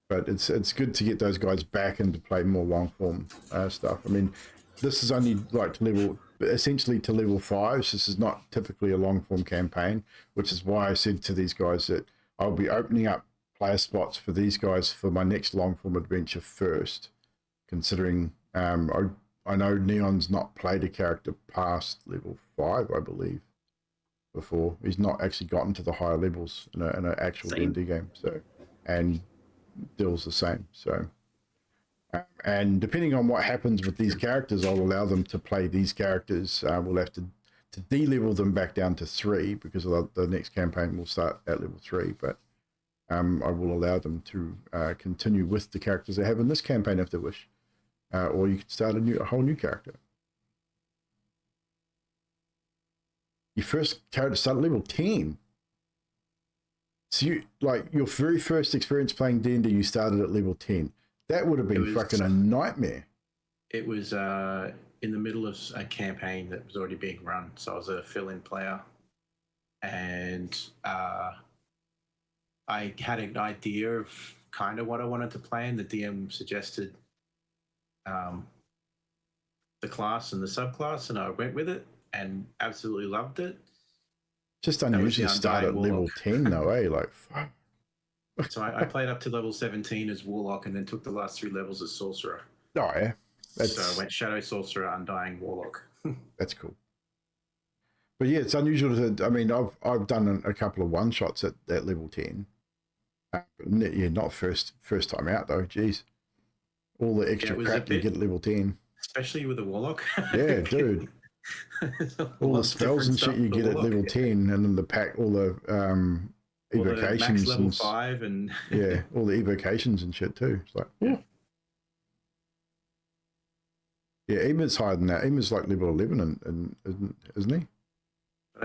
But it's good to get those guys back and to play more long form stuff. I mean, this is only like essentially to level 5. So this is not typically a long form campaign, which is why I said to these guys that I'll be opening up player spots for these guys for my next long form adventure first, considering I know Neon's not played a character past level 5, I believe, before. He's not actually gotten to the higher levels in an actual D&D game. So, and Dill's the same. So, and depending on what happens with these characters, I'll allow them to play these characters. We'll have to de-level them back down to 3, because the next campaign will start at level 3. But I will allow them to continue with the characters they have in this campaign if they wish, or you can start a whole new character. Your first character started at level 10. So you, like, your very first experience playing D&D, you started at level 10. That would have been fucking a nightmare. It was in the middle of a campaign that was already being run, so I was a fill-in player, and I had an idea of kind of what I wanted to play, and the DM suggested the class and the subclass, and I went with it and absolutely loved it. Just unusual to start at level 10 though, eh? Like, fuck. So I played up to level 17 as Warlock, and then took the last 3 levels as Sorcerer. Oh, yeah. So I went Shadow Sorcerer, Undying Warlock. That's cool. But yeah, it's unusual to, I mean, I've done a couple of one-shots at level 10. Yeah, not first time out though, jeez. All the extra crap you get at level 10. Especially with a Warlock. Yeah, dude. All the spells and shit you get at level 10, and then the pack, all the evocations, max level 5, and yeah, all the evocations and shit too. It's like, yeah, Emer's higher than that. Emer's like level 11, and isn't he? But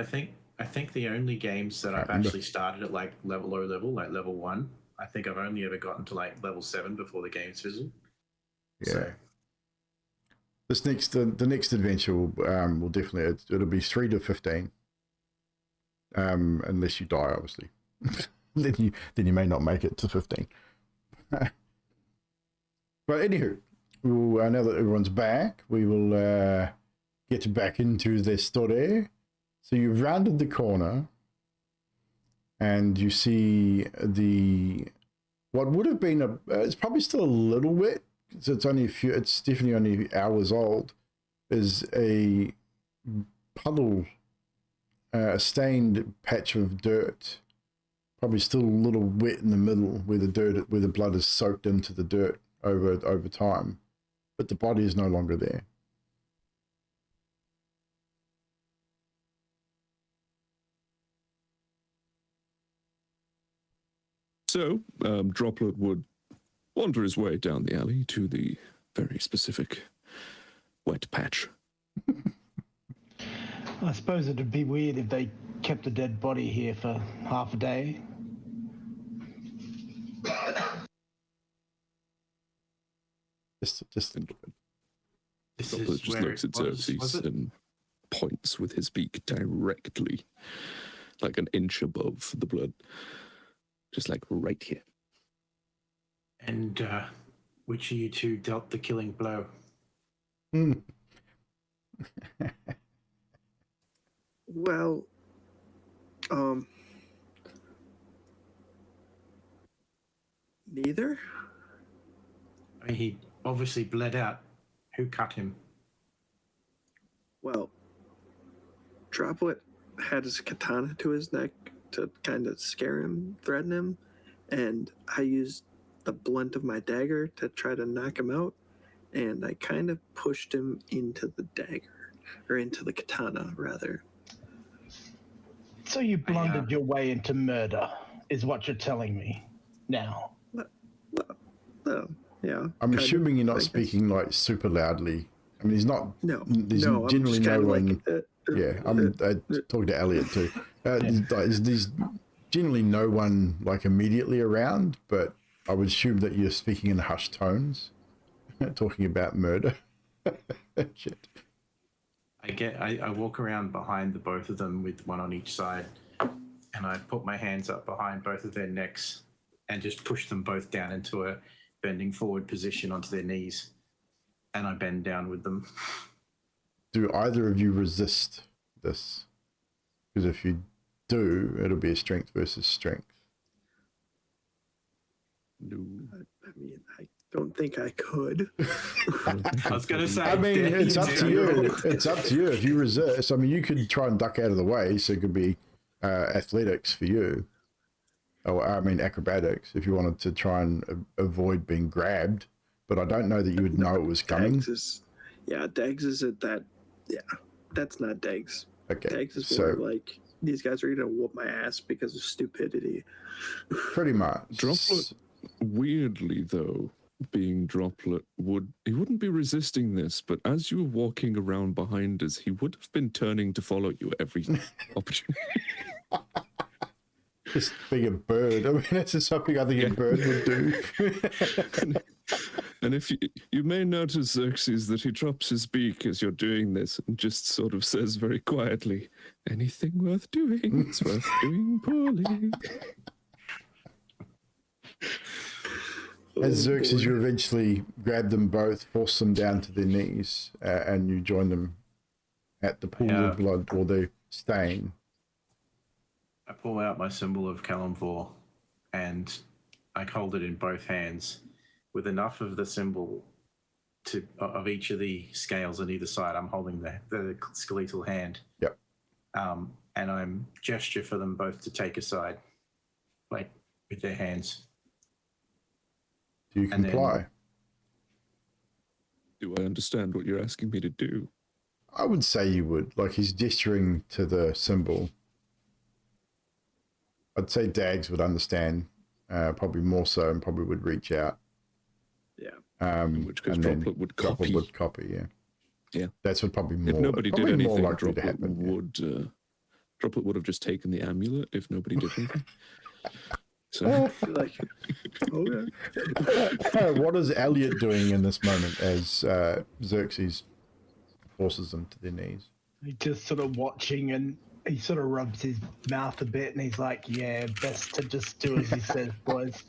I think the only games that I've actually started at like low level, like level 1, I think I've only ever gotten to like level 7 before the game's fizzled. Yeah. So. This the next adventure will definitely, it'll be 3 to 15, unless you die, obviously. then you may not make it to 15. But anywho, we'll, now that everyone's back, we will get back into the story. So you've rounded the corner, and you see what would have been it's probably still a little wet, it's only a few. It's definitely only hours old. Is a puddle, a stained patch of dirt, probably still a little wet in the middle where the blood is soaked into the dirt over time, but the body is no longer there. So, Droplet would wander his way down the alley to the very specific wet patch. I suppose it'd be weird if they kept a dead body here for half a day. Just a little bit. This Droplet is just where looks it at was Xerxes it? and points with his beak directly, like an inch above the blood. Just like right here. And which of you two dealt the killing blow? Well, neither. I mean, he obviously bled out. Who cut him? Well, Droplet had his katana to his neck to kind of scare him, threaten him, and I used the blunt of my dagger to try to knock him out, and I kind of pushed him into the dagger, or into the katana, rather. So you blundered your way into murder, is what you're telling me now. Oh, yeah. I'm assuming you're not I guess. speaking like super loudly. I mean, he's not. No, There's no, I'm generally just no kinda one. like, Yeah, I'm talking to Elliot too. There's generally no one like immediately around, but I would assume that you're speaking in hushed tones, talking about murder. Shit. I walk around behind the both of them with one on each side, and I put my hands up behind both of their necks and just push them both down into a bending forward position onto their knees, and I bend down with them. Do either of you resist this? Because if you do, it'll be a strength versus strength. No. I mean, I don't think I could. I was going to say. I mean, it's up to you. you. It's up to you. If you resist, I mean, you could try and duck out of the way, so it could be athletics for you. Or, I mean, acrobatics, if you wanted to try and avoid being grabbed. But I don't know that you would know it was coming. Dags is at that. Yeah, that's not Dags. Okay, Dags is so more like, these guys are going to whoop my ass because of stupidity. pretty much. Droplet, weirdly though, being Droplet, he wouldn't be resisting this, but as you were walking around behind us, he would have been turning to follow you every opportunity. Just being a bird. I mean, that's just something I think a bird would do. And if you may notice, Xerxes, that he drops his beak as you're doing this and just sort of says very quietly, anything worth doing, it's worth doing poorly. As Xerxes, you eventually grab them both, force them down to their knees, and you join them at the pool of blood, or the stain. I pull out my symbol of Kalimvor and I hold it in both hands with enough of the symbol of each of the scales on either side. I'm holding the skeletal hand. Yep. And I'm gesture for them both to take a side, like with their hands. Do you comply? Do I understand what you're asking me to do? I would say you would. Like, he's gesturing to the symbol. I'd say Dags would understand, probably more so, and probably would reach out. Yeah. In which case Droplet would copy. Droplet would copy, yeah. Yeah. That's what probably more. If nobody did more anything, likely to Droplet happen. would Droplet would have just taken the amulet if nobody did anything. So, Like, okay. What is Elliot doing in this moment as Xerxes forces them to their knees? He's just sort of watching, and he sort of rubs his mouth a bit, and he's like, yeah, best to just do as he says, boys.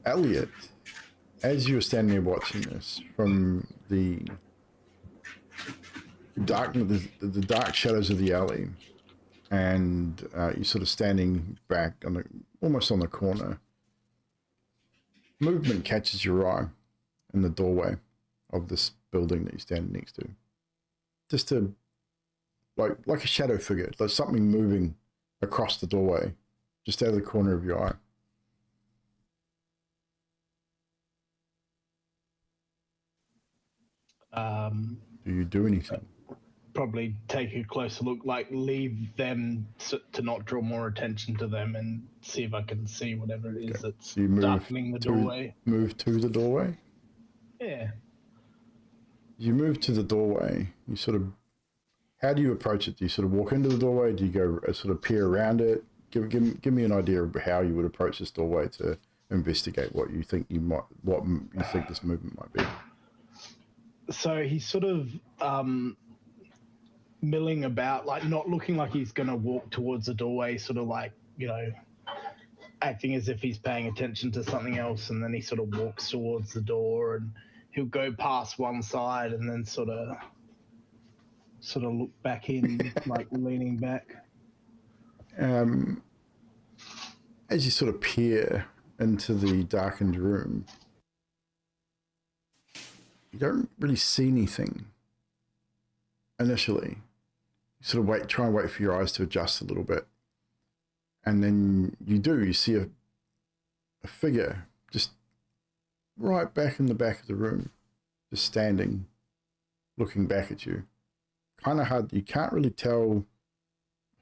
Elliot, as you're standing there watching this, from the dark shadows of the alley, and you're sort of standing back almost on the corner, movement catches your eye in the doorway of this building that you stand next to. Just like a shadow figure, like something moving across the doorway, just out of the corner of your eye. Do you do anything? Probably take a closer look, like leave them to not draw more attention to them, and see if I can see whatever it is that's So you darkening the doorway. Move to the doorway? Yeah. You move to the doorway. You sort of, how do you approach it? Do you sort of walk into the doorway? Do you go sort of peer around it? Give me an idea of how you would approach this doorway to investigate what you think this movement might be. So he's sort of milling about, like not looking like he's going to walk towards the doorway, sort of like, acting as if he's paying attention to something else, and then he sort of walks towards the door, and he'll go past one side and then sort of look back in, like leaning back. As you sort of peer into the darkened room, you don't really see anything initially. You sort of try and wait for your eyes to adjust a little bit. And then you see a figure just right back in the back of the room, just standing, looking back at you. Kind of hard, you can't really tell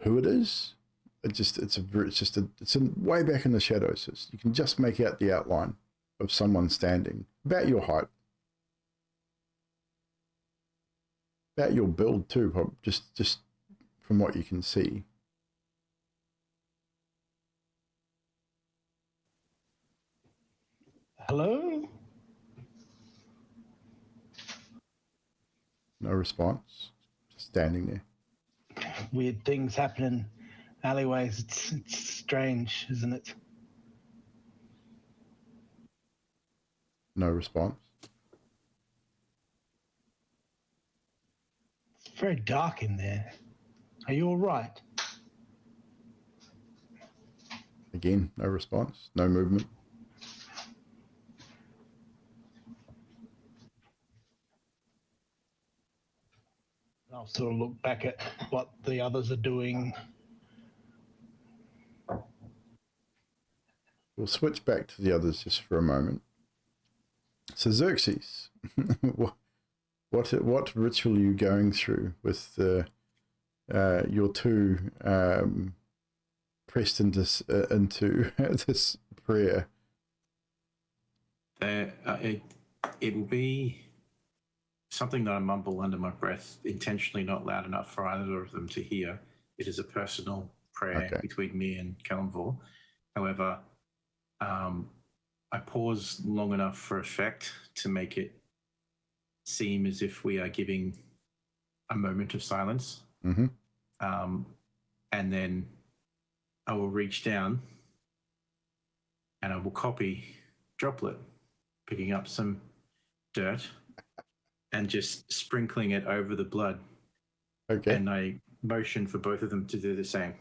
who it is. It's way back in the shadows. You can just make out the outline of someone standing about your height. About your build too, probably, just from what you can see. Hello? No response. Just standing there. Weird things happen in alleyways. It's strange, isn't it? No response. It's very dark in there. Are you all right? Again, no response. No movement. I'll sort of look back at what the others are doing. We'll switch back to the others just for a moment. So Xerxes, what ritual are you going through with your two pressed into this prayer? It will be something that I mumble under my breath, intentionally not loud enough for either of them to hear. It is a personal prayer between me and Kalimvor. However, I pause long enough for effect to make it seem as if we are giving a moment of silence. Mm-hmm. And then I will reach down and I will copy Droplet, picking up some dirt and just sprinkling it over the blood. Okay. And I motion for both of them to do the same.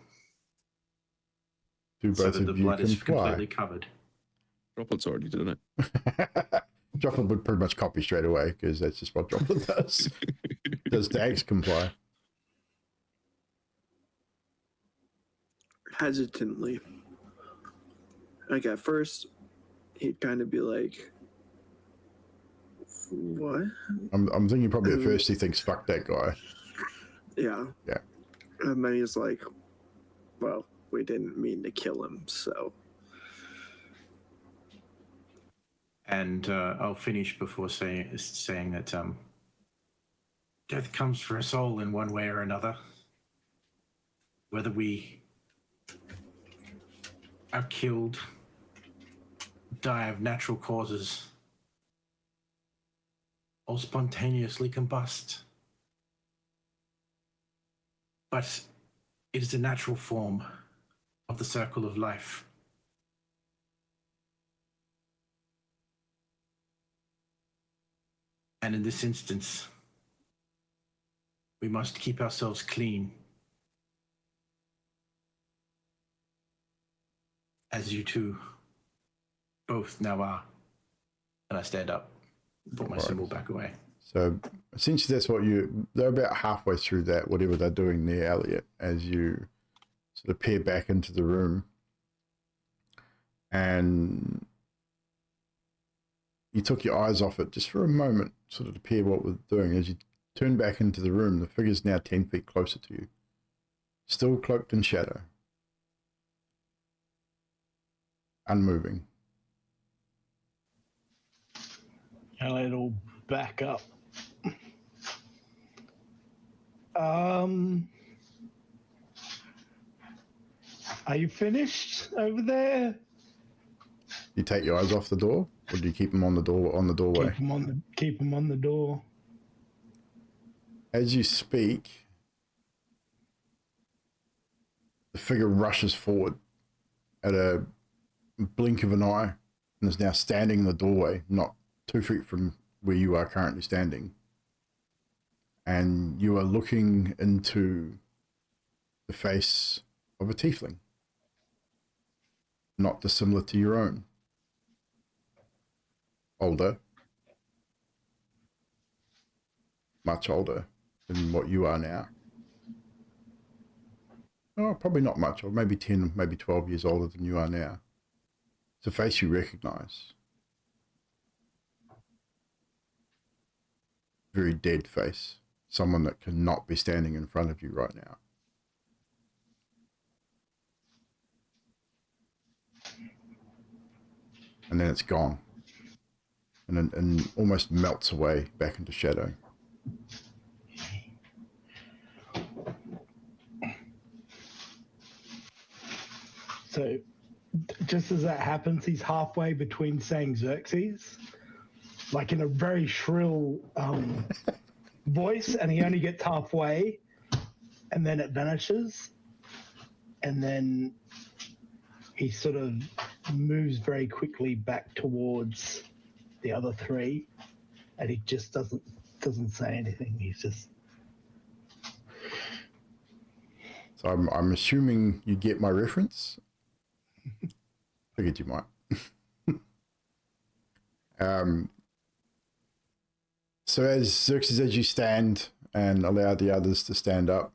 So that the blood is completely covered. Droplet's already done it. Droplet would pretty much copy straight away because that's just what Droplet does. Does Dags comply? Hesitantly. Like at first, he'd kind of be like, what? I'm thinking probably at first he thinks, fuck that guy. Yeah. Yeah. And then he's like, well, we didn't mean to kill him, so. And I'll finish before saying that death comes for us all in one way or another. Whether we are killed, die of natural causes, or spontaneously combust. But it is a natural form of the circle of life. And in this instance, we must keep ourselves clean. As you two both now are. And I stand up, put my symbol back away. So essentially that's what they're about halfway through that, whatever they're doing there, Elliot, as you sort of peer back into the room. And you took your eyes off it just for a moment, sort of to peer what we're doing. As you turn back into the room, the figure's now 10 feet closer to you, still cloaked in shadow, unmoving. Elliot will back up. Are you finished over there? You take your eyes off the door, or do you keep them on the doorway? Keep him on the door. As you speak, the figure rushes forward at a blink of an eye and is now standing in the doorway, not 2 feet from where you are currently standing. And you are looking into the face of a tiefling, not dissimilar to your own. Older, much older than what you are now. Oh, probably not much, or maybe 10, maybe 12 years older than you are now. It's a face you recognize. Very dead face. Someone that cannot be standing in front of you right now. And then it's gone. And almost melts away back into shadow. So just as that happens, he's halfway between saying Xerxes, like in a very shrill voice, and he only gets halfway, and then it vanishes, and then he sort of moves very quickly back towards the other three, and he just doesn't say anything. He's just... So I'm assuming you get my reference. Figured you might. So as Xerxes, as you stand and allow the others to stand up,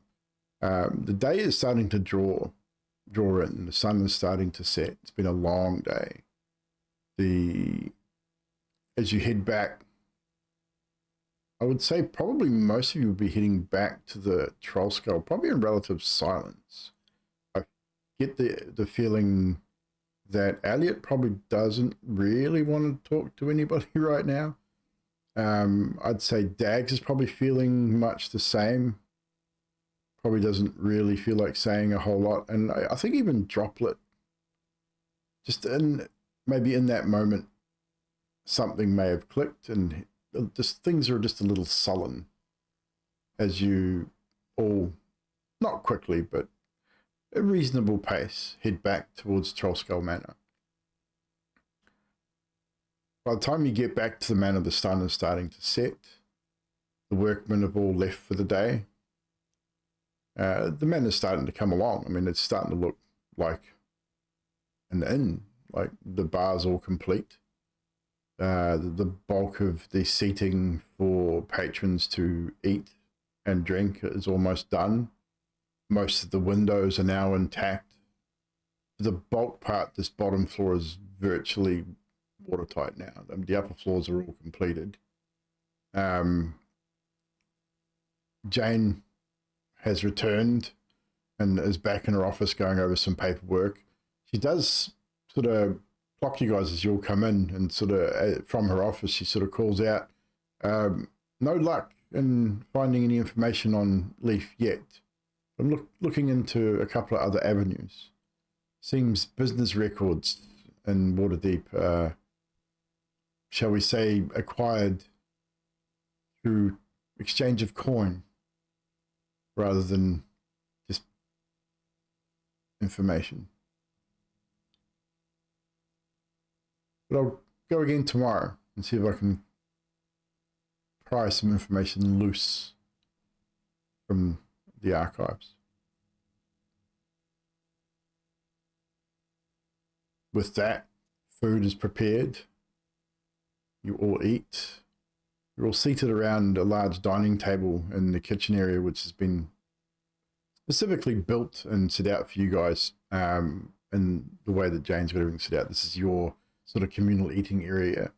the day is starting to draw in. The sun is starting to set. It's been a long day. As you head back, I would say probably most of you would be heading back to the Troll Skull, probably in relative silence. I get the feeling that Elliot probably doesn't really want to talk to anybody right now. I'd say Dags is probably feeling much the same. Probably doesn't really feel like saying a whole lot. And I think even Droplet, maybe in that moment, something may have clicked and just things are just a little sullen as you all, not quickly, but a reasonable pace, head back towards Trollskull Manor. By the time you get back to the manor, the sun is starting to set. The workmen have all left for the day. The manor's starting to come along. I mean, it's starting to look like an inn, like the bar's all complete. The bulk of the seating for patrons to eat and drink is almost done. Most of the windows are now intact. The bulk part, this bottom floor is virtually watertight now. The upper floors are all completed. Jane has returned and is back in her office going over some paperwork. She does sort of clock you guys as you'll come in, and sort of from her office she sort of calls out, no luck in finding any information on Leaf yet. I'm looking into a couple of other avenues. Seems business records in Waterdeep, shall we say, acquired through exchange of coin rather than just information. But I'll go again tomorrow and see if I can pry some information loose from the archives. With that, food is prepared. You all eat. You're all seated around a large dining table in the kitchen area, which has been specifically built and set out for you guys in the way that Jane's got everything set out. This is your sort of communal eating area.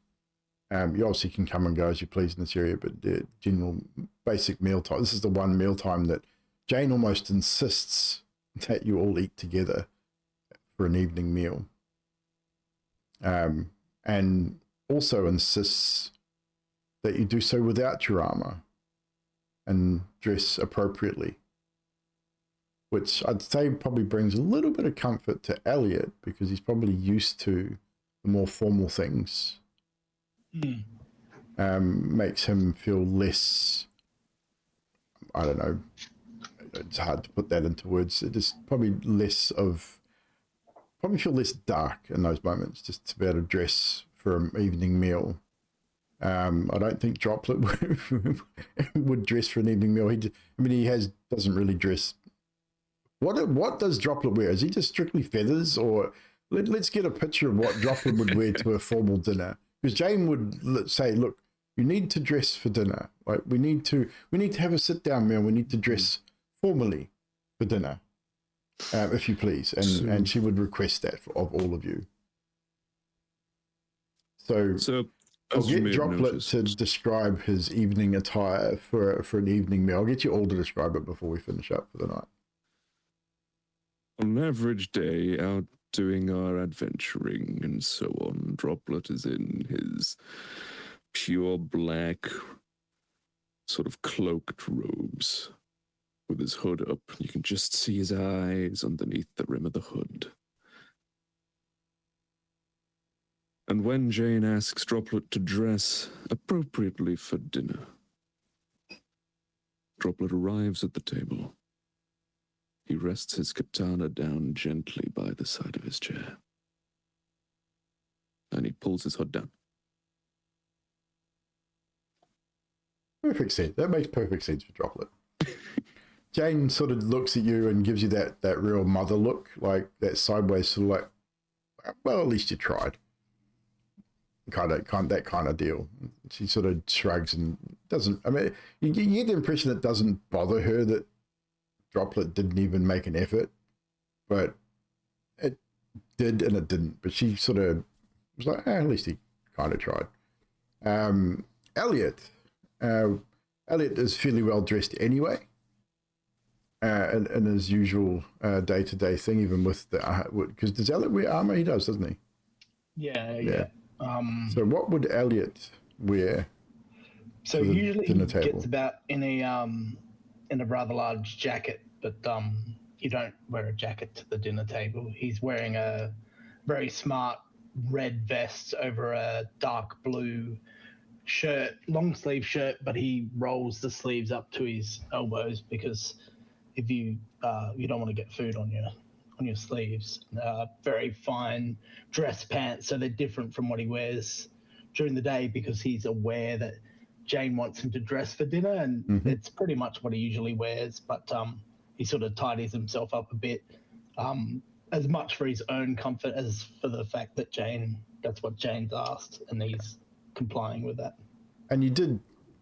You obviously can come and go as you please in this area, but the general basic meal time. This is the one meal time that Jane almost insists that you all eat together for an evening meal. And also insists that you do so without your armor and dress appropriately, which I'd say probably brings a little bit of comfort to Elliot because he's probably used to the more formal things. Makes him feel less, I don't know, it's hard to put that into words. It is probably probably feel less dark in those moments, just to be able to dress for an evening meal. I don't think Droplet would dress for an evening meal. Doesn't really dress. What does Droplet wear? Is he just strictly feathers, or let's get a picture of what Droplet would wear to a formal dinner? Because Jane would say, "Look, you need to dress for dinner. Like we need to have a sit down meal. We need to dress formally for dinner, if you please." And she would request that of all of you. So I'll get Droplet to describe his evening attire for an evening meal. I'll get you all to describe it before we finish up for the night. On an average day, out doing our adventuring and so on, Droplet is in his pure black, sort of cloaked robes with his hood up. You can just see his eyes underneath the rim of the hood. And when Jane asks Droplet to dress appropriately for dinner, Droplet arrives at the table. He rests his katana down gently by the side of his chair. And he pulls his hood down. Perfect sense. That makes perfect sense for Droplet. Jane sort of looks at you and gives you that real mother look, like that sideways sort of like, well, at least you tried. That kind of deal. She sort of shrugs and doesn't, I mean, you get the impression it doesn't bother her that Droplet didn't even make an effort, but it did and it didn't. But she sort of was like, at least he kind of tried. Elliot is fairly well dressed anyway, in his usual day-to-day thing, even with the, because does Elliot wear armor? He does, doesn't he? Yeah. So what would Elliot wear? So usually he gets about in a rather large jacket, but you don't wear a jacket to the dinner table. He's wearing a very smart red vest over a dark blue shirt, long sleeve shirt, but he rolls the sleeves up to his elbows because if you don't want to get food on your sleeves. Very fine dress pants, so they're different from what he wears during the day because he's aware that Jane wants him to dress for dinner, and it's pretty much what he usually wears, but he sort of tidies himself up a bit, as much for his own comfort as for the fact that that's what Jane's asked, and he's complying with that. And you did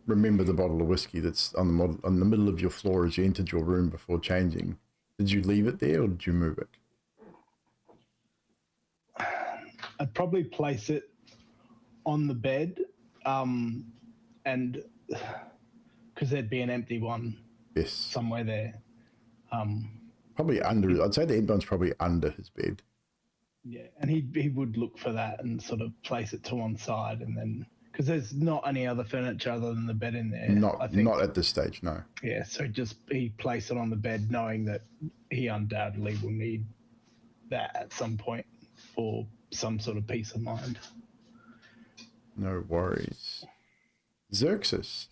remember the bottle of whiskey that's on the middle of your floor as you entered your room before changing. Did you leave it there or did you move it? I'd probably place it on the bed, and because there'd be an empty one somewhere there. Probably under, I'd say the empty one's probably under his bed. Yeah, and he would look for that and sort of place it to one side, and then, because there's not any other furniture other than the bed in there. Not at this stage, no. Yeah, so he place it on the bed knowing that he undoubtedly will need that at some point for some sort of peace of mind. No worries. Xerxes.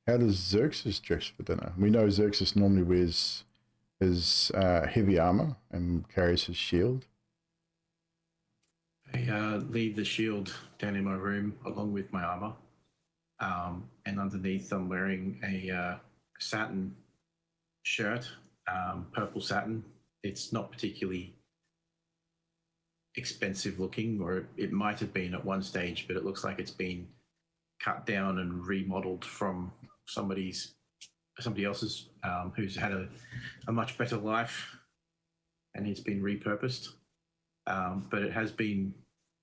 How does Xerxes dress for dinner? We know Xerxes normally wears his heavy armor and carries his shield. I leave the shield down in my room along with my armor. And underneath I'm wearing a satin shirt, purple satin. It's not particularly expensive looking, or it might have been at one stage, but it looks like it's been cut down and remodeled from somebody else's who's had a much better life, and it's been repurposed. But it has been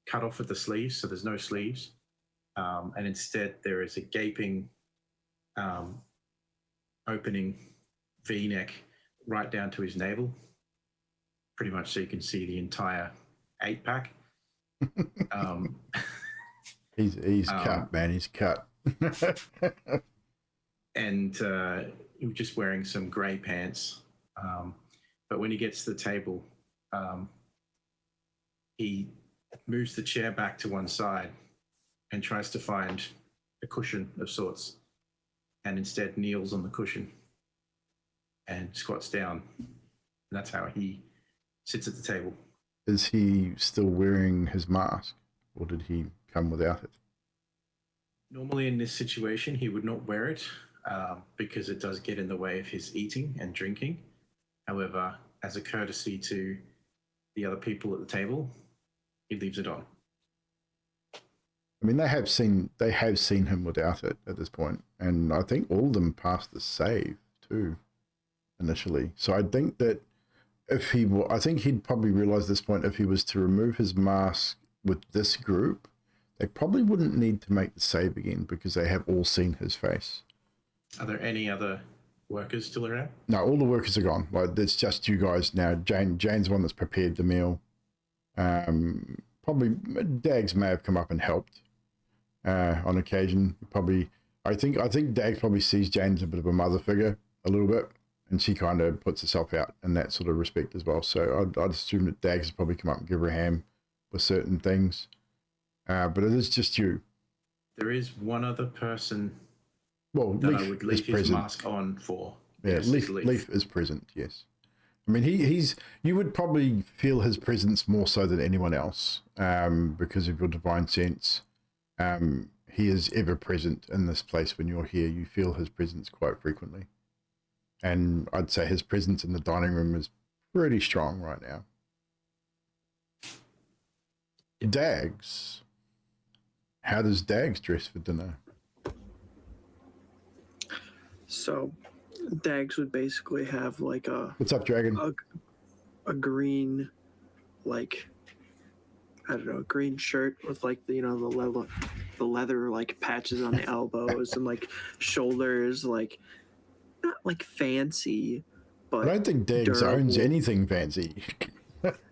cut off at the sleeves, so there's no sleeves, and instead there is a gaping opening V-neck right down to his navel, pretty much so you can see the entire 8-pack. He's cut, man. He's cut. And he was just wearing some grey pants. But when he gets to the table, he moves the chair back to one side and tries to find a cushion of sorts, and instead kneels on the cushion and squats down. And that's how he sits at the table. Is he still wearing his mask, or did he come without it? Normally in this situation, he would not wear it because it does get in the way of his eating and drinking. However, as a courtesy to the other people at the table, he leaves it on. I mean, they have seen him without it at this point, and I think all of them passed the save too initially. So I think that I think he'd probably realize this point, if he was to remove his mask with this group, they probably wouldn't need to make the save again because they have all seen his face. Are there any other workers still around? No, all the workers are gone. Like, it's just you guys now. Jane's the one that's prepared the meal. Probably Dags may have come up and helped on occasion. Probably, I think Dags probably sees Jane as a bit of a mother figure a little bit, and she kind of puts herself out in that sort of respect as well. So I'd assume that Dags has probably come up and give her a hand with certain things. But it is just you. There is one other person that I would leave his mask on for. Yeah, yes, Leaf is present, yes. I mean, he's you would probably feel his presence more so than anyone else because of your divine sense. He is ever present in this place when you're here. You feel his presence quite frequently. And I'd say his presence in the dining room is pretty strong right now. Dags. How does Dags dress for dinner? So Dags would basically have like a... What's up, Dragon? A green, like, I don't know, green shirt with like the, the leather like patches on the elbows and like shoulders, like not like fancy, but I don't think Dags durable. owns anything fancy.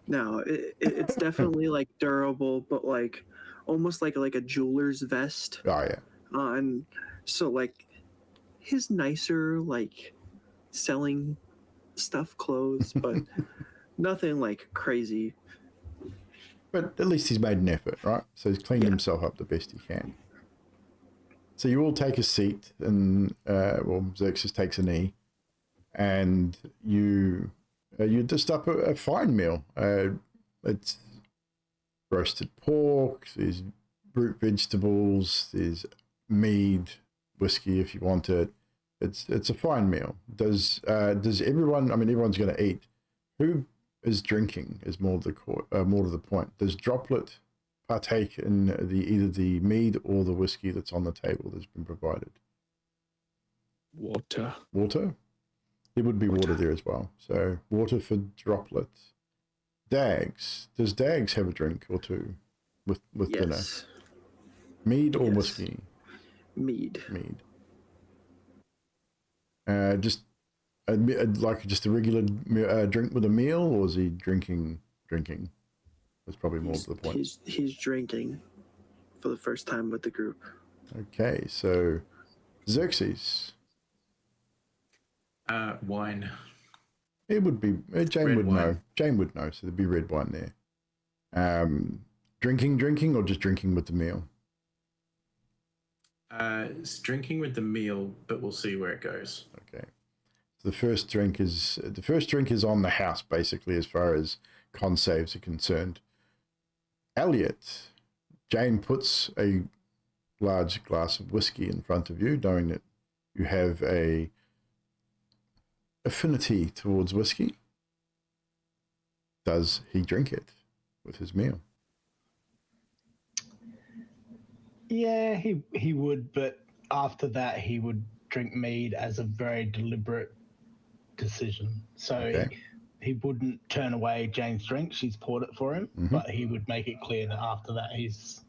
No, it's definitely like durable, but like almost like a jeweler's vest. Oh yeah. And so like his nicer like selling stuff clothes, but nothing like crazy. But at least he's made an effort, right? So he's cleaned himself up the best he can. So you all take a seat, and Xerxes takes a knee, and you just up a fine meal. It's roasted pork, there's root vegetables, there's mead, whiskey if you want it. It's a fine meal. Does everyone? I mean, everyone's going to eat. Who is drinking is more to the point. Does Droplet partake in either the mead or the whiskey that's on the table that's been provided? Water. Water? There would be water there as well. So water for Droplet. Dags. Does Dags have a drink or two with dinner? Mead or whiskey? Mead. Just a regular drink with a meal, or is he drinking? That's probably more to the point. He's drinking for the first time with the group. Okay, so Xerxes. Wine. It would be Jane Red would wine. know. Jane would know, so there'd be red wine there. Drinking, or just drinking with the meal? It's drinking with the meal, but we'll see where it goes. Okay. So the first drink is on the house, basically, as far as con saves are concerned. Elliot, Jane puts a large glass of whiskey in front of you, knowing that you have a affinity towards whiskey. Does he drink it with his meal? Yeah, he would, but after that he would drink mead as a very deliberate decision. So Okay. he wouldn't turn away Jane's drink. She's poured it for him, Mhm. but he would make it clear that after that he's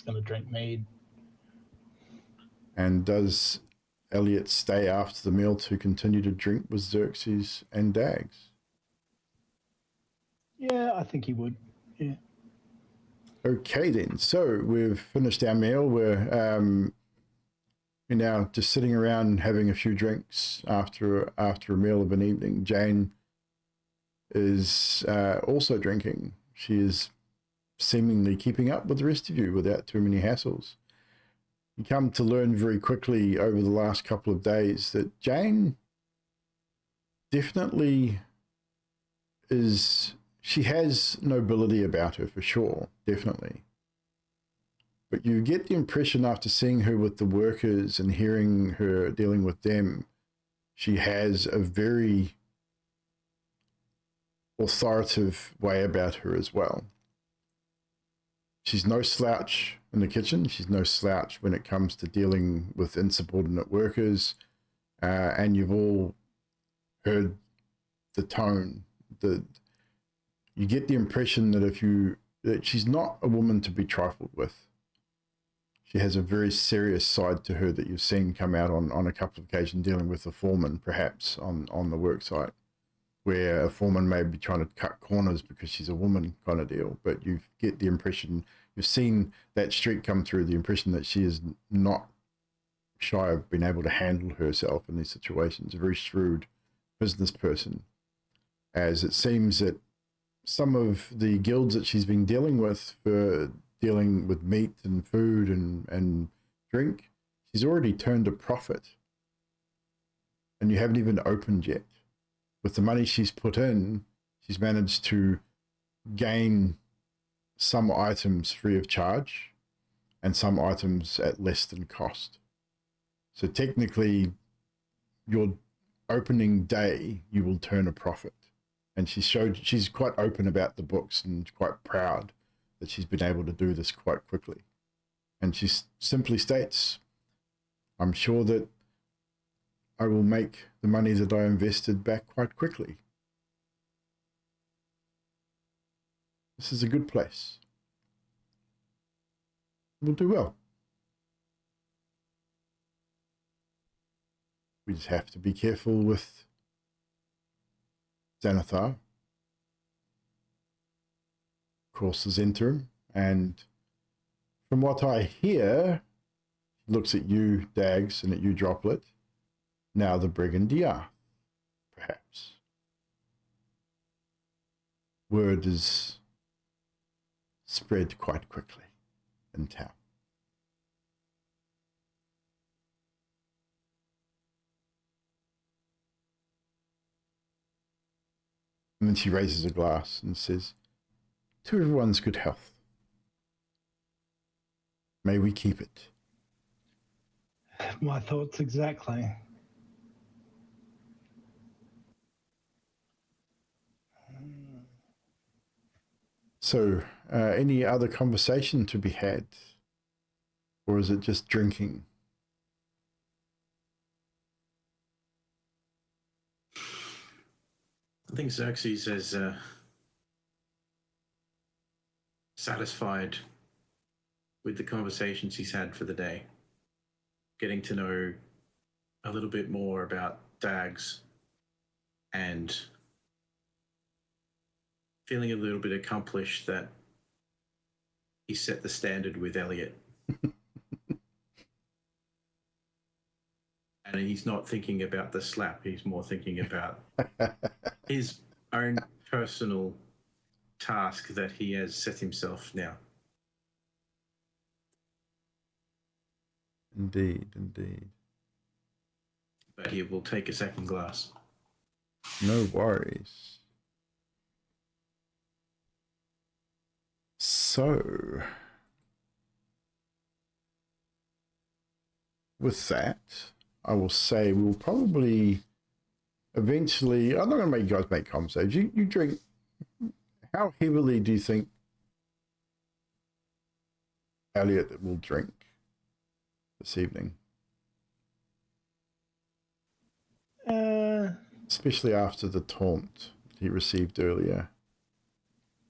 going to drink mead. And does Elliot stay after the meal to continue to drink with Xerxes and Dags? Yeah, I think he would. Yeah. Okay then, so we've finished our meal. We're now just sitting around having a few drinks after a meal of an evening. Jane is also drinking. She is seemingly keeping up with the rest of you without too many hassles. You come to learn very quickly over the last couple of days that Jane definitely she has nobility about her for sure, definitely. But you get the impression after seeing her with the workers and hearing her dealing with them, she has a very authoritative way about her as well. She's no slouch in the kitchen. She's no slouch when it comes to dealing with insubordinate workers. And you've all heard the tone. You get the impression that she's not a woman to be trifled with. She has a very serious side to her that you've seen come out on a couple of occasions dealing with a foreman, perhaps, on the work site, where a foreman may be trying to cut corners because she's a woman kind of deal. But you get the impression, you've seen that streak come through, the impression that she is not shy of being able to handle herself in these situations, a very shrewd business person, as it seems that some of the guilds that she's been dealing with for dealing with meat and food and drink, she's already turned a profit. And you haven't even opened yet. With the money she's put in, she's managed to gain some items free of charge and some items at less than cost. So technically, your opening day, you will turn a profit. And she's quite open about the books and quite proud that she's been able to do this quite quickly. And she simply states, I'm sure that I will make the money that I invested back quite quickly. This is a good place. We'll do well. We just have to be careful with Xanathar. Of course, is interim, and from what I hear, he looks at you, Dags, and at you, Droplet. Now the Bregan D'aerthe, perhaps. Word is spread quite quickly in town. And then she raises a glass and says, to everyone's good health. May we keep it. My thoughts exactly. So, any other conversation to be had? Or is it just drinking? I think Xerxes is satisfied with the conversations he's had for the day, getting to know a little bit more about Dags and feeling a little bit accomplished that he set the standard with Elliot. And he's not thinking about the slap, he's more thinking about his own personal task that he has set himself now. Indeed, indeed. But he will take a second glass. No worries. So, with that, I will say we'll probably eventually, I'm not going to make you guys make conversations. You drink, how heavily do you think Elliot will drink this evening? Especially after the taunt he received earlier.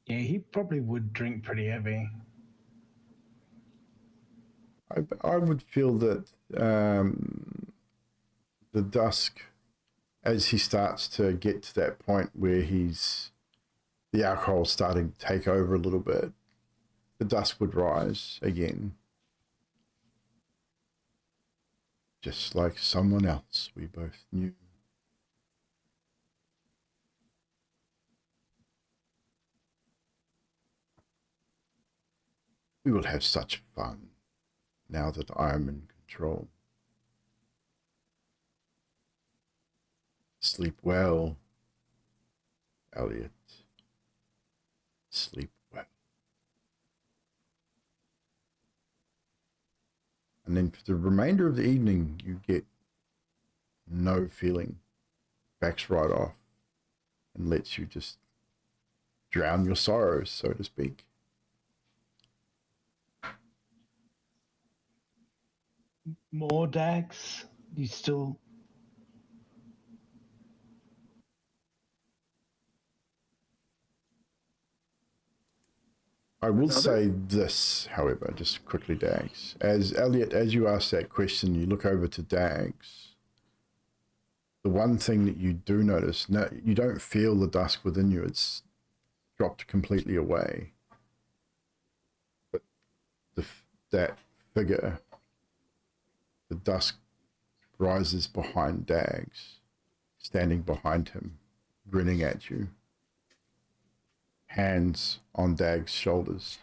Yeah, he probably would drink pretty heavy. I would feel that the dusk, as he starts to get to that point where the alcohol's starting to take over a little bit, the dusk would rise again. Just like someone else we both knew. We will have such fun now that I am in control. Sleep well, Elliot. Sleep well. And then for the remainder of the evening, you get no feeling. Backs right off and lets you just drown your sorrows, so to speak. More Dags? You still... I will say this, however, just quickly, Dags. As Elliot, as you ask that question, you look over to Dags. The one thing that you do notice, no, you don't feel the dusk within you. It's dropped completely away. But that figure, the dusk rises behind Dags, standing behind him, grinning at you. Hands on Dag's shoulders.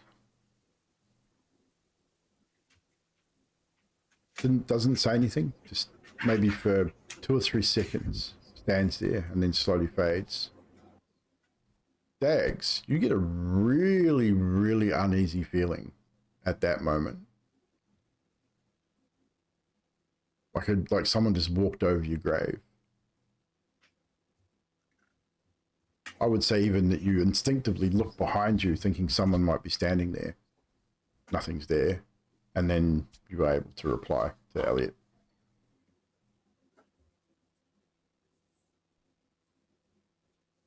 Doesn't say anything, just maybe for 2 or 3 seconds stands there and then slowly fades. Dags, you get a really, really uneasy feeling at that moment. Like someone just walked over your grave. I would say even that you instinctively look behind you thinking someone might be standing there. Nothing's there. And then you were able to reply to Elliot.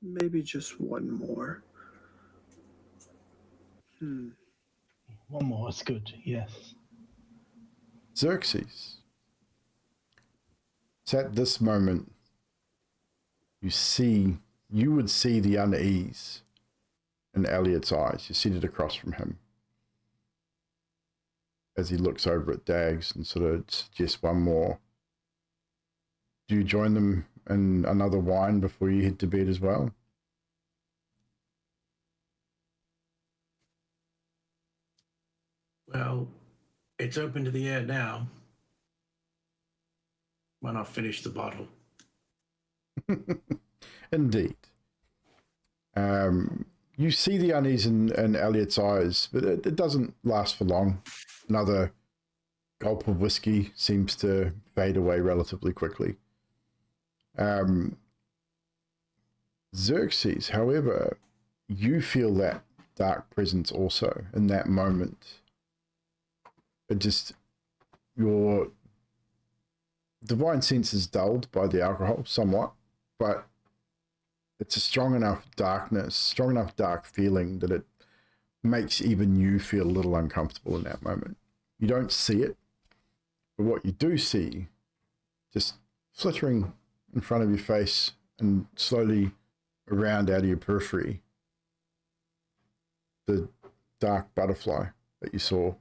Maybe just one more. One more is good, yes. Xerxes. It's at this moment you would see the unease in Elliot's eyes. You see it across from him as he looks over at Dags and sort of suggests one more. Do you join them in another wine before you head to bed as well? Well, it's open to the air now. Why not finish the bottle? Indeed. You see the unease in Elliot's eyes, but it doesn't last for long. Another gulp of whiskey seems to fade away relatively quickly. Xerxes, however, you feel that dark presence also in that moment. It just, your divine sense is dulled by the alcohol somewhat, but it's a strong enough dark feeling that it makes even you feel a little uncomfortable in that moment. You don't see it, but what you do see, just flittering in front of your face and slowly around out of your periphery, the dark butterfly that you saw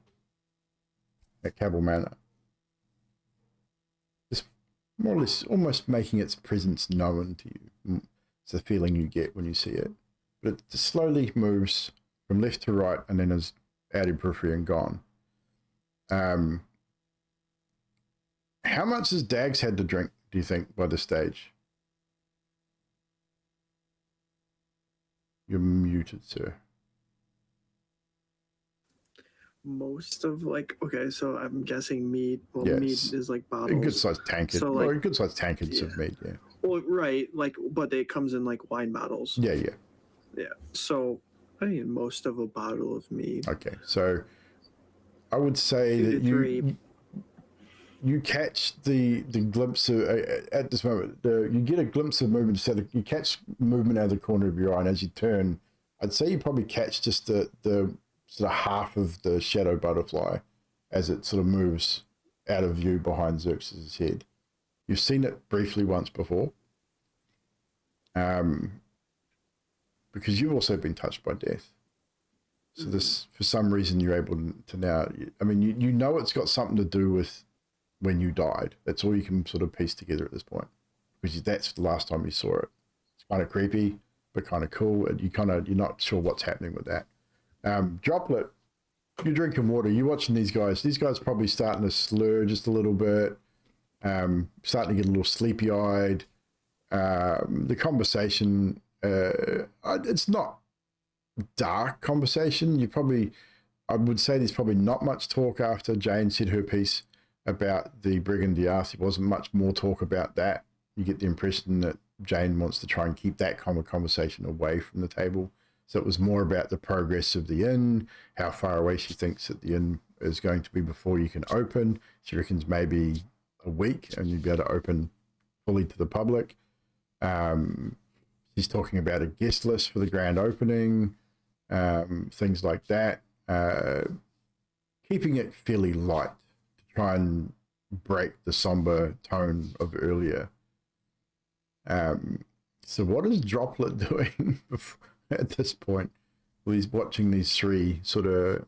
at Cabell Manor. Just more or less almost making its presence known to you. It's the feeling you get when you see it. But it just slowly moves from left to right and then is out of your periphery and gone. How much has Dags had to drink, do you think, by this stage? You're muted, sir. Most of okay, so I'm guessing mead. Well, Yes. mead is like bottles. A good-sized tankard. So, Well, good-sized tankards of mead, yeah. Well, right, but it comes in wine bottles. Yeah. Yeah. So, I mean, most of a bottle of mead. Okay, so I would say 2 to that 3. you catch the glimpse of, at this moment, you get a glimpse of movement. So you catch movement out of the corner of your eye, and as you turn, I'd say you probably catch just the sort of half of the shadow butterfly as it sort of moves out of view behind Xerxes' head. You've seen it briefly once before, because you've also been touched by death. So this, for some reason, you're able to now, I mean, you know it's got something to do with when you died. That's all you can sort of piece together at this point, because that's the last time you saw it. It's kind of creepy, but kind of cool. And you're not sure what's happening with that. Droplet, you're drinking water. You're watching these guys. These guys are probably starting to slur just a little bit, starting to get a little sleepy-eyed. The conversation, it's not dark conversation. I would say there's probably not much talk after Jane said her piece about the Bregan D'aerthe. There wasn't much more talk about that. You get the impression that Jane wants to try and keep that kind of conversation away from the table. So it was more about the progress of the inn, how far away she thinks that the inn is going to be before you can open. She reckons maybe a week and you'd be able to open fully to the public. She's talking about a guest list for the grand opening, things like that. Keeping it fairly light to try and break the somber tone of earlier. So what is Droplet doing at this point? Well, he's watching these three sort of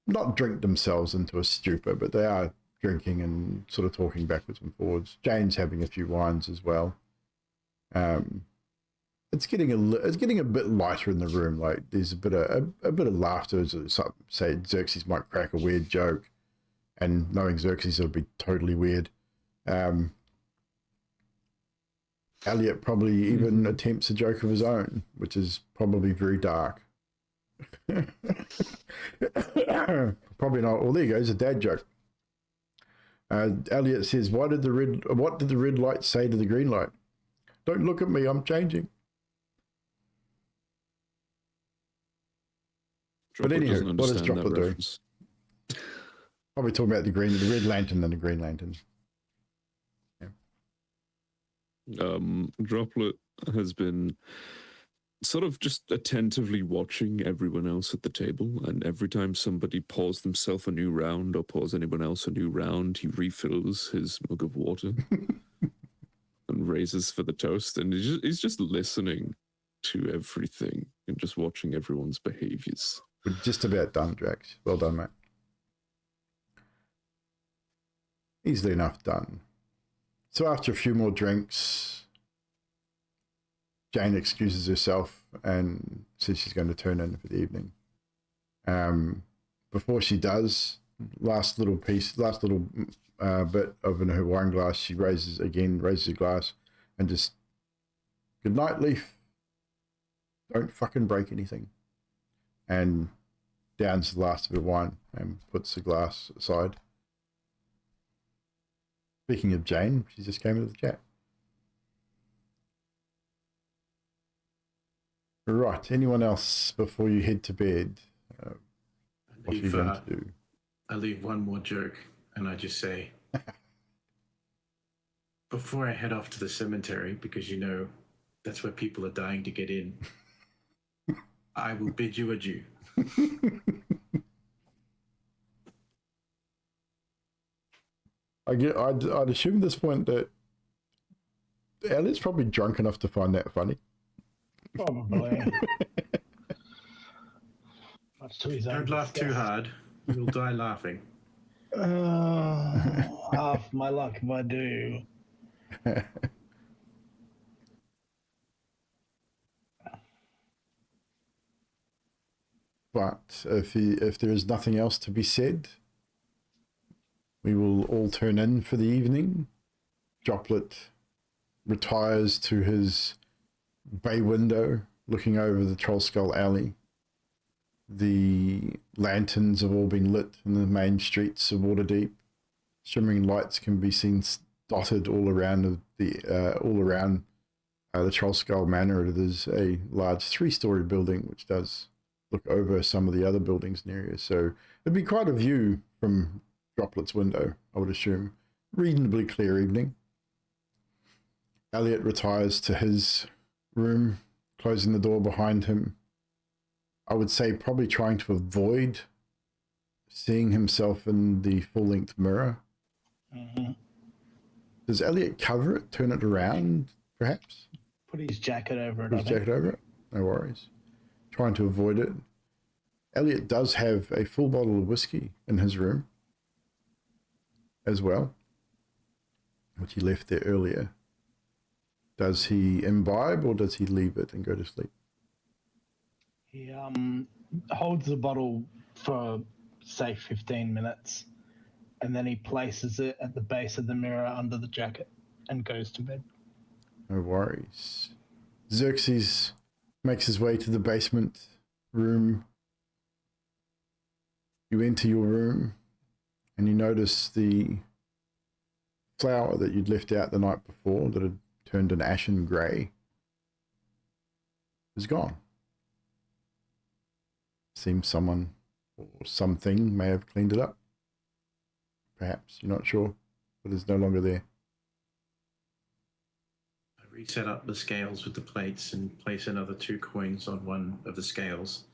not drink themselves into a stupor, but they are drinking and sort of talking backwards and forwards. Jane's having a few wines as well. It's getting a bit lighter in the room. Like there's a bit of laughter. As say Xerxes might crack a weird joke, and knowing Xerxes, it'll be totally weird. Elliot probably even attempts a joke of his own, which is probably very dark. Probably not. Well, there you go. It's a dad joke. Elliot says, what did the red light say to the green light? Don't look at me, I'm changing. Droplet but anyway, what is Droplet doing? Probably talking about the red lantern and the green lantern. Yeah. Droplet has been sort of just attentively watching everyone else at the table, and every time somebody pours themselves a new round or pours anyone else a new round, he refills his mug of water and raises for the toast, and he's just listening to everything and just watching everyone's behaviors. We're just about done, Drax. Well done, mate. Easily enough done. So after a few more drinks, Jane excuses herself and says she's going to turn in for the evening. Before she does, last little bit of in her wine glass, she raises her glass and just, good night, Leaf. Don't fucking break anything. And downs the last of her wine and puts the glass aside. Speaking of Jane, she just came into the chat. Right, anyone else before you head to bed? What are you going to do? I leave one more joke, and I just say, before I head off to the cemetery, because you know that's where people are dying to get in, I will bid you adieu. I'd assume at this point that Elliot's probably drunk enough to find that funny. Probably. Much to his own Don't laugh too hard. You'll die laughing. Half my luck if I do. But if there is nothing else to be said, we will all turn in for the evening. Droplet retires to his bay window, looking over the Troll Skull Alley. The lanterns have all been lit in the main streets of Waterdeep. Shimmering lights can be seen dotted all around the Troll Skull Manor. It is a large 3-story building, which does look over some of the other buildings in the area. So it'd be quite a view from Droplet's window, I would assume. Reasonably clear evening. Elliot retires to his room, closing the door behind him. I would say probably trying to avoid seeing himself in the full-length mirror. Mm-hmm. Does Elliot cover it, turn it around, perhaps? Put his jacket over it. Put his jacket over it? No worries. Trying to avoid it. Elliot does have a full bottle of whiskey in his room as well, which he left there earlier. Does he imbibe or does he leave it and go to sleep? He holds the bottle for, say, 15 minutes, and then he places it at the base of the mirror under the jacket and goes to bed. No worries. Xerxes makes his way to the basement room. You enter your room and you notice the flower that you'd left out the night before that had turned an ashen grey is gone. Seems someone or something may have cleaned it up. Perhaps, you're not sure, but it's no longer there. I reset up the scales with the plates and place another 2 coins on one of the scales.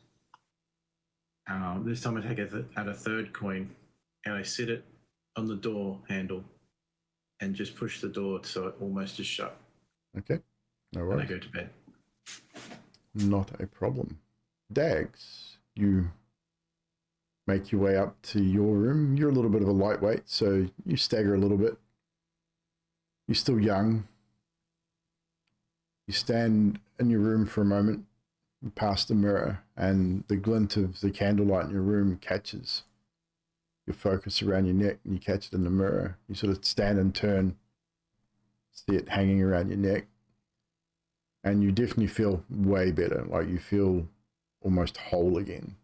This time I take out a 3rd coin and I sit it on the door handle and just push the door so it almost is shut. Okay, no And worries. I go to bed. Not a problem. Dags, you make your way up to your room. You're a little bit of a lightweight, so you stagger a little bit. You're still young. You stand in your room for a moment, past the mirror, and the glint of the candlelight in your room catches your focus around your neck, and you catch it in the mirror. You sort of stand and turn, see it hanging around your neck, and you definitely feel way better, like you feel almost whole again.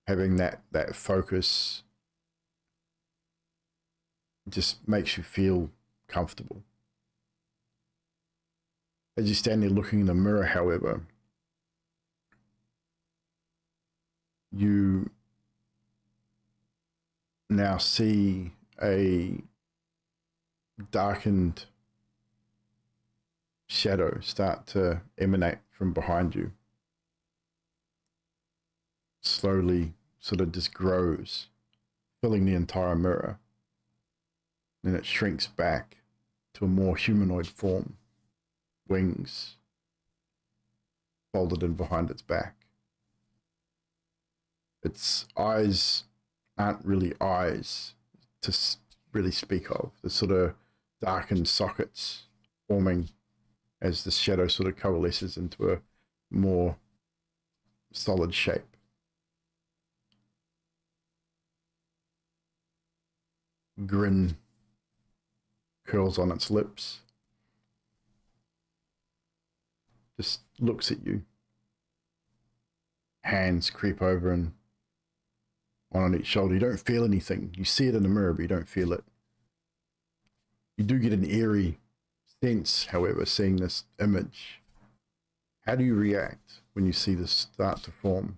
Having that focus just makes you feel comfortable. As you stand there looking in the mirror, however, you now see a darkened shadow start to emanate from behind you. Slowly sort of just grows, filling the entire mirror. Then it shrinks back to a more humanoid form, wings folded in behind its back. Its eyes aren't really eyes to really speak of. The sort of darkened sockets forming as the shadow sort of coalesces into a more solid shape. Grin curls on its lips. Just looks at you. Hands creep over and one on each shoulder. You don't feel anything. You see it in the mirror, but you don't feel it. You do get an eerie sense, however, seeing this image. How do you react when you see this start to form?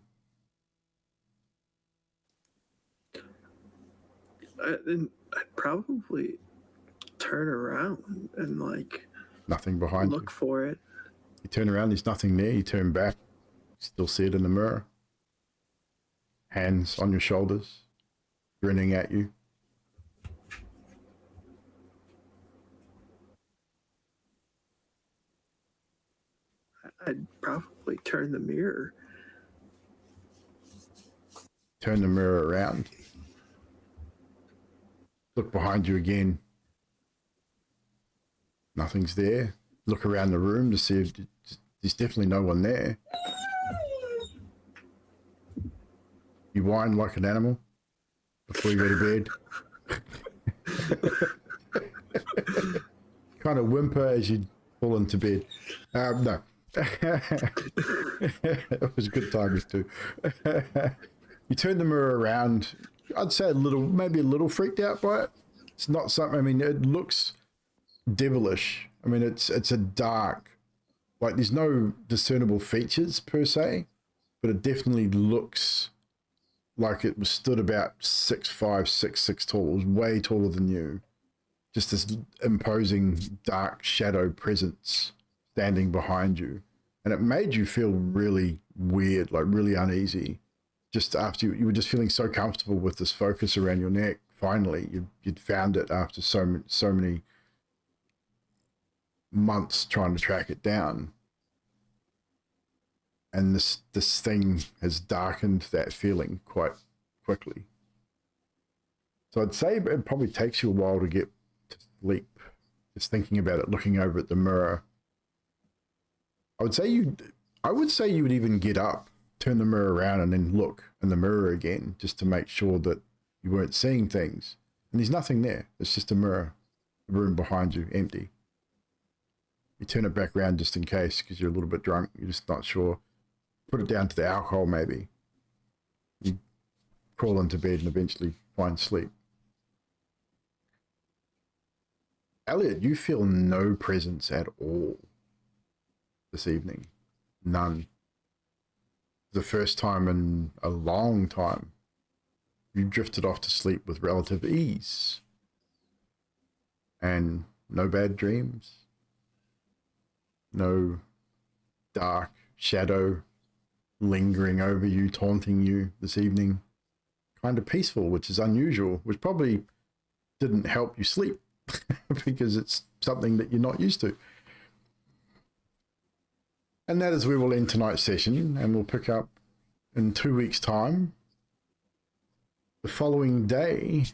I'd probably turn around and like Nothing behind you. look for it. You turn around, there's nothing there. You turn back, still see it in the mirror. Hands on your shoulders, grinning at you. I'd probably turn the mirror. Turn the mirror around. Look behind you again. Nothing's there. Look around the room to see if there's definitely no one there. You whine like an animal before you go to bed. Kind of whimper as you fall into bed. No. It was good times too. You turn the mirror around. I'd say maybe a little freaked out by it. It's not something, I mean, it looks devilish. I mean, it's a dark, like there's no discernible features per se, but it definitely looks like it was stood about 6'5", 6'6" tall. It was way taller than you. Just this imposing dark shadow presence standing behind you. And it made you feel really weird, like really uneasy. Just after you were just feeling so comfortable with this focus around your neck. Finally, you'd found it after so many months trying to track it down. And this thing has darkened that feeling quite quickly. So I'd say it probably takes you a while to get to sleep. Just thinking about it, looking over at the mirror. I would say you would even get up, turn the mirror around, and then look in the mirror again, just to make sure that you weren't seeing things. And there's nothing there. It's just a mirror. The room behind you, empty. You turn it back around just in case, because you're a little bit drunk. You're just not sure. Put it down to the alcohol, maybe. You crawl into bed and eventually find sleep. Elliot, you feel no presence at all this evening. None. The first time in a long time. You drifted off to sleep with relative ease. And no bad dreams. No dark shadow lingering over you, taunting you this evening. Kind of peaceful, which is unusual, which probably didn't help you sleep because it's something that you're not used to. And that is where we'll end tonight's session, and we'll pick up in 2 weeks' time, the following day,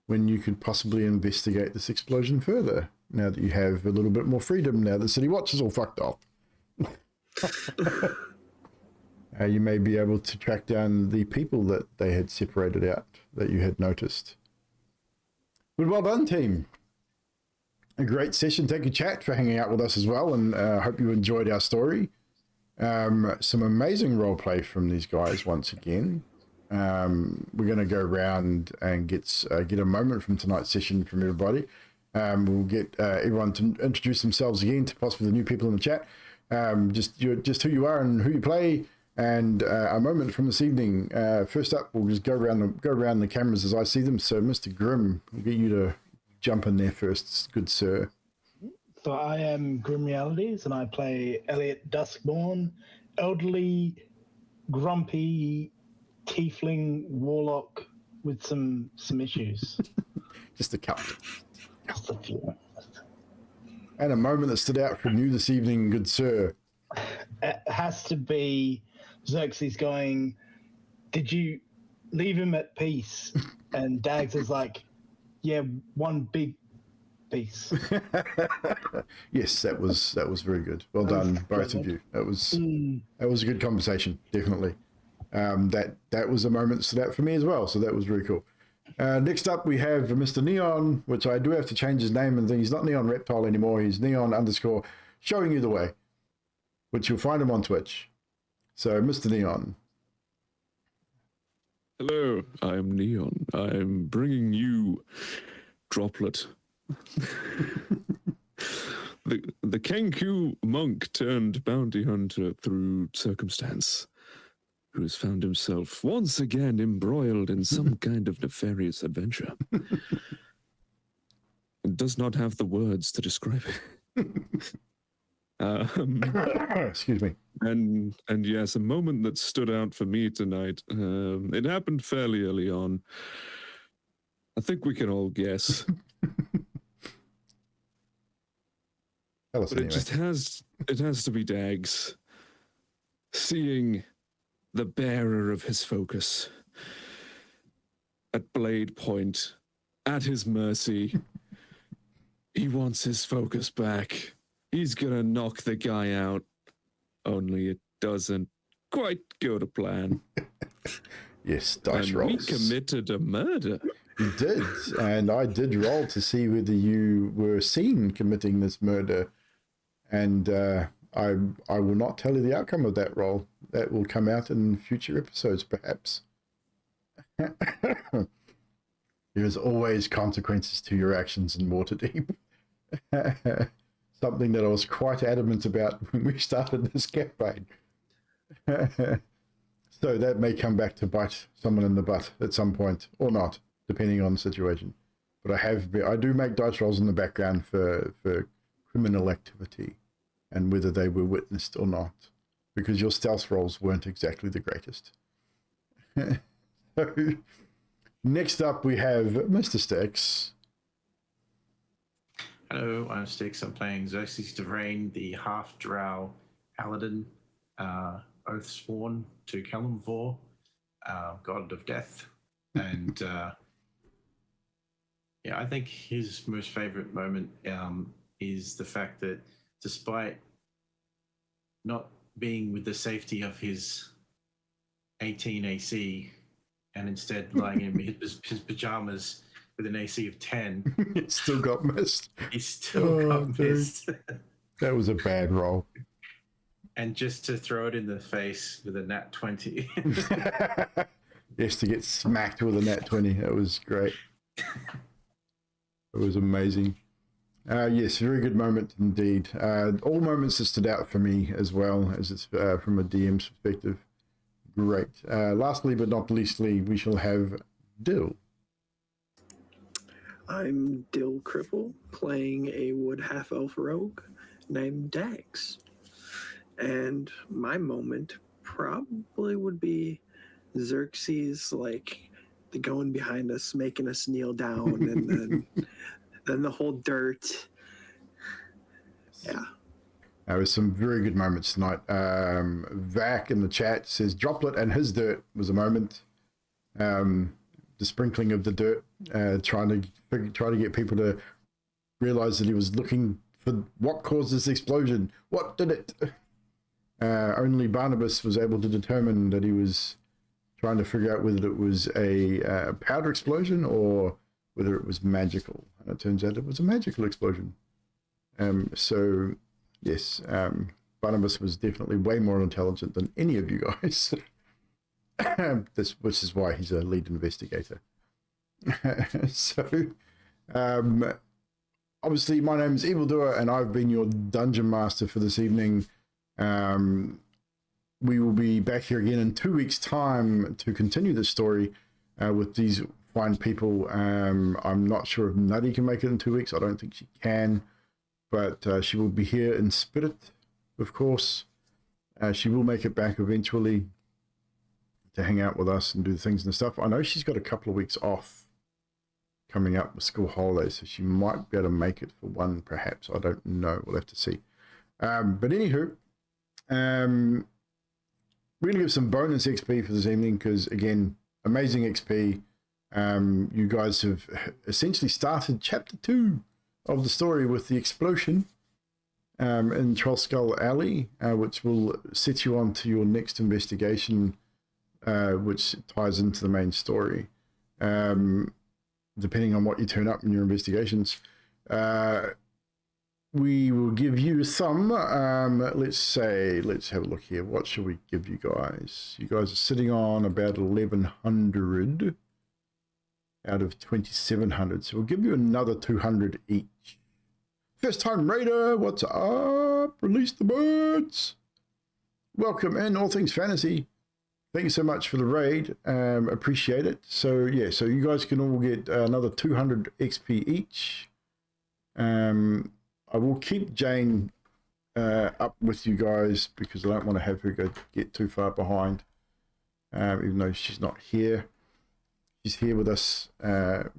when you could possibly investigate this explosion further, now that you have a little bit more freedom, now that City Watch is all fucked up. You may be able to track down the people that they had separated out, that you had noticed. But well done, team. A great session. Thank you, chat, for hanging out with us as well, and I hope you enjoyed our story. Some amazing roleplay from these guys once again. We're going to go around and get a moment from tonight's session from everybody. We'll get everyone to introduce themselves again, to possibly the new people in the chat. Just who you are and who you play, and a moment from this evening. First up, we'll just go around the cameras as I see them. So, Mr. Grimm, we'll get you to jump in there first, good sir. So I am Grim Realities, and I play Elliot Duskborn, elderly, grumpy, tiefling warlock with some issues. Just a couple. Just a few. And a moment that stood out from you this evening, good sir. It has to be Xerxes going, "Did you leave him at peace?" And Dags is like, "Yeah, one big piece." Yes, that was very good. Well done, both of you. That was a good conversation, definitely. That was a moment that stood out for me as well, so that was very cool. Next up, we have Mr. Neon, which I do have to change his name and thing. He's not Neon Reptile anymore. He's Neon _ showing you the way, which you'll find him on Twitch. So, Mr. Neon. Hello, I'm Neon. I'm bringing you Droplet. the Kenku monk turned bounty hunter through circumstance, who has found himself once again embroiled in some kind of nefarious adventure. And does not have the words to describe it. Excuse me. And yes, a moment that stood out for me tonight. It happened fairly early on. I think we can all guess. Tell us But anyway. it has to be Dags. Seeing the bearer of his focus at blade point, at his mercy. He wants his focus back. He's gonna knock the guy out. Only it doesn't quite go to plan. Yes, dice and rolls. we committed a murder. You did, and I did roll to see whether you were seen committing this murder. And I will not tell you the outcome of that roll. That will come out in future episodes, perhaps. There's always consequences to your actions in Waterdeep. Something that I was quite adamant about when we started this campaign. So that may come back to bite someone in the butt at some point, or not, depending on the situation. But I do make dice rolls in the background for criminal activity, and whether they were witnessed or not, because your stealth rolls weren't exactly the greatest. So, next up we have Mr. Stix. Hello, I'm Styx. I'm playing Xerxes Devrain, the half-drow paladin, oath-sworn to Kalimvor, god of death. And yeah, I think his most favorite moment is the fact that despite not being with the safety of his 18 AC and instead lying in his pajamas with an AC of 10, It still got missed. he still got missed. That was a bad roll. And just to throw it in the face with a nat 20. Yes, to get smacked with a nat 20. That was great. It was amazing. Yes, very good moment indeed. All moments that stood out for me as well, as it's from a DM's perspective. Great. Lastly but not leastly, we shall have Dill. I'm Dill Cripple, playing a wood half-elf rogue named Dags. And my moment probably would be Xerxes, like, the going behind us, making us kneel down, and then the whole dirt. Yeah. There was some very good moments tonight. Vac in the chat says Droplet and his dirt was a moment. The sprinkling of the dirt, trying to get people to realize that he was looking for what caused this explosion. What did it? Only Barnabas was able to determine that he was trying to figure out whether it was a powder explosion or whether it was magical. And it turns out it was a magical explosion. So, yes, Barnabas was definitely way more intelligent than any of you guys. Which is why he's a lead investigator. So, obviously, my name is Evldoa, and I've been your dungeon master for this evening. We will be back here again in 2 weeks' time to continue the story with these fine people. I'm not sure if Nutty can make it in 2 weeks. I don't think she can, but she will be here in spirit, of course. She will make it back eventually to hang out with us and do things and stuff. I know she's got a couple of weeks off coming up with school holidays, so she might be able to make it for one, perhaps. I don't know. We'll have to see. But anywho, we're going to give some bonus XP for this evening because, again, amazing XP. You guys have essentially started chapter 2 of the story with the explosion in Trollskull Alley, which will set you on to your next investigation, which ties into the main story. Depending on what you turn up in your investigations. We will give you some, let's have a look here. What shall we give you guys? You guys are sitting on about 1,100 out of 2,700. So we'll give you another 200 each. First time raider, what's up? Release the birds. Welcome in, All Things Fantasy. Thank you so much for the raid. Appreciate it. So yeah, so you guys can all get another 200 XP each. I will keep Jane up with you guys because I don't want to have her get too far behind, even though she's not here. She's here with us.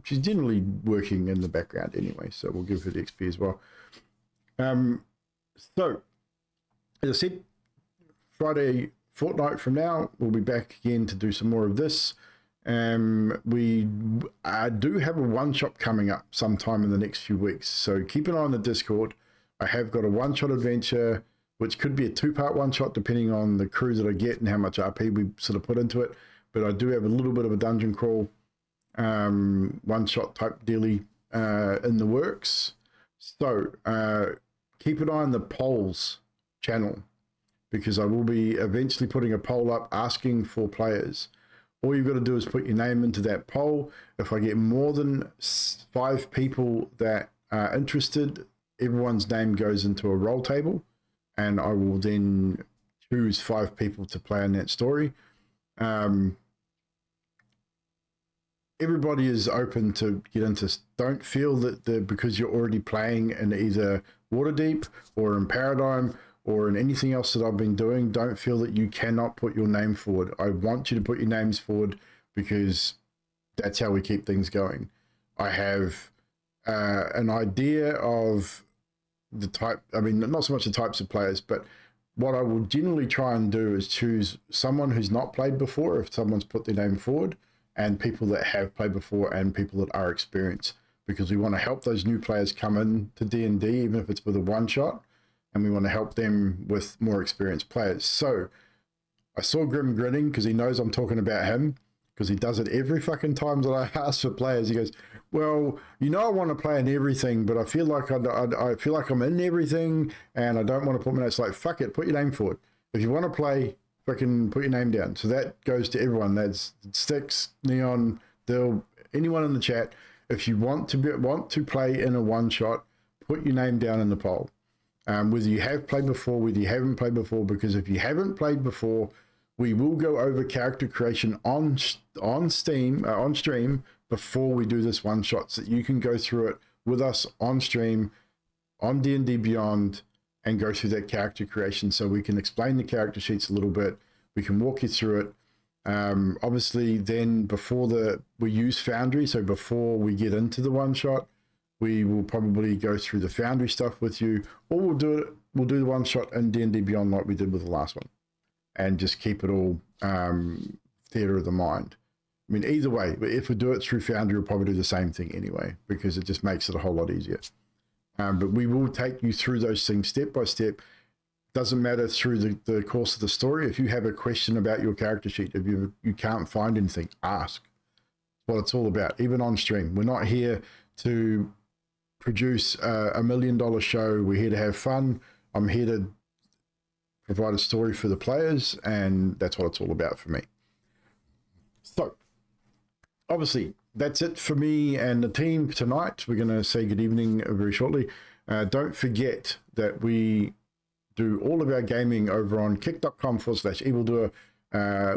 She's generally working in the background anyway, so we'll give her the XP as well. So, as I said, Friday fortnight from now, we'll be back again to do some more of this. We do have a one-shot coming up sometime in the next few weeks, so keep an eye on the Discord. I have got a one-shot adventure, which could be a two-part one-shot depending on the crew that I get and how much RP we sort of put into it, but I do have a little bit of a dungeon crawl one-shot type dealy in the works. So keep an eye on the polls channel, because I will be eventually putting a poll up asking for players. All you've got to do is put your name into that poll. If I get more than 5 people that are interested, everyone's name goes into a roll table, and I will then choose 5 people to play in that story. Everybody is open to get into. Don't feel that because you're already playing in either Waterdeep or in Paradigm or in anything else that I've been doing, don't feel that you cannot put your name forward. I want you to put your names forward because that's how we keep things going. I have an idea of the type, I mean, not so much the types of players, but what I will generally try and do is choose someone who's not played before, if someone's put their name forward, and people that have played before and people that are experienced, because we want to help those new players come in to D&D, even if it's with a one-shot, and we want to help them with more experienced players. So I saw Grim grinning because he knows I'm talking about him, because he does it every fucking time that I ask for players. He goes, well, you know, I want to play in everything, but I feel like I feel like I'm in everything and I don't want to put my name. It's like, fuck it, put your name forward. If you want to play, fucking put your name down. So that goes to everyone. That's Sticks, Neon, Dill, anyone in the chat. If you want to play in a one shot, put your name down in the poll. Whether you have played before, whether you haven't played before, because if you haven't played before, we will go over character creation on stream before we do this one shot, so that you can go through it with us on stream on D&D Beyond and go through that character creation, so we can explain the character sheets a little bit. We can walk you through it. Obviously, then we use Foundry, so before we get into the one shot, we will probably go through the Foundry stuff with you, or we'll do the one shot in D&D Beyond like we did with the last one, and just keep it all theater of the mind. I mean, either way, but if we do it through Foundry, we'll probably do the same thing anyway, because it just makes it a whole lot easier. But we will take you through those things step by step. Doesn't matter through the course of the story. If you have a question about your character sheet, if you can't find anything, ask. That's what it's all about, even on stream. We're not here to produce a $1 million show. We're here to have fun. I'm here to provide a story for the players, and that's what it's all about for me. So, obviously, that's it for me and the team tonight. We're going to say good evening very shortly. Don't forget that we do all of our gaming over on kick.com/Evldoa.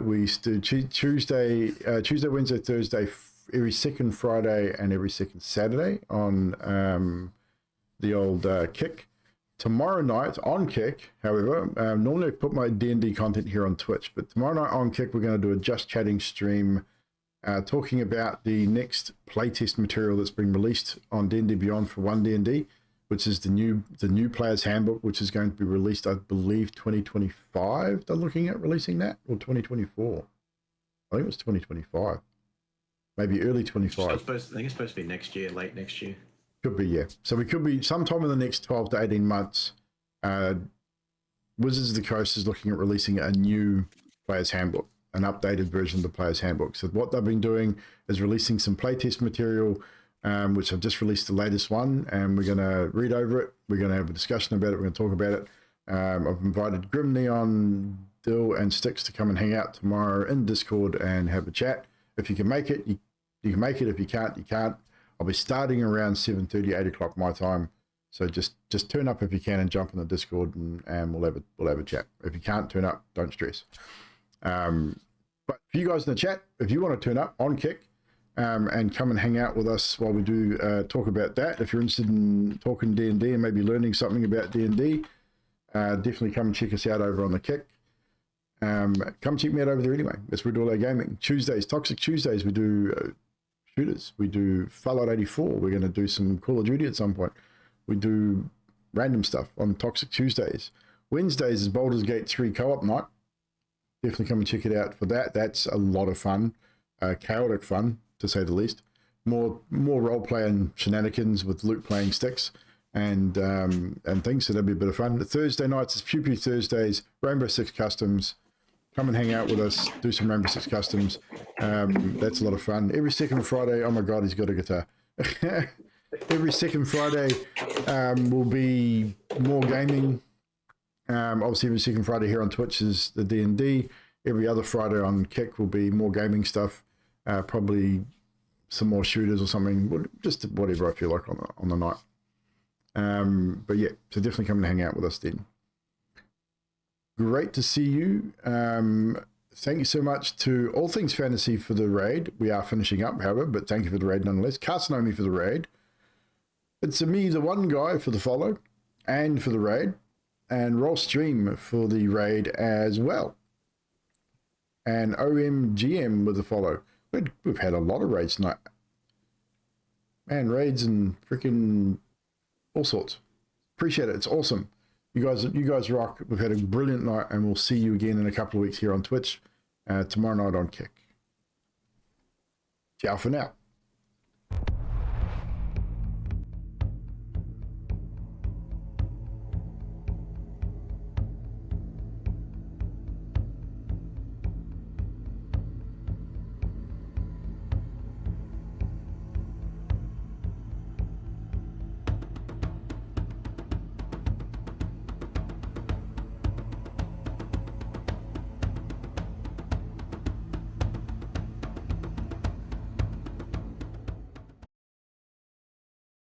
We do Tuesday, Wednesday, Thursday, every second Friday, and every second Saturday on the old Kick. Tomorrow night on Kick, however, normally I put my D&D content here on Twitch, but tomorrow night on Kick, we're going to do a Just Chatting stream talking about the next playtest material that's been released on D&D Beyond for 1D&D, which is the new Player's Handbook, which is going to be released, I believe, 2025. They're looking at releasing that, or 2024. I think it was 2025. Maybe early 25. I think it's supposed to be next year, late next year. Could be, yeah. So we could be sometime in the next 12 to 18 months. Wizards of the Coast is looking at releasing a new Player's Handbook, an updated version of the Player's Handbook. So what they've been doing is releasing some playtest material, which I've just released the latest one, and we're going to read over it. We're going to have a discussion about it. We're going to talk about it. I've invited Grim, Neon, Dill, and Sticks to come and hang out tomorrow in Discord and have a chat. If you can make it, you can make it. If you can't, you can't. I'll be starting around 7:30, 8 o'clock my time. So just turn up if you can and jump in the Discord and we'll have a chat. If you can't turn up, don't stress. But for you guys in the chat, if you want to turn up on Kick and come and hang out with us while we do talk about that, if you're interested in talking D&D and maybe learning something about D&D, definitely come and check us out over on the Kick. Come check me out over there anyway. That's where we do all our gaming. Tuesdays, Toxic Tuesdays, we do shooters. We do Fallout 84. We're going to do some Call of Duty at some point. We do random stuff on Toxic Tuesdays. Wednesdays is Baldur's Gate 3 co-op night. Definitely come and check it out for that. That's a lot of fun. Chaotic fun, to say the least. More role-playing shenanigans with Luke playing Sticks and things, so that'll be a bit of fun. The Thursday nights is Pew Pew Thursdays, Rainbow Six Customs. Come and hang out with us, do some Rainbow Six Customs. That's a lot of fun. Every second Friday, oh my God, he's got a guitar. Every second Friday will be more gaming. Obviously, every second Friday here on Twitch is the D&D. Every other Friday on Kick will be more gaming stuff. Probably some more shooters or something. Just whatever I feel like on the night. But yeah, so definitely come and hang out with us then. Great to see you. thank you so much to All Things Fantasy for the raid. We are finishing up, however, but thank you for the raid nonetheless. Casanoni for the raid. It's me, the one guy, for the follow and for the raid. And Roll Stream for the raid as well. And OMGM with the follow. We've had a lot of raids tonight. Man, raids and freaking all sorts. Appreciate it. It's awesome. You guys rock. We've had a brilliant night, and we'll see you again in a couple of weeks here on Twitch. Tomorrow night on Kick. Ciao for now.